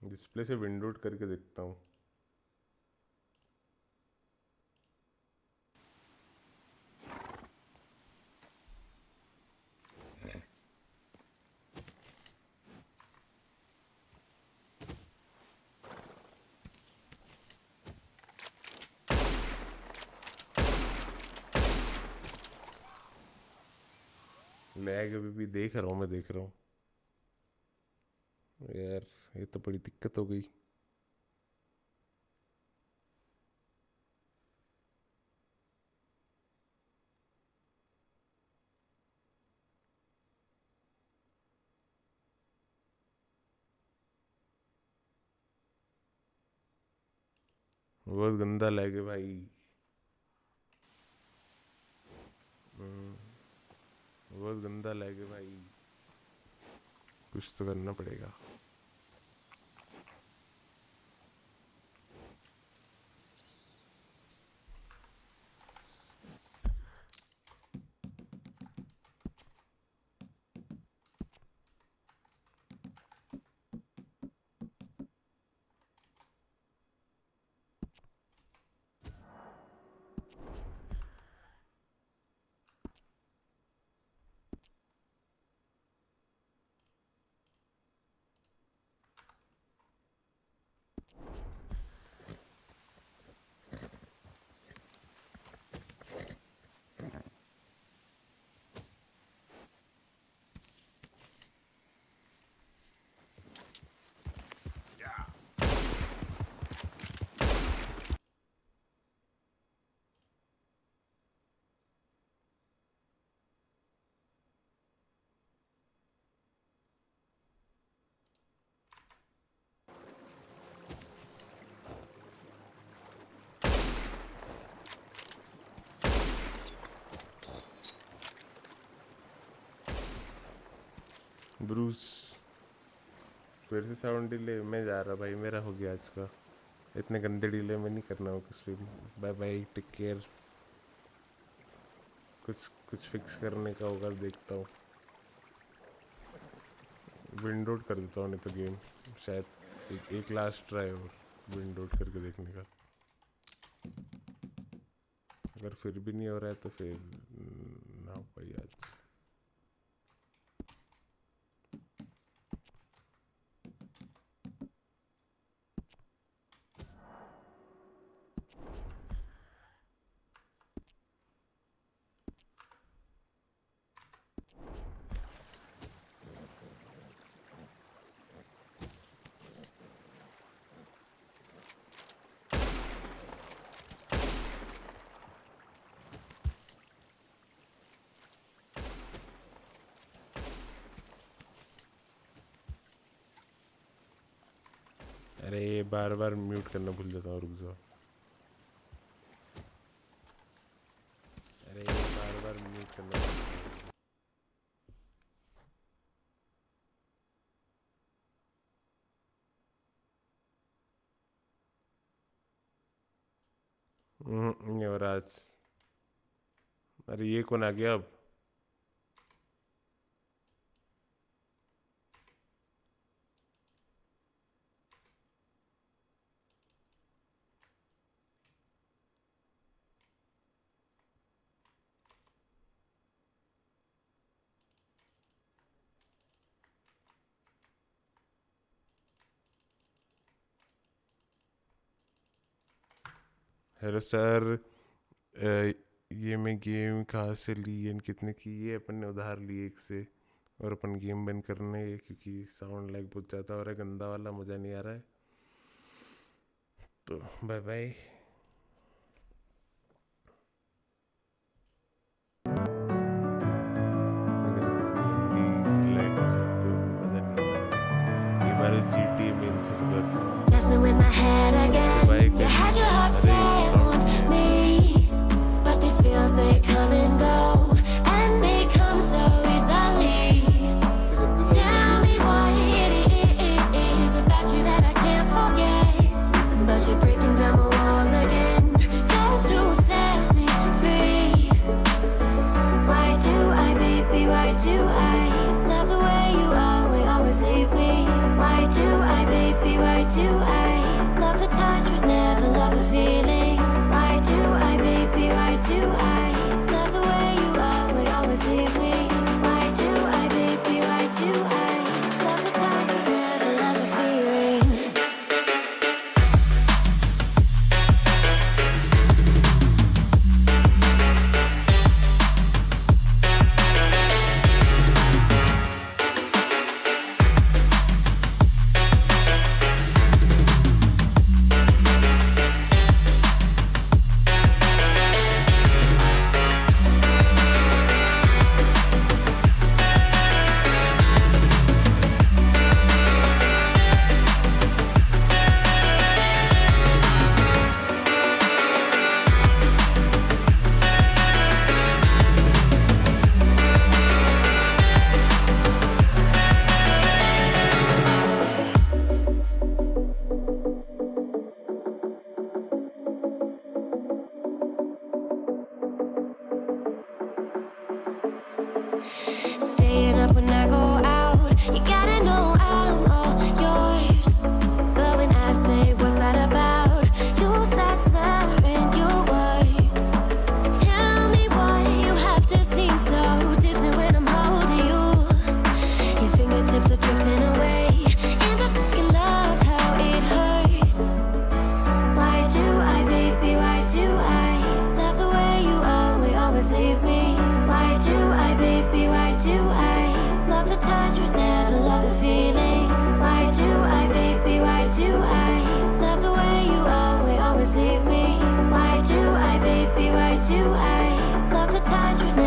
डिस्प्ले से विंडोड करके देखता हूँ। लैग अभी भी देख रहा हूँ, मैं देख रहा हूँ यार, ये तो बड़ी दिक्कत हो गई। बहुत गंदा लैग है भाई। बहुत गंदा लैग है भाई, कुछ तो करना पड़ेगा। ब्रूस फिर से साउंड डिले। मैं जा रहा भाई, मेरा हो गया आज का। इतने गंदे डिले में नहीं करना हो कुछ। Bye bye, take care. कुछ फिक्स करने का होगा, देखता हूँ। विंडोड कर देता हूँ नहीं तो गेम शायद एक लास्ट ट्राई और विंडोड करके देखने का। अगर फिर भी नहीं हो रहा है तो फिर ना हो पाई आज। अरे बार बार म्यूट करना भूल जाता हूँ, रुक जाओ। अरे बार बार म्यूट करना भूल जाता हूँ। नहीं हो रहा आज। अरे ये कौन आ गया अब? हेलो सर, ये मैं गेम कहाँ से ली एंड कितने की? ये अपन ने उधार ली एक से, और अपन गेम बंद करने क्योंकि साउंड लाइक बहुत ज़्यादा हो रहा है, गंदा वाला, मज़ा नहीं आ रहा है। तो bye bye. Messing with my head again. You had your heart set on me, but these feels they come and go, and they come so easily. Tell me what it is about you that I can't forget, but you're breaking down my walls again just to set me free. Why do I, baby? Why do I love the way you always leave me? Why do I, baby? Why do I love the touch but never love the feeling? Why do I, baby? Why do I love the way you always leave me? Why do I, baby? Why do I love the touch but never love the feeling? Staying up when I go out, you gotta know I'm all yours. But when I say what's that about, you start slurring your words. Tell me why you have to seem so distant when I'm holding you. Your fingertips are drifting away, and I fucking love how it hurts. Why do I, baby, why do I love the way you always leave me? Why do I, baby, why do I love the touch but never love the feeling? Why do I, baby, why do I love the way you always leave me? Why do I, baby, why do I love the touch but never